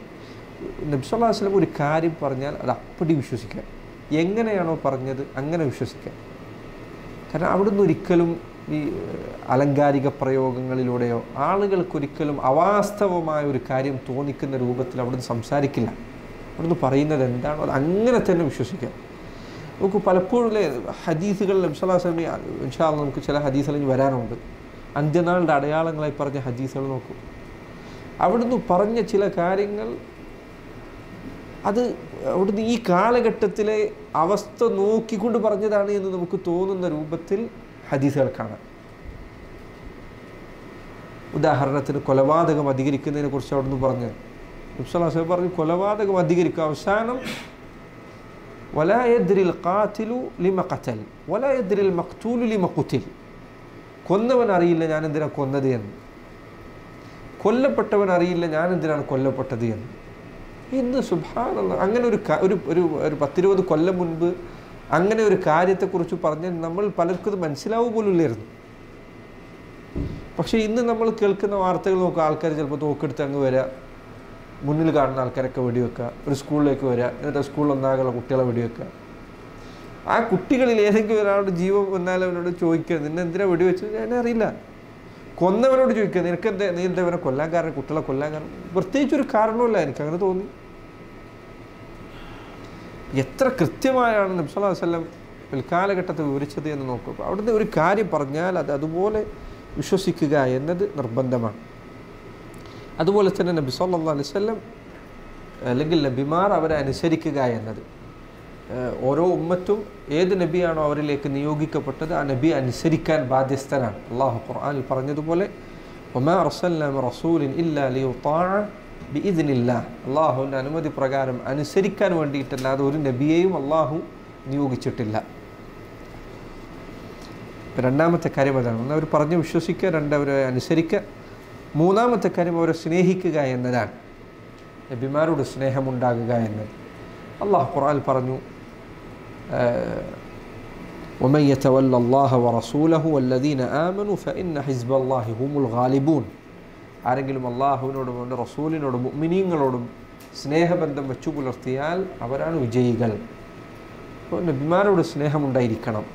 നബി സല്ലല്ലാഹു അലൈഹി വസല്ലം ഒരു കാര്യം പറഞ്ഞാൽ അത് അപ്പടി വിശ്വസിക്കുക. എങ്ങനെയാണോ പറഞ്ഞത് അങ്ങനെ വിശ്വസിക്കുക. കാരണം അവിടുന്ന് ഒരിക്കലും ഈ അലങ്കാരിക പ്രയോഗങ്ങളിലൂടെയോ ആളുകൾക്കൊരിക്കലും അവാസ്തവമായ ഒരു കാര്യം തോന്നിക്കുന്ന രൂപത്തിൽ അവിടുന്ന് സംസാരിക്കില്ല. അവിടുന്ന് പറയുന്നത് എന്താണോ അത് അങ്ങനെ തന്നെ വിശ്വസിക്കുക. നമുക്ക് പലപ്പോഴും ഹദീസുകൾ നബി സല്ലല്ലാഹു അലൈഹി വസല്ലം ഇൻഷാ അല്ലാഹ് നമുക്ക് ചില ഹദീസുകൾ വരാനുണ്ട്. അന്ത്യനാളുടെ അടയാളങ്ങളായി പറഞ്ഞ ഹദീസുകൾ നോക്കൂ. അവിടുന്ന് പറഞ്ഞ ചില കാര്യങ്ങൾ അത് അവിടുന്ന് ഈ കാലഘട്ടത്തിലെ അവസ്ഥ നോക്കിക്കൊണ്ട് പറഞ്ഞതാണ് എന്ന് നമുക്ക് തോന്നുന്ന രൂപത്തിൽ ഹദീസുകൾ കാണാം. ഉദാഹരണത്തിന് കൊലപാതകം അധികരിക്കുന്നതിനെ കുറിച്ച് അവിടുന്ന് പറഞ്ഞത് നബി സല്ലല്ലാഹു അലൈഹി വസല്ലം പറഞ്ഞു, കൊലപാതകം അധികരിക്കും. അവസാനം വലാ യദ്രിൽ ഖാതിലു ലിമ ഖതൽ വലാ യദ്രിൽ മഖ്തൂലു ലിമ ഖുതിൽ. കൊന്നവൻ അറിയില്ല ഞാൻ എന്തിനാ കൊന്നത് എന്ന്, കൊല്ലപ്പെട്ടവൻ അറിയില്ല ഞാൻ എന്തിനാണ് കൊല്ലപ്പെട്ടത് എന്ന്. ഇന്ന് സുബ്ഹാനല്ലാഹ് അങ്ങനെ ഒരു 10-20 കൊല്ലം മുൻപ് അങ്ങനെ ഒരു കാര്യത്തെക്കുറിച്ച് പറഞ്ഞാൽ നമ്മൾ പലർക്കും മനസ്സിലാവുക പോലും ഇല്ലായിരുന്നു. പക്ഷേ ഇന്ന് നമ്മൾ കേൾക്കുന്ന വാർത്തകൾ നോക്കുക, ആൾക്കാർ ചിലപ്പോൾ തോക്കെടുത്ത് അങ്ങ് വരിക, മുന്നിൽ കാണുന്ന ആൾക്കാരൊക്കെ വെടിവെക്കുക, ഒരു സ്കൂളിലേക്ക് വരിക, എന്നിട്ട് സ്കൂളിൽ ഒന്നാകുള്ള കുട്ടികളെ വെടിവെക്കുക. ആ കുട്ടികളിൽ ഏതെങ്കിലും ഒരാളുടെ ജീവൻ വന്നാൽ അവനോട് ചോദിക്കുക, നിന്നെ എന്തിനാ വെടിവെച്ചത്? എന്നെ അറിയില്ല. കൊന്നവനോട് ചോദിക്കുക, നിനക്കെന്താ, നീ എന്താ ഇവനെ കൊല്ലാൻ കാരണം, കുട്ടികളെ കൊല്ലാൻ കാരണം? പ്രത്യേകിച്ചൊരു കാരണമില്ല, എനിക്കങ്ങനെ തോന്നി. എത്ര കൃത്യമായാണ് നബി സല്ലല്ലാഹു അലൈഹി വസല്ലം പിൽക്കാലഘട്ടത്തെ വിവരിച്ചത് എന്ന് നോക്കുക. അവിടുന്ന് ഒരു കാര്യം പറഞ്ഞാൽ അത് അതുപോലെ വിശ്വസിക്കുക എന്നത് നിർബന്ധമാണ്. അതുപോലെ തന്നെ നബി സല്ലല്ലാഹു അലൈഹി വസല്ലം അല്ലെങ്കിൽ നബിമാർ അവരെ അനുസരിക്കുക എന്നത്, ഓരോ ഉമ്മത്തും ഏത് നബിയാണോ അവരിലേക്ക് നിയോഗിക്കപ്പെട്ടത് ആ നബി അനുസരിക്കാൻ ബാധ്യസ്ഥനാണ്. അള്ളാഹു ഖുർആനിൽ പറഞ്ഞതുപോലെ വമാ അർസൽനാ മിർ റസൂലിൻ ഇല്ലാ ലിയുതാഅ ബിഇദ്നില്ലാഹ്. അള്ളാഹുവിൻ്റെ അനുമതി പ്രകാരം അനുസരിക്കാൻ വേണ്ടിയിട്ടല്ലാതെ ഒരു നബിയെയും അള്ളാഹു നിയോഗിച്ചിട്ടില്ല. രണ്ടാമത്തെ കാര്യം അതാണ്. ഒന്ന് അവർ പറഞ്ഞ് വിശ്വസിക്കുക, രണ്ട് അവരെ അനുസരിക്കുക. മൂന്നാമത്തെ കാര്യം അവരെ സ്നേഹിക്കുക എന്നതാണ്, നബിമാരോട് സ്നേഹമുണ്ടാകുക എന്നത്. അള്ളാഹു ഖുർആനിൽ പറഞ്ഞു, ومن يتولى الله ورسوله والذين آمنوا فإن حزب الله هم الغالبون. ആരെങ്കിലും അള്ളാഹുവിനോടും അവൻ്റെ റസൂലിനോടും മുഅ്മിനീങ്ങളോടും സ്നേഹബന്ധം വെച്ചു പുലർത്തിയാൽ അവരാണ് വിജയികൾ. അപ്പോൾ നബിമാരോട് സ്നേഹമുണ്ടായിരിക്കണം.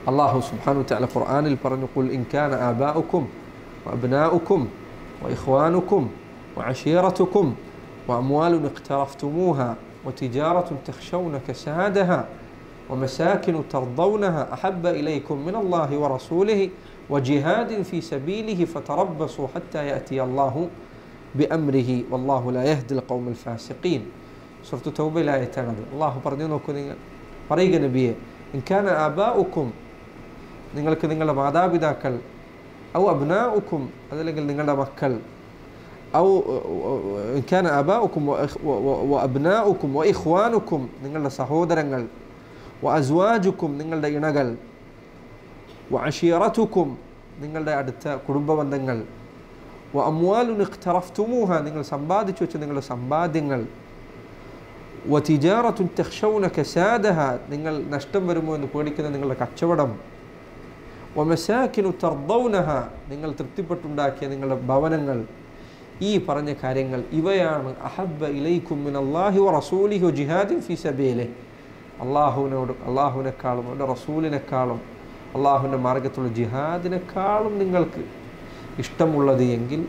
അള്ളാഹു സുബ്ഹാനഹു വതആല ഖുർആനിൽ പറഞ്ഞു, ഖുൽ ഇൻ കാന ആബാഉക്കും വഅബ്നാഉക്കും വഇഖ്വാനുക്കും വഅശീറതുക്കും വഅംവാലുൻ ഇഖ്തറഫ്തുമൂഹാ وتجارة تخشون كسادها ومساكن ترضونها أحب إليكم من الله ورسوله وجهاد في سبيله فتربصوا حتى يأتي الله بأمره والله لا يهدي القوم الفاسقين. സൂറത്ത് തൗബയിലെ ആയത്താണത്. അള്ളാഹു പറഞ്ഞു നോക്കൂ, നിങ്ങൾ പറയുക നബിയെ, ഇൻ കാന ആബാഉക്കും, നിങ്ങൾക്ക് നിങ്ങളുടെ മാതാപിതാക്കൾ, ഔ അബ്നാഉക്കും, അതല്ലെങ്കിൽ നിങ്ങളുടെ മക്കൾ, ഔ ഇൻ കാന ആബാഉക്കും വ അബ്നാഉക്കും വ ഇഖ്വാനുക്കും, നിങ്ങളുടെ സഹോദരങ്ങൾ, വ അസ്വാജുക്കും, നിങ്ങളുടെ ഇണകൾ, വ അശീറത്തുക്കും, നിങ്ങളുടെ അടുത്ത കുടുംബബന്ധങ്ങൾ, വ അംവാലുൻ ഇഖ്തറഫ്തുമൂഹ, നിങ്ങൾ സമ്പാദിച്ചു വെച്ച നിങ്ങളുടെ സമ്പാദ്യങ്ങൾ, വ തിജാറത്തുൻ തഖ്ശൗന കസാദഹ, നിങ്ങൾ നഷ്ടം വരുമോ എന്ന് പേടിക്കുന്ന നിങ്ങളുടെ കച്ചവടം, വ മസാകിനു തർദൗനഹ, നിങ്ങൾ തൃപ്തിപ്പെട്ടുണ്ടാക്കിയ നിങ്ങളുടെ ഭവനങ്ങൾ, ഈ പറഞ്ഞ കാര്യങ്ങൾ ഇവയാണ് അഹബ്ബ ഇലൈക്കും മിനല്ലാഹി വ റസൂലിഹി വ ജിഹാദിൻ ഫീ സബീലിഹി, അള്ളാഹുവിനേക്കാളും അവൻ്റെ റസൂലിനേക്കാളും അള്ളാഹുവിൻ്റെ മാർഗത്തിലുള്ള ജിഹാദിനേക്കാളും നിങ്ങൾക്ക് ഇഷ്ടമുള്ളത് എങ്കിൽ,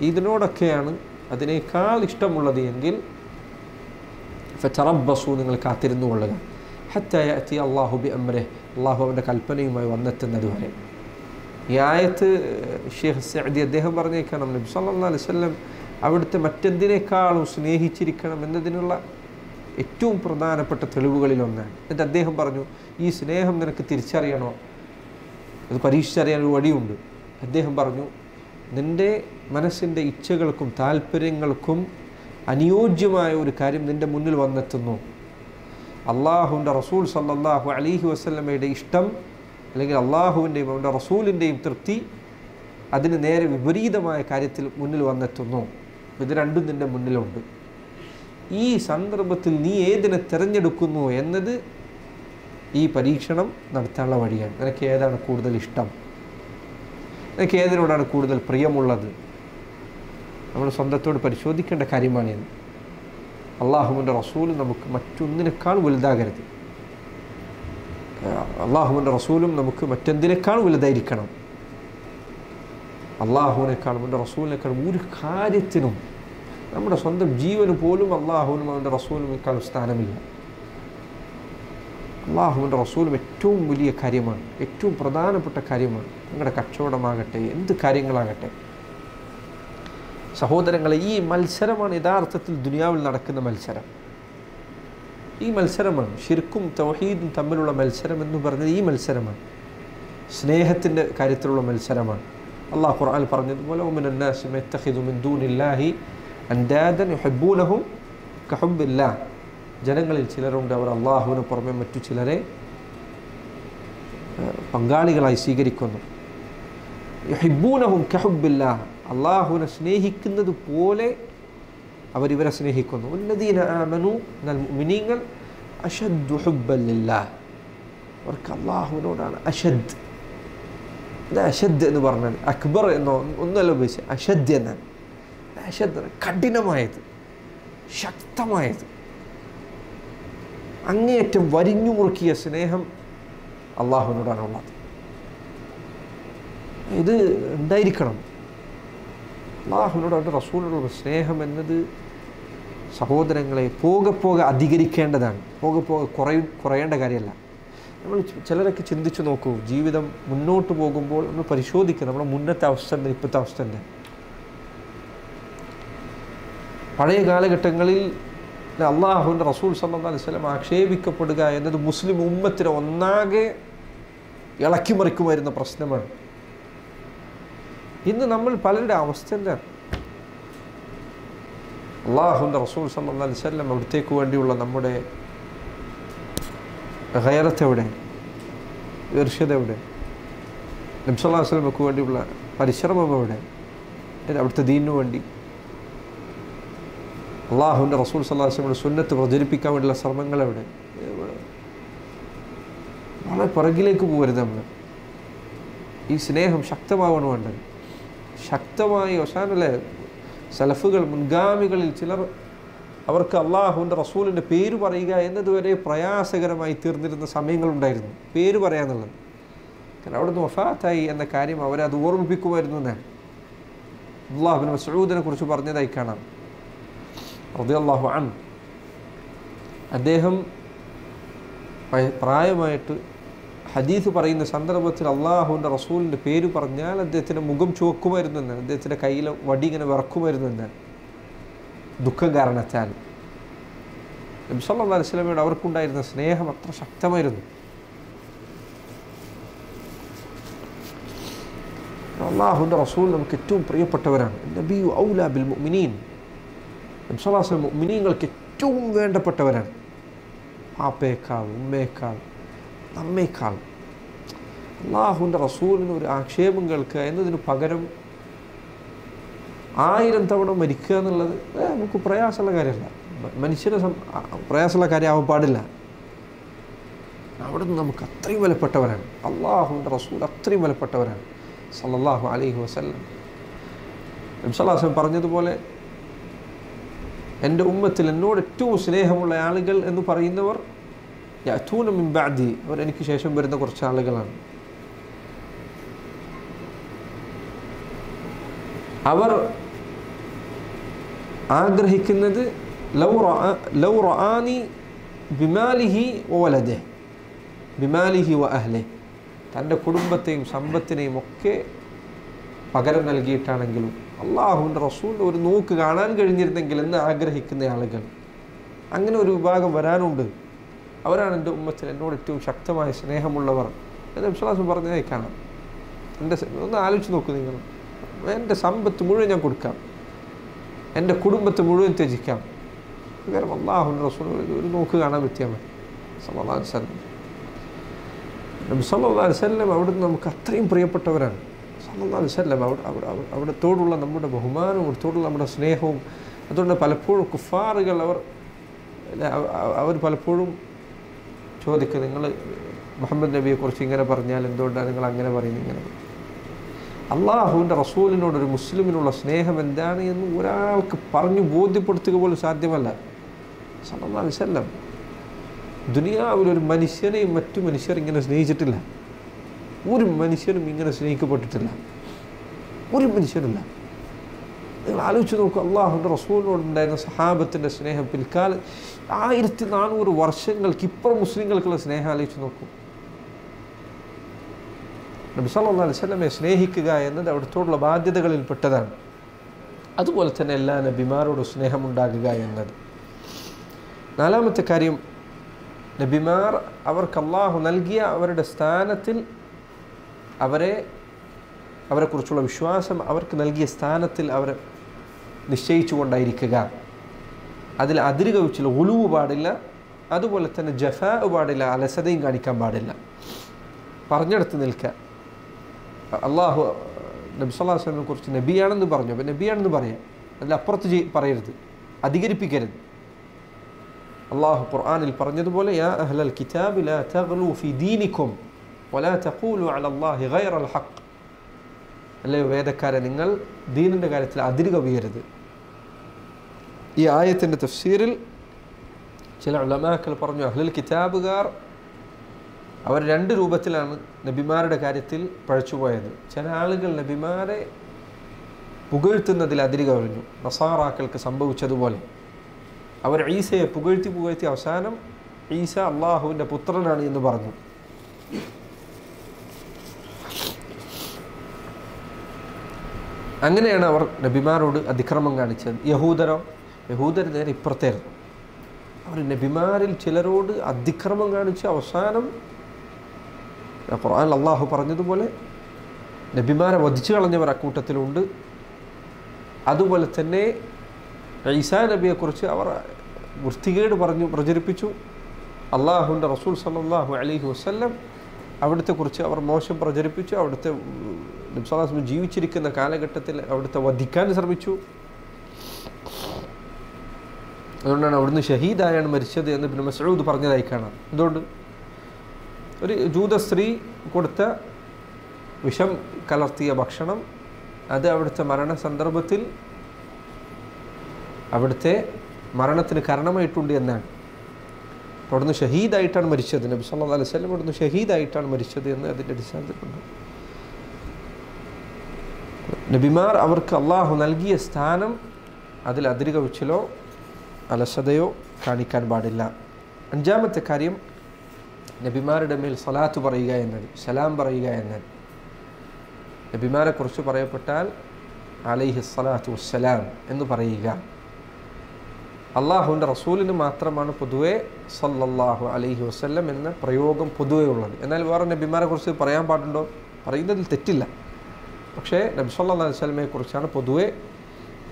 ഇതിനോടൊക്കെയാണ് അതിനേക്കാൾ ഇഷ്ടമുള്ളത് എങ്കിൽ ഫതറബ്ബസു, നിങ്ങൾ കാത്തിരുന്നു കൊള്ളുക, ഹത്താ യഅതി അല്ലാഹു ബിഅംരിഹി, അള്ളാഹു അവൻ്റെ കൽപ്പനയുമായി വന്നെത്തുന്നത് വരെ. ഈ ആയത്ത് ഷെയ്ഖ് സഅദി അദ്ദേഹം പറഞ്ഞേക്കണം, നബി സല്ലല്ലാഹു അലൈഹി വസല്ലം അവിടുത്തെ മറ്റെന്തിനേക്കാളും സ്നേഹിച്ചിരിക്കണം എന്നതിനുള്ള ഏറ്റവും പ്രധാനപ്പെട്ട തെളിവുകളിലൊന്നാണ്. എന്നിട്ട് അദ്ദേഹം പറഞ്ഞു, ഈ സ്നേഹം നിനക്ക് തിരിച്ചറിയണോ, അത് പരീക്ഷിച്ചറിയാൻ ഒരു വഴിയുണ്ട്. അദ്ദേഹം പറഞ്ഞു, നിൻ്റെ മനസ്സിൻ്റെ ഇച്ഛകൾക്കും താല്പര്യങ്ങൾക്കും അനുയോജ്യമായ ഒരു കാര്യം നിൻ്റെ മുന്നിൽ വന്നെത്തുന്നു, അള്ളാഹുവിൻ്റെ റസൂൽ സല്ലല്ലാഹു അലൈഹി വസല്ലമയുടെ ഇഷ്ടം അല്ലെങ്കിൽ അള്ളാഹുവിൻ്റെയും അവൻ്റെ റസൂലിൻ്റെയും തൃപ്തി അതിന് നേരെ വിപരീതമായ കാര്യത്തിൽ മുന്നിൽ വന്നെത്തുന്നു. ഇത് രണ്ടും നിൻ്റെ മുന്നിലുണ്ട്. ഈ സന്ദർഭത്തിൽ നീ ഏതിനെ തിരഞ്ഞെടുക്കുന്നു എന്നത് ഈ പരീക്ഷണം നടത്താനുള്ള വഴിയാണ്. നിനക്ക് ഏതാണ് കൂടുതൽ ഇഷ്ടം, നിനക്ക് ഏതിനോടാണ് കൂടുതൽ പ്രിയമുള്ളത്, നമ്മൾ സ്വന്തത്തോട് പരിശോധിക്കേണ്ട കാര്യമാണിത്. അള്ളാഹുവിൻ്റെ റസൂലും നമുക്ക് മറ്റൊന്നിനേക്കാൾ വലുതാകരുത്, അള്ളാഹുവിൻ്റെ റസൂലും നമുക്ക് മറ്റെന്തിനേക്കാൾ വലുതായിരിക്കണം. അള്ളാഹുവിനേക്കാളും അവൻ്റെ റസൂലിനേക്കാളും ഒരു കാര്യത്തിനും, നമ്മുടെ സ്വന്തം ജീവന് പോലും അള്ളാഹുവിനും അവൻ്റെ റസൂലിനേക്കാളും സ്ഥാനമില്ല. അള്ളാഹുവിൻ്റെ റസൂലും ഏറ്റവും വലിയ കാര്യമാണ്, ഏറ്റവും പ്രധാനപ്പെട്ട കാര്യമാണ്. നിങ്ങളുടെ കച്ചവടമാകട്ടെ, എന്ത് കാര്യങ്ങളാകട്ടെ. സഹോദരങ്ങളെ, ഈ മത്സരമാണ് യഥാർത്ഥത്തിൽ ദുനിയാവിൽ നടക്കുന്ന മത്സരം. ഈ മത്സരമാണ് ശിർക്കും തൗഹീദും തമ്മിലുള്ള മത്സരം എന്ന് പറഞ്ഞത്. ഈ മത്സരമാണ് സ്നേഹത്തിൻ്റെ കാര്യത്തിലുള്ള മത്സരമാണ്. അള്ളാഹു ഖുർആനിൽ പറഞ്ഞതുപോലെ വമിനന്നാസി മൻ യത്തഖിദു മിൻ ദൂനില്ലാഹി അൻദാദൻ യുഹിബ്ബൂനഹും കഹുബ്ബില്ലാഹ്, ജനങ്ങളിൽ ചിലരുണ്ട് അവർ അള്ളാഹുവിന് പുറമെ മറ്റു ചിലരെ പങ്കാളികളായി സ്വീകരിക്കുന്നു. യുഹിബ്ബൂനഹും കഹുബ്ബില്ലാഹ്, അള്ളാഹുവിനെ സ്നേഹിക്കുന്നത് പോലെ അവരിവരെ സ്നേഹിക്കുന്നു. വല്ലദീന ആമനു, എന്നാൽ മുഅ്മിനീങ്ങൾ അശദ്ദു ഹുബ്ബൻ ലില്ലാഹ്, അവർക്ക് അള്ളാഹുവിനോടാണ് അശദ്. ഇത് അശദ് എന്ന് പറഞ്ഞാൽ അക്ബർ എന്നോ ഒന്നല്ല ഉപയോഗിച്ച്, അശദ് എന്നാണ്. അശദ് കഠിനമായത്, ശക്തമായത്, അങ്ങേയറ്റം വരിഞ്ഞു മുറുക്കിയ സ്നേഹം അള്ളാഹുവിനോടാണുള്ളത്. ഇത് ഉണ്ടായിരിക്കണം. അള്ളാഹുവിനോട് അവൻ്റെ റസൂലിനോടുള്ള സ്നേഹം എന്നത് സഹോദരങ്ങളെ പോകെ പോകെ അധികരിക്കേണ്ടതാണ്, പോകെ പോകെ കുറയേണ്ട കാര്യമല്ല. നമ്മൾ ചിലരൊക്കെ ചിന്തിച്ചു നോക്കൂ, ജീവിതം മുന്നോട്ട് പോകുമ്പോൾ നമ്മൾ പരിശോധിക്കുക നമ്മുടെ മുന്നത്തെ അവസ്ഥ ഉണ്ട്, ഇപ്പോഴത്തെ അവസ്ഥ ഉണ്ട്. പഴയ കാലഘട്ടങ്ങളിൽ അള്ളാഹുവിൻ്റെ റസൂൽ സല്ലല്ലാഹു അലൈഹി വസല്ലം ആക്ഷേപിക്കപ്പെടുക എന്നത് മുസ്ലിം ഉമ്മത്തിനെ ഒന്നാകെ ഇളക്കിമറിക്കുമായിരുന്ന പ്രശ്നമാണ്. ഇന്ന് നമ്മൾ പലരുടെ അവസ്ഥ എന്താണ്? അള്ളാഹുവിൻ്റെ റസൂൽ സല്ലല്ലാഹു അലൈഹി വസല്ലം അവിടത്തേക്ക് വേണ്ടിയുള്ള നമ്മുടെ ഗൈറത്ത് എവിടെ, ഈർഷ്യത എവിടെ? നബി സല്ലല്ലാഹു അലൈഹി വസല്ലമക്ക് വേണ്ടിയുള്ള പരിശ്രമം എവിടെ? അവിടുത്തെ ദീനിനു വേണ്ടി അള്ളാഹുവിൻ്റെ റസൂൽ സല്ലല്ലാഹു അലൈഹി വസല്ലമയുടെ സുന്നത്ത് പ്രചരിപ്പിക്കാൻ വേണ്ടിയുള്ള ശ്രമങ്ങൾ എവിടെ? വളരെ പുറകിലേക്ക് പോകരുത്. നമ്മൾ ഈ സ്നേഹം ശക്തമാവണം വേണ്ടത്, ശക്തമായി. അവസാനല്ലേ സലഫുകൾ, മുൻഗാമികളിൽ ചിലർ അവർക്ക് അള്ളാഹുവിൻ്റെ റസൂലിൻ്റെ പേര് പറയുക എന്നതുവരെ പ്രയാസകരമായി തീർന്നിരുന്ന സമയങ്ങളുണ്ടായിരുന്നു. പേര് പറയാന്നുള്ളത്, കാരണം അവിടുന്ന് വഫാത്തായി എന്ന കാര്യം അവരെ അത് ഓർമ്മിപ്പിക്കുമായിരുന്നു എന്നാണ് അബ്ദുല്ലാഹ് ഇബ്നു മസ്ഊദിനെ കുറിച്ച് പറഞ്ഞതായി കാണാം റളിയല്ലാഹു അൻഹു. അദ്ദേഹം പ്രായമായിട്ട് ഹദീസ് പറയുന്ന സന്ദർഭത്തിൽ അള്ളാഹുവിൻ്റെ റസൂലിൻ്റെ പേര് പറഞ്ഞാൽ അദ്ദേഹത്തിൻ്റെ മുഖം ചുവക്കുമായിരുന്നു എന്നാണ്, അദ്ദേഹത്തിൻ്റെ കയ്യിലെ വടി ഇങ്ങനെ വിറക്കുമായിരുന്നു എന്നാണ് ദുഃഖം കാരണത്താൽ. നബി സല്ലല്ലാഹു അലൈഹി വസല്ലമയോട് അവർക്കുണ്ടായിരുന്ന സ്നേഹം അത്ര ശക്തമായിരുന്നു. അള്ളാഹുവിൻ്റെ റസൂൽ നമുക്ക് ഏറ്റവും പ്രിയപ്പെട്ടവരാണ്. നബിയു ഔലാ ബിൽ മുഅ്മിനീൻ, നബി സല്ലല്ലാഹു അലൈഹി വസല്ലം മുഅ്മിനീങ്ങൾക്ക് ഏറ്റവും വേണ്ടപ്പെട്ടവരാണ്. പാപ്പയേക്കാൾ, ഉമ്മയേക്കാൾ, നമ്മേക്കാൾ. അള്ളാഹുവിൻ്റെ റസൂലിന് ഒരു ആക്ഷേപം കേൾക്കുക എന്നതിന് പകരം 1000 തവണ മരിക്കുക എന്നുള്ളത് നമുക്ക് പ്രയാസമുള്ള കാര്യമല്ല, മനുഷ്യന് പ്രയാസമുള്ള കാര്യമാവാൻ പാടില്ല. അവിടുന്ന് നമുക്ക് അത്രയും വിലപ്പെട്ടവരാണ്. അള്ളാഹുവിൻ്റെ റസൂൽ അത്രയും വിലപ്പെട്ടവരാണ് സല്ലല്ലാഹു അലൈഹി വസല്ലം. നബി സല്ലല്ലാഹു അലൈഹി വസല്ലം പറഞ്ഞതുപോലെ എൻ്റെ ഉമ്മത്തിൽ എന്നോട് ഏറ്റവും സ്നേഹമുള്ള ആളുകൾ എന്ന് പറയുന്നവർ യഅ്തൂന മിൻ ബഅദി, അവർ എനിക്ക് ശേഷം വരുന്ന കുറച്ച് ആളുകളാണ്. അവർ ആഗ്രഹിക്കുന്നത് ലൗ റആനി ബിമാലിഹി വവലദിഹി ബിമാലിഹി വഅഹ്ലിഹി, തൻ്റെ കുടുംബത്തെയും സമ്പത്തിനെയും ഒക്കെ പകരം നൽകിയിട്ടാണെങ്കിലും അള്ളാഹുവിൻ്റെ റസൂലിൻ്റെ ഒരു നോക്ക് കാണാൻ കഴിഞ്ഞിരുന്നെങ്കിൽ എന്ന് ആഗ്രഹിക്കുന്ന ആളുകൾ, അങ്ങനെ ഒരു വിഭാഗം വരാനുണ്ട്. അവരാണ് എൻ്റെ ഉമ്മത്തിൽ എന്നോട് ഏറ്റവും ശക്തമായ സ്നേഹമുള്ളവർ എന്ന് വിശ്വാസം പറഞ്ഞതായി കാണാം. ഒന്ന് ആലോചിച്ച് നോക്കൂ നിങ്ങൾ. എൻ്റെ സമ്പത്ത് മുഴുവൻ ഞാൻ കൊടുക്കാം, എൻ്റെ കുടുംബത്തെ മുഴുവൻ ത്യജിക്കാം, കാരണം അള്ളാഹുവിൻ്റെ റസൂൽ ഒരു നോക്ക് കാണാൻ പറ്റിയാൽ മതി. സല്ലല്ലാഹു അലൈഹി വസല്ലം നബി സല്ലല്ലാഹു അലൈഹി വസല്ലം അവിടുന്ന് നമുക്ക് അത്രയും പ്രിയപ്പെട്ടവരാണ്. സല്ലല്ലാഹു അലൈഹി വസല്ലം അവിടത്തോടുള്ള നമ്മുടെ ബഹുമാനവും അവിടത്തോടുള്ള നമ്മുടെ സ്നേഹവും. അതുകൊണ്ട് പലപ്പോഴും കുഫാറുകൾ അവർ പലപ്പോഴും ചോദിക്കുക, നിങ്ങൾ മുഹമ്മദ് നബിയെക്കുറിച്ച് ഇങ്ങനെ പറഞ്ഞാൽ എന്തുകൊണ്ടാണ് നിങ്ങൾ അങ്ങനെ പറയുന്നത്? ഇങ്ങനെ അള്ളാഹുവിൻ്റെ റസൂലിനോടൊരു മുസ്ലിമിനുള്ള സ്നേഹം എന്താണ് എന്ന് ഒരാൾക്ക് പറഞ്ഞു ബോധ്യപ്പെടുത്തുക പോലും സാധ്യമല്ല. സല്ലല്ലാഹു അലൈഹി വസല്ലം ദുനിയാവിലൊരു മനുഷ്യനെയും മറ്റു മനുഷ്യർ ഇങ്ങനെ സ്നേഹിച്ചിട്ടില്ല. ഒരു മനുഷ്യനും ഇങ്ങനെ സ്നേഹിക്കപ്പെട്ടിട്ടില്ല, ഒരു മനുഷ്യനില്ല. നിങ്ങൾ ആലോചിച്ച് നോക്കുക, അള്ളാഹുവിൻ്റെ റസൂലിനോടുണ്ടായിരുന്ന സഹാബത്തിൻ്റെ സ്നേഹം പിൽക്കാലം 1400 വർഷങ്ങൾക്ക് ഇപ്പുറം മുസ്ലിങ്ങൾക്കുള്ള സ്നേഹം ആലോചിച്ച് നോക്കൂ. നബി സല്ലല്ലാഹു അലൈഹി വസല്ലമയെ സ്നേഹിക്കുക എന്നത് അവിടുത്തോടുള്ള ബാധ്യതകളിൽപ്പെട്ടതാണ്. അതുപോലെ തന്നെ എല്ലാ നബിമാരോടും സ്നേഹമുണ്ടാകുക എന്നത്. 4ാമത്തെ കാര്യം, നബിമാർ അവർക്ക് അള്ളാഹു നൽകിയ അവരുടെ സ്ഥാനത്തിൽ അവരെക്കുറിച്ചുള്ള വിശ്വാസം, അവർക്ക് നൽകിയ സ്ഥാനത്തിൽ അവരെ നിശ്ചയിച്ചു കൊണ്ടായിരിക്കുക. അതിൽ അതിരുകവിച്ചില്ല, ഉലുവ് പാടില്ല, അതുപോലെ തന്നെ ജഫാ പാടില്ല, അലസതയും കാണിക്കാൻ പാടില്ല, പറഞ്ഞെടുത്ത് നിൽക്കുക. അള്ളാഹു നബി സല്ലല്ലാഹു അലൈഹി വസല്ലമയെ കുറിച്ച് നബിയാണെന്ന് പറഞ്ഞു, അപ്പം നബിയാണെന്ന് പറയാം, അതിലപ്പുറത്ത് പറയരുത്, അധികരിപ്പിക്കരുത്. അള്ളാഹു ഖുർആനിൽ പറഞ്ഞതുപോലെ യാ അഹ്ലൽ കിതാബി ലാ തഗ്ലൂ ഫി ദീനിക്കും വലാ തഖൂലു അലല്ലാഹി ഗൈറൽ ഹഖ്, അല്ലേ വേദക്കാരെ, നിങ്ങൾ ദീനിൻ്റെ കാര്യത്തിൽ അതിര് കവിയരുത്. ഈ ആയത്തിൻ്റെ തഫ്സീറിൽ ചില ഉലമാക്കൾ പറഞ്ഞു, അഹ്ലുൽ കിതാബുകാർ അവർ 2 രൂപത്തിലാണ് നബിമാരുടെ കാര്യത്തിൽ പഴച്ചുപോയത്. ചില ആളുകൾ നബിമാരെ പുകഴ്ത്തുന്നതിൽ അതിര് കവിഞ്ഞു, നസാറാക്കൾക്ക് സംഭവിച്ചതുപോലെ. അവർ ഈസയെ പുകഴ്ത്തി അവസാനം ഈസ അള്ളാഹുവിൻ്റെ പുത്രനാണ് എന്ന് പറഞ്ഞു. അങ്ങനെയാണ് അവർ നബിമാരോട് അതിക്രമം കാണിച്ചത്. യഹൂദർ നേരെ ഇപ്പുറത്തായിരുന്നു. അവർ നബിമാരിൽ ചിലരോട് അതിക്രമം കാണിച്ച് അവസാനം ഖുർആനിൽ അള്ളാഹു പറഞ്ഞതുപോലെ നബിമാരെ വധിച്ചു കളഞ്ഞവർ അക്കൂട്ടത്തിലുണ്ട്. അതുപോലെ തന്നെ ഈസാ നബിയെക്കുറിച്ച് അവർ വൃത്തികേട് പ്രചരിപ്പിച്ചു. അള്ളാഹുവിൻ്റെ റസൂൽ സല്ലല്ലാഹു അലൈഹി വസല്ലം അവിടുത്തെക്കുറിച്ച് അവർ മോശം പ്രചരിപ്പിച്ചു. അവിടുത്തെ നബി സല്ലല്ലാഹു അലൈഹി വസല്ലം ജീവിച്ചിരിക്കുന്ന കാലഘട്ടത്തിൽ അവിടുത്തെ വധിക്കാൻ ശ്രമിച്ചു. അതുകൊണ്ടാണ് അവിടുന്ന് ഷഹീദായാണ് മരിച്ചത് എന്ന് ഇബ്നു മസ്ഊദ് പറഞ്ഞതായി കാണാം. എന്തുകൊണ്ട്? ഒരു ജൂത സ്ത്രീ കൊടുത്ത വിഷം കലർത്തിയ ഭക്ഷണം അത് അവിടുത്തെ മരണ സന്ദർഭത്തിൽ അവിടുത്തെ മരണത്തിന് കാരണമായിട്ടുണ്ട് എന്നാണ്. അവിടുന്ന് ഷഹീദായിട്ടാണ് മരിച്ചത്. നബി സല്ലല്ലാഹു അലൈഹി വസല്ലം അവിടുന്ന് ഷഹീദായിട്ടാണ് മരിച്ചത് എന്ന് അതിൻ്റെ അടിസ്ഥാനത്തിലുണ്ട്. നബിമാർ അവർക്ക് അള്ളാഹു നൽകിയ സ്ഥാനം അതിൽ അതിര് കവിച്ചിലോ അലസതയോ കാണിക്കാൻ പാടില്ല. 5ാമത്തെ കാര്യം, നബിമാരുടെ മേൽ സ്വലാത്ത് പറയുക എന്നത്, സലാം പറയുക എന്നത്. നബിമാരെ കുറിച്ച് പറയപ്പെട്ടാൽ അലൈഹി സ്വലാത്തു വസ്സലാം എന്ന് പറയുക. അള്ളാഹുവിൻ്റെ റസൂലിന് മാത്രമാണ് പൊതുവെ സല്ലല്ലാഹു അലൈഹി വസല്ലം എന്ന പ്രയോഗം പൊതുവെ ഉള്ളത്. എന്നാൽ വേറെ നബിമാരെ കുറിച്ച് പറയാൻ പാടുണ്ടോ? പറയുന്നതിൽ തെറ്റില്ല. പക്ഷേ നബി സല്ലല്ലാഹു അലൈഹി വസല്ലമയെ കുറിച്ചാണ് പൊതുവെ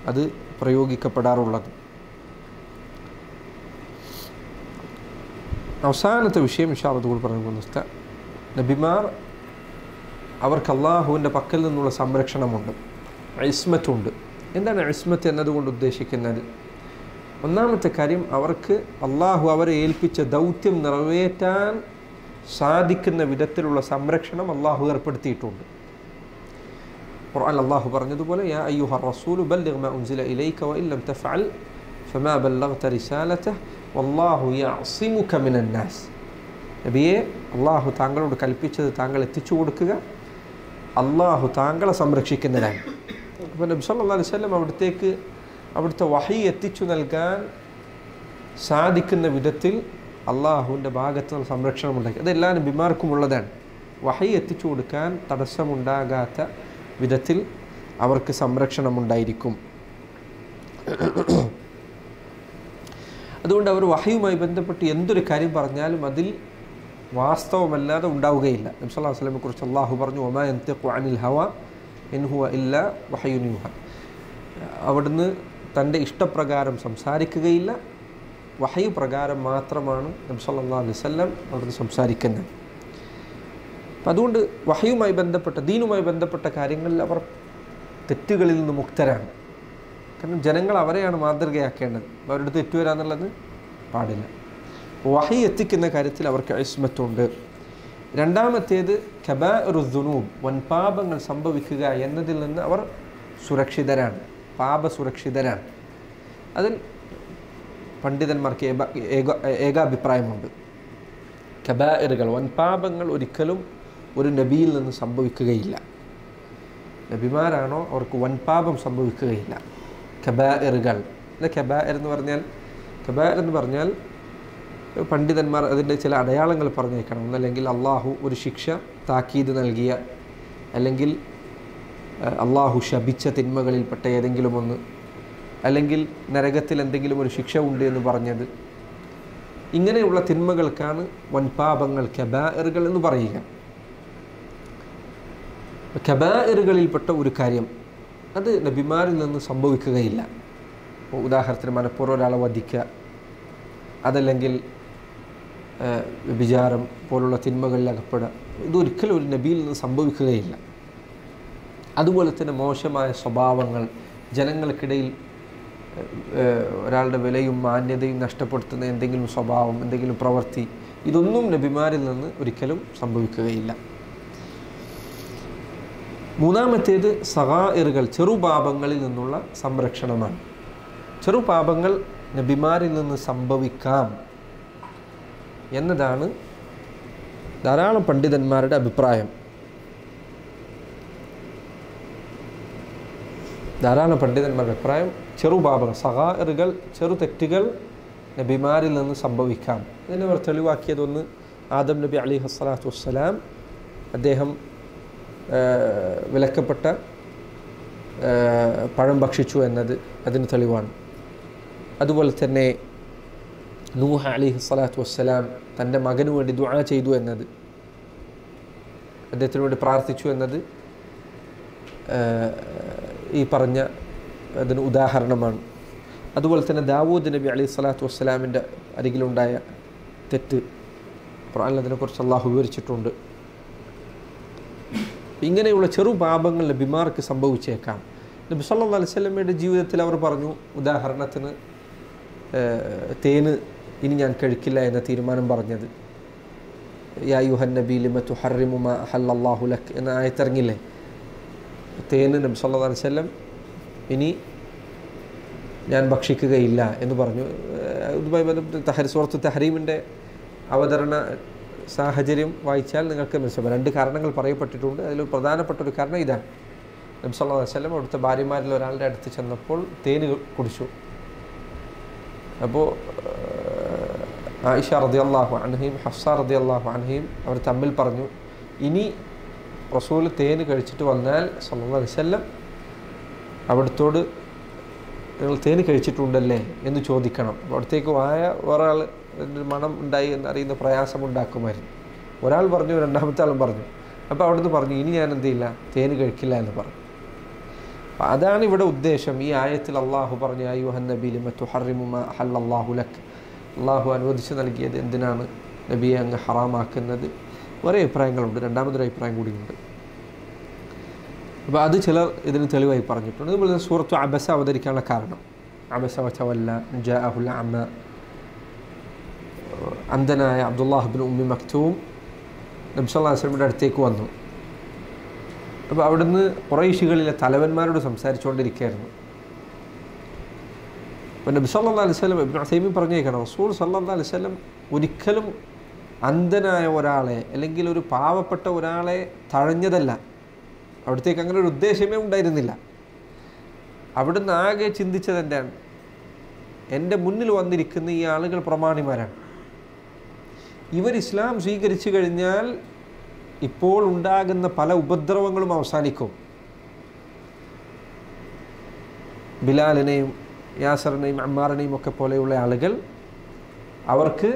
അത് പ്രയോഗിക്കപ്പെടാറുള്ളത്. അവസാനത്തെ വിഷയം ഇൻഷാ അല്ലാഹ് കൂടി പറഞ്ഞു പോകുന്ന നബിമാർ അവർക്ക് അള്ളാഹുവിൻ്റെ പക്കൽ നിന്നുള്ള സംരക്ഷണമുണ്ട്, ഇസ്മത്തുണ്ട്. എന്താണ് ഇസ്മത്ത് എന്നതുകൊണ്ട് ഉദ്ദേശിക്കുന്നത്? ഒന്നാമത്തെ കാര്യം, അവർക്ക് അള്ളാഹു അവരെ ഏൽപ്പിച്ച ദൗത്യം നിറവേറ്റാൻ സാധിക്കുന്ന വിധത്തിലുള്ള സംരക്ഷണം അള്ളാഹു ഏർപ്പെടുത്തിയിട്ടുണ്ട്. ഖുർആനിൽ അള്ളാഹു പറഞ്ഞതുപോലെ യാ അയ്യുഹർ റസൂലു ബല്ലിഗ് മാ ഉൻസില ഇലൈക വഇൻ ലം തഫഅൽ ഫമാ ബല്ലഗ്ത റിസാലതഹു വല്ലാഹു യഅസിമുക മിനൻ നാസ്. നബിയെ, അള്ളാഹു താങ്കളോട് കൽപ്പിച്ചത് താങ്കൾ എത്തിച്ചു കൊടുക്കുക, അള്ളാഹു താങ്കളെ സംരക്ഷിക്കുന്നതാണ്. അപ്പോൾ നബി സല്ലല്ലാഹു അലൈഹി വസല്ലം അവിടുത്തെ വഹി എത്തിച്ചു നൽകാൻ സാധിക്കുന്ന വിധത്തിൽ അള്ളാഹുവിൻ്റെ ഭാഗത്ത് നിന്ന് സംരക്ഷണമുണ്ടാക്കി. അതെല്ലാ നബിമാർക്കും ഉള്ളതാണ്. വഹി എത്തിച്ചു കൊടുക്കാൻ തടസ്സമുണ്ടാകാത്ത വിധത്തിൽ അവർക്ക് സംരക്ഷണമുണ്ടായിരിക്കും. അതുകൊണ്ട് അവർ വഹയുമായി ബന്ധപ്പെട്ട് എന്തൊരു കാര്യം പറഞ്ഞാലും അതിൽ വാസ്തവമല്ലാതെ ഉണ്ടാവുകയില്ല. നബി സല്ലല്ലാഹു അലൈഹി വസല്ലമയെ കുറിച്ച് അള്ളാഹു പറഞ്ഞു വമാ യൻതിഖു അനിൽ ഹവ ഇൻ ഹുവ ഇല്ലാ വഹയുൻ യൂഹാ. അവിടുന്ന് തൻ്റെ ഇഷ്ടപ്രകാരം സംസാരിക്കുകയില്ല, വഹയു പ്രകാരം മാത്രമാണ് നബി സല്ലല്ലാഹു അലൈഹി വസല്ലം അവിടുന്ന് സംസാരിക്കുന്നത്. അപ്പം അതുകൊണ്ട് വഹയുമായി ബന്ധപ്പെട്ട ദീനുമായി ബന്ധപ്പെട്ട കാര്യങ്ങളിൽ അവർ തെറ്റുകളിൽ നിന്ന് മുക്തരാണ്. കാരണം ജനങ്ങൾ അവരെയാണ് മാതൃകയാക്കേണ്ടത്. അവരുടെ തെറ്റ് വരാന്നുള്ളത് പാടില്ല. വഹി എത്തിക്കുന്ന കാര്യത്തിൽ അവർക്ക് ഇസ്മത്തുണ്ട്. രണ്ടാമത്തേത് കബാഇറുദ്ദുനൂബ്, വൻപാപങ്ങൾ സംഭവിക്കുക എന്നതിൽ നിന്ന് അവർ സുരക്ഷിതരാണ്, പാപസുരക്ഷിതരാണ്. അതിൽ പണ്ഡിതന്മാർക്ക് ഏകാഭിപ്രായമുണ്ട്. കബാഇറുകൾ, വൻപാപങ്ങൾ ഒരിക്കലും ഒരു നബിയിൽ നിന്ന് സംഭവിക്കുകയില്ല. നബിമാരാണോ അവർക്ക് വൻപാപം സംഭവിക്കുകയില്ല. കബാഇറുകൾ, കബാഇർ എന്ന് പറഞ്ഞാൽ പണ്ഡിതന്മാർ അതിൻ്റെ ചില അടയാളങ്ങൾ പറഞ്ഞേക്കണം. ഒന്നല്ലെങ്കിൽ അള്ളാഹു ഒരു ശിക്ഷ താക്കീത് നൽകിയ, അല്ലെങ്കിൽ അള്ളാഹു ശപിച്ച തിന്മകളിൽപ്പെട്ട ഏതെങ്കിലും ഒന്ന്, അല്ലെങ്കിൽ നരകത്തിൽ എന്തെങ്കിലും ഒരു ശിക്ഷ ഉണ്ട് എന്ന് പറഞ്ഞത്. ഇങ്ങനെയുള്ള തിന്മകൾക്കാണ് വൻപാപങ്ങൾ കബാഇറുകൾ എന്ന് പറയുക. കബാഇറുകളിൽപ്പെട്ട ഒരു കാര്യം അത് നബിമാരിൽ നിന്ന് സംഭവിക്കുകയില്ല. ഉദാഹരണത്തിന് മനഃപൂർവ്വം ഒരാളെ വധിക്കുക, അതല്ലെങ്കിൽ വ്യഭിചാരം പോലുള്ള തിന്മകളിൽ അകപ്പെടുക, ഇതൊരിക്കലും ഒരു നബിയിൽ നിന്ന് സംഭവിക്കുകയില്ല. അതുപോലെ തന്നെ മോശമായ സ്വഭാവങ്ങൾ, ജനങ്ങൾക്കിടയിൽ ഒരാളുടെ വിലയും മാന്യതയും നഷ്ടപ്പെടുത്തുന്ന എന്തെങ്കിലും സ്വഭാവം, എന്തെങ്കിലും പ്രവൃത്തി, ഇതൊന്നും നബിമാരിൽ നിന്ന് ഒരിക്കലും സംഭവിക്കുകയില്ല. മൂന്നാമത്തേത് സഗായിറുകൾ, ചെറുപാപങ്ങളിൽ നിന്നുള്ള സംരക്ഷണമാണ്. ചെറുപാപങ്ങൾ നബിമാരിൽ നിന്ന് സംഭവിക്കാം എന്നതാണ് ധാരാളം പണ്ഡിതന്മാരുടെ അഭിപ്രായം. ചെറുപാപങ്ങൾ, സഗായിറുകൾ, ചെറു തെറ്റുകൾ നബിമാരിൽ നിന്ന് സംഭവിക്കാം. ഇതിനവർ തെളിവാക്കിയതൊന്ന് ആദം നബി അലൈഹി സ്വലാത്തു വസ്സലാം, അദ്ദേഹം വിലക്കപ്പെട്ട പഴം ഭക്ഷിച്ചു എന്നത് അതിന് തെളിവാണ്. അതുപോലെ തന്നെ നൂഹ് അലൈഹി സ്വലാത്തു വസ്സലാം തൻ്റെ മകനു വേണ്ടി ദുആ ചെയ്തു എന്നത്, അദ്ദേഹത്തിന് വേണ്ടി പ്രാർത്ഥിച്ചു എന്നത് ഈ പറഞ്ഞ അതിന് ഉദാഹരണമാണ്. അതുപോലെ തന്നെ ദാവൂദ് നബി അലൈഹി സ്വലാത്തു വസ്സലാമിൻ്റെ അരികിലുണ്ടായ തെറ്റ് ഖുർആനിൽ അതിനെക്കുറിച്ച് അള്ളാഹു വിവരിച്ചിട്ടുണ്ട്. ഇങ്ങനെയുള്ള ചെറുപാപങ്ങൾ നബിമാർക്ക് സംഭവിച്ചേക്കാം. നബി സല്ലല്ലാഹു അലൈഹി വസല്ലമയുടെ ജീവിതത്തിൽ അവർ പറഞ്ഞു, ഉദാഹരണത്തിന് തേന് ഇനി ഞാൻ കഴിക്കില്ല എന്ന തീരുമാനം പറഞ്ഞത്, യാ അയ്യുഹൻ നബി ലിമ തുഹർറിമു മാ അഹല്ലല്ലാഹു ലക് എന്ന ആയത്തിറങ്ങില്ലേ. തേന് നബി സല്ലല്ലാഹു അലൈഹി വസല്ലം ഇനി ഞാൻ ഭക്ഷിക്കുകയില്ല എന്ന് പറഞ്ഞു. ഇതുമായി ബന്ധപ്പെട്ട് സൂറത്ത് തഹരീമിൻ്റെ അവതരണ സാഹചര്യം വായിച്ചാൽ നിങ്ങൾക്ക് മനസ്സിലാവും. രണ്ട് കാരണങ്ങൾ പറയപ്പെട്ടിട്ടുണ്ട്. അതിൽ പ്രധാനപ്പെട്ട ഒരു കാരണം ഇതാണ്. നബി സല്ലല്ലാഹു അലൈഹി വസല്ലം അവിടുത്തെ ഭാര്യമാരിൽ ഒരാളുടെ അടുത്ത് ചെന്നപ്പോൾ തേന് കുടിച്ചു. അപ്പോൾ ആയിഷ റളിയല്ലാഹു അൻഹയും ഹഫ്സ റളിയല്ലാഹു അൻഹയും അവർ തമ്മിൽ പറഞ്ഞു, ഇനി റസൂൽ തേൻ കഴിച്ചിട്ട് വന്നാൽ സല്ലല്ലാഹു അലൈഹി വസല്ലം അവിടുത്തോട് നിങ്ങൾ തേൻ കഴിച്ചിട്ടുണ്ടല്ലേ എന്ന് ചോദിക്കണം. അപ്പോൾ അവിടത്തേക്ക് വായ ഒരാൾ മണം ഉണ്ടായി എന്നറിയുന്ന പ്രയാസമുണ്ടാക്കുമായിരുന്നു. ഒരാൾ പറഞ്ഞു, രണ്ടാമത്തെ ആളും പറഞ്ഞു. അപ്പോൾ അവിടുന്ന് പറഞ്ഞു, ഇനി ഞാൻ എന്ത് ചെയ്യില്ല, തേൻ കഴിക്കില്ല എന്ന് പറഞ്ഞു. അപ്പോൾ അതാണ് ഇവിടെ ഉദ്ദേശം. ഈ ആയത്തിൽ അള്ളാഹു പറഞ്ഞു, അയ്യുഹൻ നബി ലിമ തുഹർറിമു മാ അഹല്ലല്ലാഹു ലക്, അള്ളാഹു അനുവദിച്ച് നൽകിയത് എന്തിനാണ് നബിയെ അങ്ങ് ഹറാമാക്കുന്നത്. കുറേ അഭിപ്രായങ്ങളുണ്ട്, രണ്ടാമതൊരു അഭിപ്രായം കൂടിയുണ്ട്. അപ്പോൾ അത് ചിലർ ഇതിന് തെളിവായി പറഞ്ഞിട്ടുണ്ട്. അതുപോലെ സൂറത്തു അബസ അവതരിക്കാനുള്ള കാരണം, അബസ വതവല്ല ജാഅഹുൽ അഅമ, അന്ധനായ അബ്ദുല്ലാഹ് ഇബ്നു ഉമ്മി മക്തൂം നബി സല്ലല്ലാഹു അലൈഹി വസല്ലമയുടെ അടുത്തേക്ക് വന്നു. അപ്പോൾ അവിടുന്ന് ഖുറൈശികളിലെ തലവന്മാരോട് സംസാരിച്ചുകൊണ്ടിരിക്കുകയായിരുന്നു. അപ്പോൾ നബി സല്ലല്ലാഹു അലൈഹി വസല്ലം ഇബ്നു ഉസൈമീൻ പറഞ്ഞേക്കണം, റസൂൽ സല്ലല്ലാഹു അലൈഹി വസല്ലം ഒരിക്കലും അന്ധനായ ഒരാളെ അല്ലെങ്കിൽ ഒരു പാവപ്പെട്ട ഒരാളെ തഴഞ്ഞതല്ല. അവിടത്തേക്ക് അങ്ങനെ ഒരു ഉദ്ദേശമേ ഉണ്ടായിരുന്നില്ല. അവിടുന്ന് ആകെ ചിന്തിച്ചത് എന്താണ്, എൻ്റെ മുന്നിൽ വന്നിരിക്കുന്ന ഈ ആളുകൾ പ്രമാണിമാരാണ്. ഇവർ ഇസ്ലാം സ്വീകരിച്ചു കഴിഞ്ഞാൽ ഇപ്പോൾ ഉണ്ടാകുന്ന പല ഉപദ്രവങ്ങളും അവസാനിക്കും. ബിലാലിനെയും യാസറിനെയും അമ്മാറിനെയും ഒക്കെ പോലെയുള്ള ആളുകൾ അവർക്ക്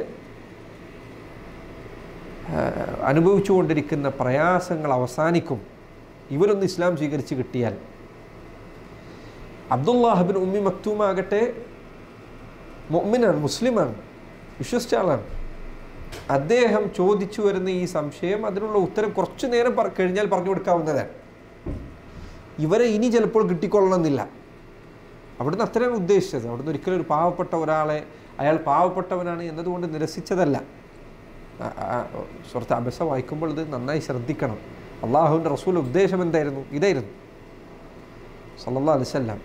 അനുഭവിച്ചു കൊണ്ടിരിക്കുന്ന പ്രയാസങ്ങൾ അവസാനിക്കും ഇവരൊന്ന് ഇസ്ലാം സ്വീകരിച്ച് കിട്ടിയാൽ. അബ്ദുല്ലാഹ് ഇബ്നു ഉമ്മി മക്തൂം ആകട്ടെ മുഅ്മിനാണ്, മുസ്ലിമാണ്, വിശ്വസിച്ച ആളാണ്. അദ്ദേഹം ചോദിച്ചു വരുന്ന ഈ സംശയം, അതിനുള്ള ഉത്തരം കുറച്ചു നേരം കഴിഞ്ഞാൽ പറഞ്ഞു കൊടുക്കാവുന്നതാണ്. ഇവരെ ഇനി ചിലപ്പോൾ കിട്ടിക്കൊള്ളണമെന്നില്ല. അവിടുന്ന് അത്രയാണ് ഉദ്ദേശിച്ചത്. അവിടുന്ന് ഒരിക്കലും ഒരു പാവപ്പെട്ട ഒരാളെ അയാൾ പാവപ്പെട്ടവനാണ് എന്നതുകൊണ്ട് നിരസിച്ചതല്ല. സൂറത്ത് അബസ വായിക്കുമ്പോൾ ഇത് നന്നായി ശ്രദ്ധിക്കണം. അള്ളാഹുവിൻ്റെ റസൂൽ ഉദ്ദേശം എന്തായിരുന്നു? ഇതായിരുന്നു സല്ലല്ലാഹു അലൈഹി വസല്ലം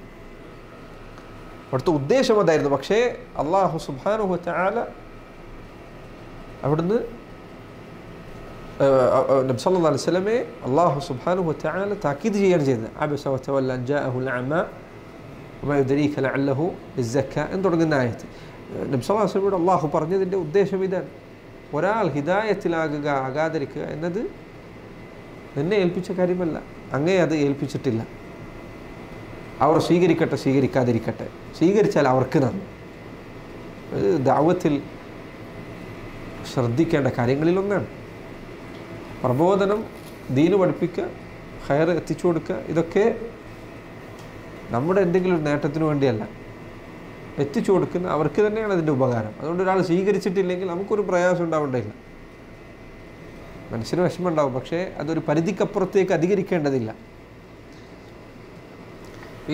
അവിടുത്തെ ഉദ്ദേശം അതായിരുന്നു. പക്ഷേ അള്ളാഹു സുബ്ഹാനഹു വ തആല അവിടുന്ന് നബി സല്ലല്ലാഹു അലൈഹി വസല്ലമയെ അള്ളാഹു സുബ്ഹാനഹു വ തആല താക്കീത് ചെയ്യാണ് ചെയ്തത്. അബസ വ തവല്ല അൻ ജാഅഹുൽ അഅമ വമാ യുദ്രീക ലഅല്ലഹു ലിസ്സക്ക എന്ന് തുടങ്ങുന്ന ആയത്ത്. നബി സല്ലല്ലാഹു അലൈഹി വസല്ലമയോട് അള്ളാഹു പറഞ്ഞതിൻ്റെ ഉദ്ദേശം ഇതാണ്. ഒരാൾ ഹിദായത്തിലാകുക, ആകാതിരിക്കുക എന്നത് എന്നെ ഏൽപ്പിച്ച കാര്യമല്ല, അങ്ങേ അത് ഏൽപ്പിച്ചിട്ടില്ല. അവർ സ്വീകരിക്കട്ടെ സ്വീകരിക്കാതിരിക്കട്ടെ, സ്വീകരിച്ചാൽ അവർക്ക് നന്ദി. ദഅവത്തിൽ ശ്രദ്ധിക്കേണ്ട കാര്യങ്ങളിലൊന്നാണ് പ്രബോധനം, ദീന് പഠിപ്പിക്കുക, ഖൈർ എത്തിച്ചു കൊടുക്കുക. ഇതൊക്കെ നമ്മുടെ എന്തെങ്കിലും ഒരു നേട്ടത്തിന് വേണ്ടിയല്ല, എത്തിച്ചു കൊടുക്കുന്ന അവർക്ക് തന്നെയാണ് അതിൻ്റെ ഉപകാരം. അതുകൊണ്ട് ഒരാൾ സ്വീകരിച്ചിട്ടില്ലെങ്കിൽ നമുക്കൊരു പ്രയാസം ഉണ്ടാവേണ്ടതില്ല. മനസ്സിന് വിഷമം ഉണ്ടാവും, പക്ഷേ അതൊരു പരിധിക്കപ്പുറത്തേക്ക് അധികരിക്കേണ്ടതില്ല.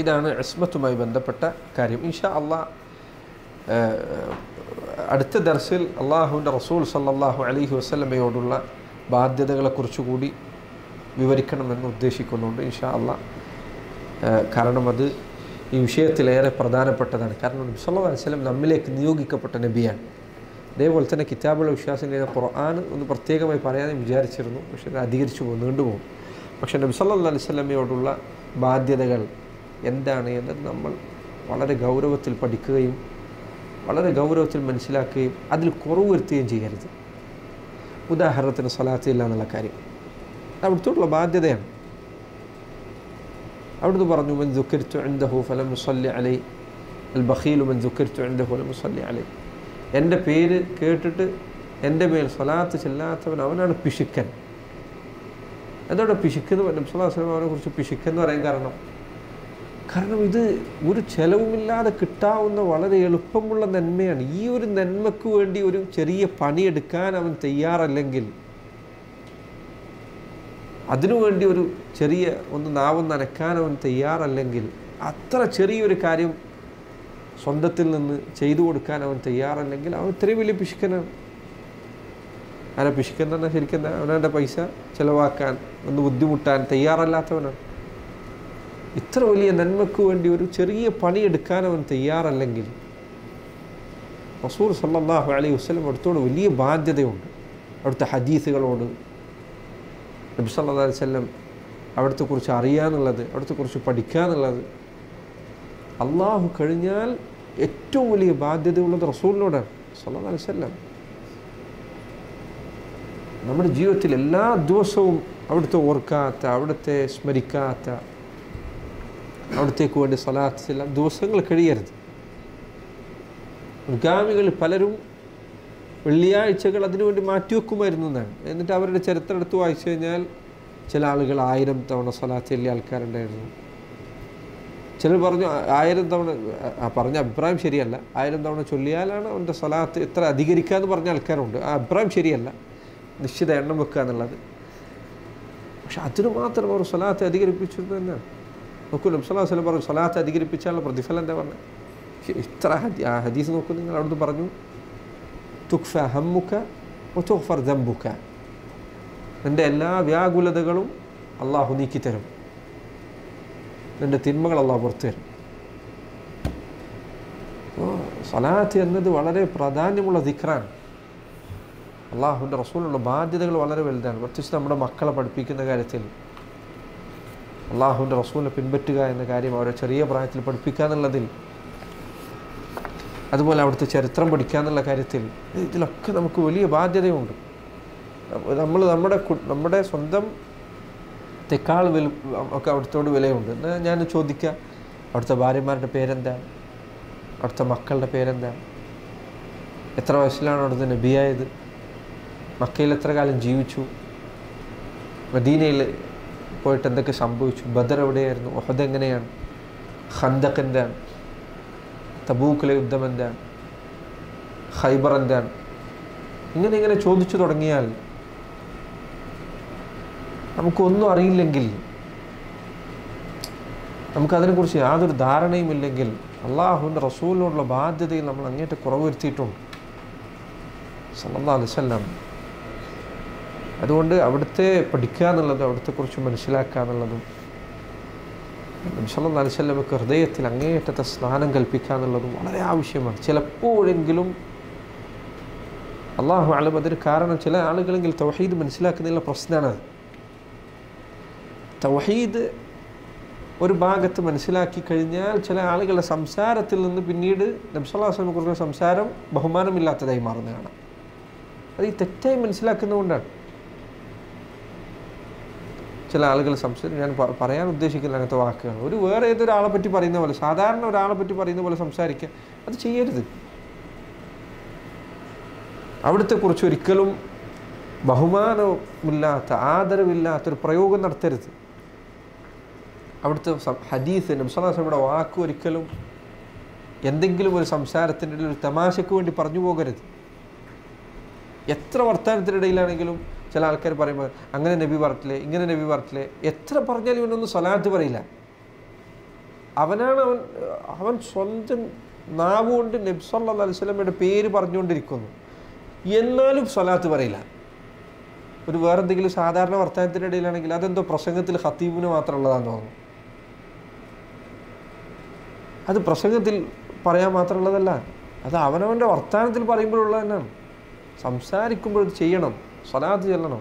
ഇതാണ് ഇസ്മത്തുമായി ബന്ധപ്പെട്ട കാര്യം. ഇൻഷാ അള്ളാഹ് അടുത്ത ദർസിൽ അള്ളാഹുവിൻ്റെ റസൂൽ സല്ലല്ലാഹു അലൈഹി വസല്ലമയോടുള്ള ബാധ്യതകളെക്കുറിച്ച് കൂടി വിവരിക്കണമെന്ന് ഉദ്ദേശിക്കുന്നുണ്ട് ഇൻഷാ അള്ളാഹ്. കാരണം അത് ഈ വിഷയത്തിലേറെ പ്രധാനപ്പെട്ടതാണ്. കാരണം നബി സല്ലല്ലാഹു അലൈഹി വസല്ലം നമ്മിലേക്ക് നിയോഗിക്കപ്പെട്ട നബിയാണ്. അതേപോലെ തന്നെ കിതാബുള്ള വിശ്വാസം കഴിഞ്ഞ ഖുർആൻ ഒന്ന് പ്രത്യേകമായി പറയാൻ വിചാരിച്ചിരുന്നു, പക്ഷേ അത് അധികരിച്ചു പോകും, നീണ്ടുപോകും. പക്ഷേ നബി സല്ലല്ലാഹു അലൈഹി വസല്ലമയോടുള്ള ബാധ്യതകൾ എന്താണ് എന്നത് നമ്മൾ വളരെ ഗൗരവത്തിൽ പഠിക്കുകയും വളരെ ഗൗരവത്തിൽ മനസ്സിലാക്കുകയും അതിൽ കുറവ് വരുത്തുകയും ചെയ്യരുത്. ഉദാഹരണത്തിന് സ്വലാത്ത് ഇല്ല എന്നുള്ള കാര്യം അവിടുത്തോടുള്ള ബാധ്യതയാണ്. അവിടുന്ന് പറഞ്ഞു, മൻ ദുക്കിർതു ഇൻദഹു ഫലം യുസല്ലി അലൈഹി അൽ ബഖീലു മൻ ദുക്കിർതു ഇൻദഹു ഫലം യുസല്ലി അലൈഹി. എൻ്റെ പേര് കേട്ടിട്ട് എൻ്റെ മേൽ സ്വലാത്ത് ചെല്ലാത്തവൻ അവനാണ് പിശുക്കൻ. അതോടെ പിശുക്കെന്ന് നബി സല്ലല്ലാഹു അലൈഹി വസല്ലം അവനെക്കുറിച്ച് പിശുക്കെന്ന് പറയാൻ കാരണം ഇത് ഒരു ചെലവുമില്ലാതെ കിട്ടാവുന്ന വളരെ എളുപ്പമുള്ള നന്മയാണ്. ഈ ഒരു നന്മയ്ക്ക് വേണ്ടി ഒരു ചെറിയ പണിയെടുക്കാൻ അവൻ തയ്യാറല്ലെങ്കിൽ, അതിനുവേണ്ടി ഒരു ചെറിയ ഒന്ന് നാവ് നനക്കാൻ അവൻ തയ്യാറല്ലെങ്കിൽ, അത്ര ചെറിയൊരു കാര്യം സ്വന്തത്തിൽ നിന്ന് ചെയ്തു കൊടുക്കാൻ അവൻ തയ്യാറല്ലെങ്കിൽ അവൻ ഇത്രയും വലിയ പിശുക്കനാണ്. ആരാ പിശുക്കൻ തന്നെ? ശരിക്കും അവനവൻ്റെ പൈസ ചിലവാക്കാൻ ഒന്ന് ബുദ്ധിമുട്ടാൻ തയ്യാറല്ലാത്തവനാണ്. ഇത്ര വലിയ നന്മയ്ക്ക് വേണ്ടി ഒരു ചെറിയ പണിയെടുക്കാൻ അവൻ തയ്യാറല്ലെങ്കിൽ റസൂൽ സല്ലല്ലാഹു അലൈഹി വസല്ലം അവിടുത്തോട് വലിയ ബാധ്യതയുണ്ട്. അവിടുത്തെ ഹദീസുകളോട് നബി സല്ലല്ലാഹു അലൈഹി വസല്ലം അവിടുത്തെ കുറിച്ച് അറിയാന്നുള്ളത്, അവിടുത്തെ കുറിച്ച് പഠിക്കാന്നുള്ളത്, അള്ളാഹു കഴിഞ്ഞാൽ ഏറ്റവും വലിയ ബാധ്യതയുള്ളത് റസൂലിനോടാണ് സല്ലല്ലാഹു അലൈഹി വസല്ലം. നമ്മുടെ ജീവിതത്തിൽ എല്ലാ ദിവസവും അവിടുത്തെ ഓർക്കാത്ത, അവിടുത്തെ സ്മരിക്കാത്ത, അവിടത്തേക്ക് വേണ്ടി സ്വലാത്ത് ചെല്ലാൻ ദിവസങ്ങൾ കഴിയരുത്. മുൻഗാമികൾ പലരും വെള്ളിയാഴ്ചകൾ അതിനുവേണ്ടി മാറ്റിവെക്കുമായിരുന്നു എന്നാണ്. എന്നിട്ട് അവരുടെ ചരിത്രം എടുത്ത് വായിച്ചു കഴിഞ്ഞാൽ ചില ആളുകൾ 1000 തവണ സ്വലാത്ത് ചെല്ലിയ ആൾക്കാരുണ്ടായിരുന്നു. ചിലർ പറഞ്ഞു 1000 തവണ, പറഞ്ഞ അഭിപ്രായം ശരിയല്ല. 1000 തവണ ചൊല്ലിയാലാണ് അവൻ്റെ സ്വലാത്ത് എത്ര അധികരിക്കുക എന്ന് പറഞ്ഞ ആൾക്കാരുണ്ട്. ആ അഭിപ്രായം ശരിയല്ല, നിശ്ചിത എണ്ണം വെക്കുക എന്നുള്ളത്. പക്ഷെ അതിന് മാത്രം അവർ സ്വലാത്ത് അധികരിപ്പിച്ചു തന്നെയാണ്. നോക്കൂ, നബി സല്ലല്ലാഹു അലൈഹി വസല്ലം പറഞ്ഞു സ്വലാത്ത് അധികരിപ്പിച്ചാലുള്ള പ്രതിഫലം എന്താ പറഞ്ഞത്? ഇത്ര ഹദീസ് നോക്കൂ നിങ്ങൾ. അവിടുന്ന് പറഞ്ഞു തുക്ഫ ഹമ്മുക വതുഗ്ഫർ ദംബുക, നിൻ്റെ എല്ലാ വ്യാകുലതകളും അള്ളാഹു നീക്കിത്തരും, നിൻ്റെ തിന്മകൾ അള്ളാഹു പുറത്തു തരും. സ്വലാത്ത് എന്നത് വളരെ പ്രാധാന്യമുള്ള ദിക്റാണ്. അള്ളാഹുവിൻ്റെ റസൂലുള്ള ബാധ്യതകൾ വളരെ വലുതാണ്. പ്രത്യേകിച്ച് നമ്മുടെ മക്കളെ പഠിപ്പിക്കുന്ന കാര്യത്തിൽ അള്ളാഹുവിൻ്റെ റസൂലിനെ പിൻപറ്റുക എന്ന കാര്യം അവരെ ചെറിയ പ്രായത്തിൽ പഠിപ്പിക്കുക എന്നുള്ളതിൽ, അതുപോലെ അവിടുത്തെ ചരിത്രം പഠിക്കുക എന്നുള്ള കാര്യത്തിൽ, ഇതിലൊക്കെ നമുക്ക് വലിയ ബാധ്യതയുണ്ട്. നമ്മൾ നമ്മുടെ സ്വന്തം തെക്കാൾ ഒക്കെ അവിടുത്തോട് വിലയുണ്ട്. എന്നാൽ ഞാൻ ചോദിക്കുക, അവിടുത്തെ ഭാര്യമാരുടെ പേരെന്താ? അവിടുത്തെ മക്കളുടെ പേരെന്താ? എത്ര വയസ്സിലാണ് അവിടുത്തെ നബിയായത്? മക്കയിൽ എത്ര കാലം ജീവിച്ചു? മദീനയിൽ പോയിട്ട് എന്തൊക്കെ സംഭവിച്ചു? ബദർ എവിടെയായിരുന്നു? ഉഹദ് എങ്ങനെയാണ്? ഖന്ദഖ് എന്താണ്? തബൂക്കിലെ യുദ്ധം എന്താണ്? ഖൈബർ എന്താണ്? ഇങ്ങനെ ചോദിച്ചു തുടങ്ങിയാൽ, നമുക്കൊന്നും അറിയില്ലെങ്കിൽ, നമുക്കതിനെക്കുറിച്ച് യാതൊരു ധാരണയുമില്ലെങ്കിൽ അള്ളാഹുവിൻ്റെ റസൂലിനോടുള്ള ബാധ്യതയിൽ നമ്മൾ അങ്ങേറ്റം കുറവ് വരുത്തിയിട്ടുണ്ട് സല്ലല്ലാഹു അലൈഹി വസല്ലം. അതുകൊണ്ട് അവിടുത്തെ പഠിക്കുക എന്നുള്ളതും അവിടുത്തെക്കുറിച്ച് മനസ്സിലാക്കുക എന്നുള്ളതും നബി സല്ലല്ലാഹു അലൈഹി വസല്ലമക്ക് ഹൃദയത്തിൽ അങ്ങേയറ്റത്തെ സ്നാനം കൽപ്പിക്കുക എന്നുള്ളതും വളരെ ആവശ്യമാണ്. ചിലപ്പോഴെങ്കിലും അള്ളാഹു അലം അതിന് കാരണം ചില ആളുകളെങ്കിൽ തൗഹീദ് മനസ്സിലാക്കുന്നതിലുള്ള പ്രശ്നമാണത്. തൗഹീദ് ഒരു ഭാഗത്ത് മനസ്സിലാക്കി കഴിഞ്ഞാൽ ചില ആളുകളുടെ സംസാരത്തിൽ നിന്ന് പിന്നീട് നബി സല്ലല്ലാഹു അലൈഹി വസല്ലമയെ കുറിച്ചുള്ള സംസാരം ബഹുമാനമില്ലാത്തതായി മാറുന്നത് കാണാം. അത് ഈ തെറ്റായി മനസ്സിലാക്കുന്നതുകൊണ്ടാണ് ചില ആളുകൾ സംസാരം. ഞാൻ പറയാൻ ഉദ്ദേശിക്കുന്ന അങ്ങനത്തെ വാക്കുകൾ ഒരു വേറെ ഏതൊരാളെ പറ്റി പറയുന്ന പോലെ, സാധാരണ ഒരാളെ പറ്റി പറയുന്ന പോലെ സംസാരിക്കുക, അത് ചെയ്യരുത്. അവിടുത്തെക്കുറിച്ച് ഒരിക്കലും ബഹുമാനമില്ലാത്ത, ആദരവില്ലാത്തൊരു പ്രയോഗം നടത്തരുത്. അവിടുത്തെ ഹദീസ്, നബി സല്ലല്ലാഹു അലൈഹി വസല്ലമയുടെ വാക്ക് ഒരിക്കലും എന്തെങ്കിലും ഒരു സംസാരത്തിൻ്റെ ഒരു തമാശയ്ക്ക് വേണ്ടി പറഞ്ഞു പോകരുത്. എത്ര വർത്തമാനത്തിനിടയിലാണെങ്കിലും ചില ആൾക്കാർ പറയുമ്പോൾ അങ്ങനെ നബി പറഞ്ഞില്ലേ, ഇങ്ങനെ നബി പറഞ്ഞില്ലേ, എത്ര പറഞ്ഞാലും ഇവനൊന്നും സ്വലാത്ത് പറയില്ല. അവൻ സ്വന്തം നാവുകൊണ്ട് നബി സല്ലല്ലാഹു അലൈഹി വസല്ലമയുടെ പേര് പറഞ്ഞുകൊണ്ടിരിക്കുന്നു, എന്നാലും സ്വലാത്ത് പറയില്ല. ഒരു വേറെന്തെങ്കിലും സാധാരണ വർത്തമാനത്തിൻ്റെ ഇടയിലാണെങ്കിൽ അതെന്തോ പ്രസംഗത്തിൽ ഖത്തീബിന് മാത്രമുള്ളതാണെന്ന് തോന്നുന്നു. അത് പ്രസംഗത്തിൽ പറയാൻ മാത്രമുള്ളതല്ല, അത് അവനവൻ്റെ വർത്തമാനത്തിൽ പറയുമ്പോഴുള്ളത് തന്നെയാണ്. സംസാരിക്കുമ്പോൾ ചെയ്യണം, സ്വലാത്ത് ചെല്ലണം.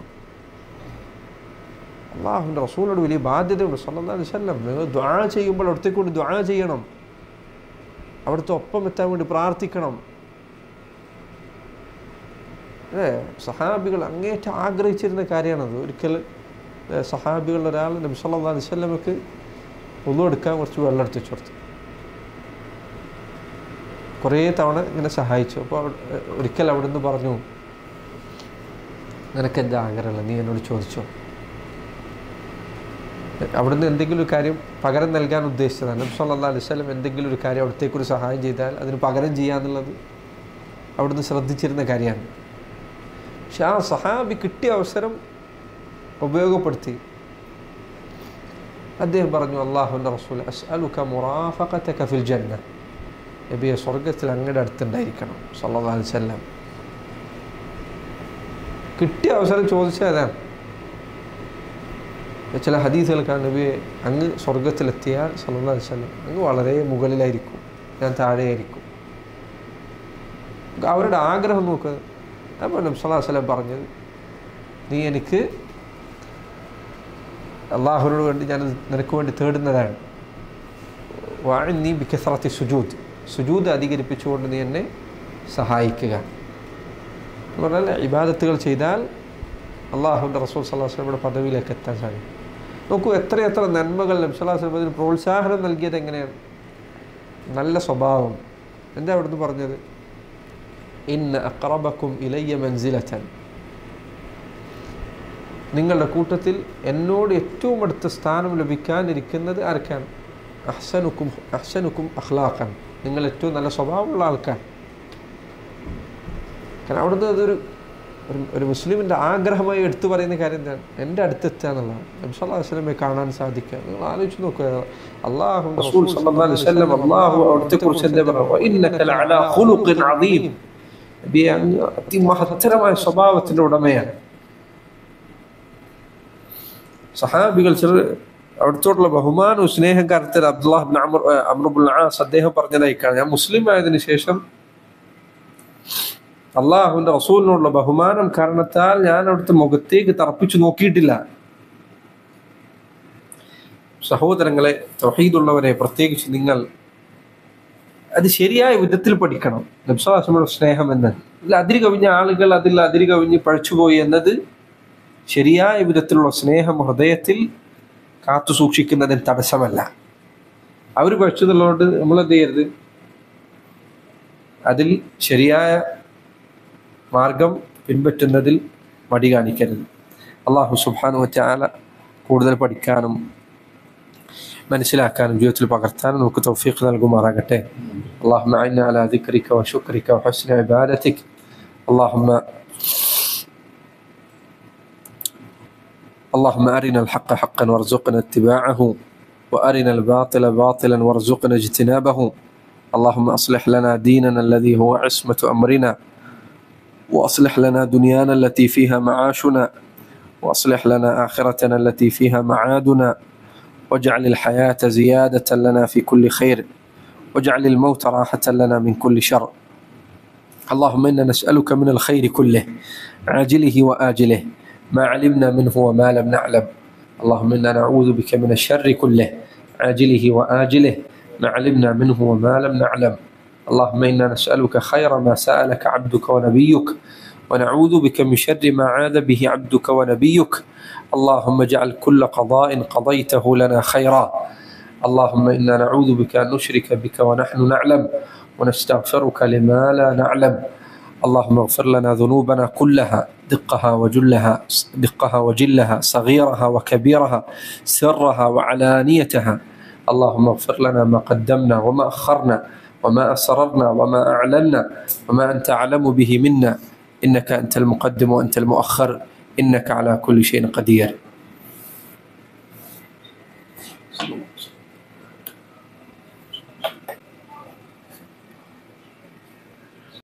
അള്ളാഹുവിൻ്റെ റസൂലിനോട് വലിയ ബാധ്യതയുണ്ട് സല്ലല്ലാഹു അലൈഹി വസല്ലം. നിങ്ങൾ ദുആ ചെയ്യുമ്പോൾ അവിടത്തേക്ക് കൊണ്ട് ദുആ ചെയ്യണം, അവിടുത്തെ ഒപ്പം എത്താൻ വേണ്ടി പ്രാർത്ഥിക്കണം. സഹാബികൾ അങ്ങേറ്റം ആഗ്രഹിച്ചിരുന്ന കാര്യമാണത്. ഒരിക്കൽ സഹാബികളിൽ ഒരാൾ നബി സല്ലല്ലാഹു അലൈഹി വസല്ലമക്ക് വുളു എടുക്കാൻ കുറച്ച് വെള്ളം എടുത്ത് വെച്ച് കൊടുത്തു. കുറേ തവണ ഇങ്ങനെ സഹായിച്ചു. അപ്പോൾ ഒരിക്കൽ അവിടുന്ന് പറഞ്ഞു, നിനക്കെന്താ ആഗ്രഹമുള്ളത്, നീ എന്നോട് ചോദിച്ചോ. അവിടുന്ന് എന്തെങ്കിലും ഒരു കാര്യം പകരം നൽകാൻ ഉദ്ദേശിച്ചതാണ്. നബി സല്ലല്ലാഹു അലൈഹി വസല്ലം എന്തെങ്കിലും ഒരു കാര്യം അവിടത്തേക്കൊരു സഹായം ചെയ്താൽ അതിന് പകരം ചെയ്യാന്നുള്ളത് അവിടുന്ന് ശ്രദ്ധിച്ചിരുന്ന കാര്യമാണ്. പക്ഷെ ആ സഹാബി കിട്ടിയ അവസരം ഉപയോഗപ്പെടുത്തി. അദ്ദേഹം പറഞ്ഞു, അല്ലാഹുവിൻ്റെ റസൂൽ അസ്അലുക മുറാഫഖതക ഫിൽ ജന്ന, നബിയെ സ്വർഗത്തിൽ അങ്ങയുടെ അടുത്തുണ്ടായിരിക്കണം സല്ലല്ലാഹു അലൈഹി വസല്ലം. കിട്ടിയ അവസരം ചോദിച്ചാൽ അതാണ്. ചില ഹദീസുകൾക്കാണ് നബിയെ അങ്ങ് സ്വർഗത്തിലെത്തിയാൽ സല്ലല്ലാഹു അലൈഹി വസല്ലം അങ്ങ് വളരെ മുകളിലായിരിക്കും, ഞാൻ താഴെയായിരിക്കും. അവരുടെ ആഗ്രഹം നോക്കുക. അപ്പോൾ നബി സല്ലല്ലാഹു അലൈഹി വസല്ലം പറഞ്ഞത്, നീ എനിക്ക് അള്ളാഹുവിനോട് വേണ്ടി ഞാൻ നിനക്ക് വേണ്ടി തേടുന്നതാണ്. വഅന്നി ബികസറത്തി സുജൂദ്, സുജൂദ് അധികരിപ്പിച്ചുകൊണ്ട് നീ എന്നെ സഹായിക്കുക എന്ന് പറഞ്ഞാൽ ഇബാദത്തുകൾ ചെയ്താൽ അള്ളാഹുവിൻ്റെ റസൂൽ സ്വല്ലല്ലാഹു അലൈഹി വസല്ലമയുടെ പദവിയിലേക്ക് എത്താൻ സാധിക്കും. നോക്കൂ, എത്രയെത്ര നന്മകൾ നബി സല്ലല്ലാഹു അലൈഹി വസല്ലം അതിന് പ്രോത്സാഹനം നൽകിയത് എങ്ങനെയാണ്? നല്ല സ്വഭാവം. എന്താ അവിടുന്ന് പറഞ്ഞത്? ഇന്ന അഖറബക്കും ഇലയ്യ മൻസിലതൻ, നിങ്ങളുടെ കൂട്ടത്തിൽ എന്നോട് ഏറ്റവും അടുത്ത സ്ഥാനം ലഭിക്കാനിരിക്കുന്നത് ആർക്കാണ്? അഹ്സനുക്കും അഖ്ലാഖൻ, നിങ്ങൾ ഏറ്റവും നല്ല സ്വഭാവമുള്ള ആൾക്കാർ. കാരണം അവിടുന്ന് അതൊരു ഒരു മുസ്ലിമിൻ്റെ ആഗ്രഹമായി എടുത്തു പറയുന്ന കാര്യം എന്താണ്? എൻ്റെ അടുത്തെത്തുക എന്നുള്ളതാണ്. നബി സല്ലല്ലാഹു അലൈഹി വസല്ലമയെ കാണാൻ സാധിക്കുക. നിങ്ങൾ ആലോചിച്ച് നോക്കുക, അല്ലാഹുവിൻ്റെ റസൂൽ സല്ലല്ലാഹു അലൈഹി വസല്ലം അല്ലാഹു അവിടുത്തെക്കുറിച്ച് എന്താ പറയുക? ഇന്നക ലഅലാ ഖുലുഖിൻ അദീം, നബി അതിമഹത്തരമായ സ്വഭാവത്തിൻ്റെ ഉടമയാണ്. സഹാബികൾ അവിടത്തോടുള്ള ബഹുമാനവും സ്നേഹം കാരണത്തിൽ അബ്ദുല്ലാഹ് ഇബ്നു അംർ ഇബ്നുൽ ആസ് അദ്ദേഹം പറഞ്ഞതായിക്കാണ്, ഞാൻ മുസ്ലിം ആയതിനു ശേഷം അള്ളാഹുവിൻ്റെ റസൂലിനോടുള്ള ബഹുമാനം കാരണത്താൽ ഞാൻ അവിടുത്തെ മുഖത്തേക്ക് തറപ്പിച്ചു നോക്കിയിട്ടില്ല. സഹോദരങ്ങളെ, തൗഹീദുള്ളവരെ, പ്രത്യേകിച്ച് നിങ്ങൾ അത് ശരിയായ വിധത്തിൽ പഠിക്കണം. നബി സല്ലല്ലാഹു അലൈഹി വസല്ലമയുടെ സ്നേഹം എന്നത് ഇതിൽ അതിരുകവിഞ്ഞ ആളുകൾ അതിൽ അതിരുകവിഞ്ഞ് പഴിച്ചുപോയി എന്നത് ശരിയായ വിധത്തിലുള്ള സ്നേഹം ഹൃദയത്തിൽ കാത്തു സൂക്ഷിക്കുന്നതിന് തടസ്സമല്ല. അവർ പഴിച്ചതുള്ളതുകൊണ്ട് നമ്മൾ എന്ത് ചെയ്യരുത്? അതിൽ ശരിയായ മാർഗം പിൻപറ്റുന്നതിൽ മടി കാണിക്കരുത്. അല്ലാഹു സുബ്ഹാനഹു വ തആല കൂടുതൽ പഠിക്കാനും മനസ്സിലാക്കാനും ജീവിതത്തിൽ പകർത്താനും നമുക്ക് തൗഫീഖ് നൽകുമാറാകട്ടെ. അല്ലാഹുമ്മ അഇന്നാ അലാ ദിക്രിക വ ശുക്രിക വ ഹുസ്നി ഇബാദതിക. اللهم أرنا الحق حقا وارزقنا اتباعه وأرنا الباطل باطلا وارزقنا اجتنابه. اللهم أصلح لنا ديننا الذي هو عصمة أمرنا، وأصلح لنا دنيانا التي فيها معاشنا، وأصلح لنا آخرتنا التي فيها معادنا، واجعل الحياة زيادة لنا في كل خير، واجعل الموت راحة لنا من كل شر. اللهم إنا نسألك من الخير كله عاجله وآجله ما علمنا منه وما لم نعلم. اللهم إنا نعوذ بك من الشر كله عاجله وآجله ما علمنا منه وما لم نعلم. اللهم إنا نسألك خير ما سألك عبدك ونبيك، ونعوذ بك من شر ما عاذ به عبدك ونبيك. اللهم اجعل كل قضاء قضيته لنا خيرا. اللهم إنا نعوذ بك أن نشرك بك ونحن نعلم، ونستغفرك لما لا نعلم. اللهم اغفر لنا ذنوبنا كلها دقها وجلها صغيرها وكبيرها سرها وعلانيتها. اللهم اغفر لنا ما قدمنا وما أخرنا وما أسررنا وما أعلنا وما أنت أعلم به منا، إنك أنت المقدم وأنت المؤخر، إنك على كل شيء قدير.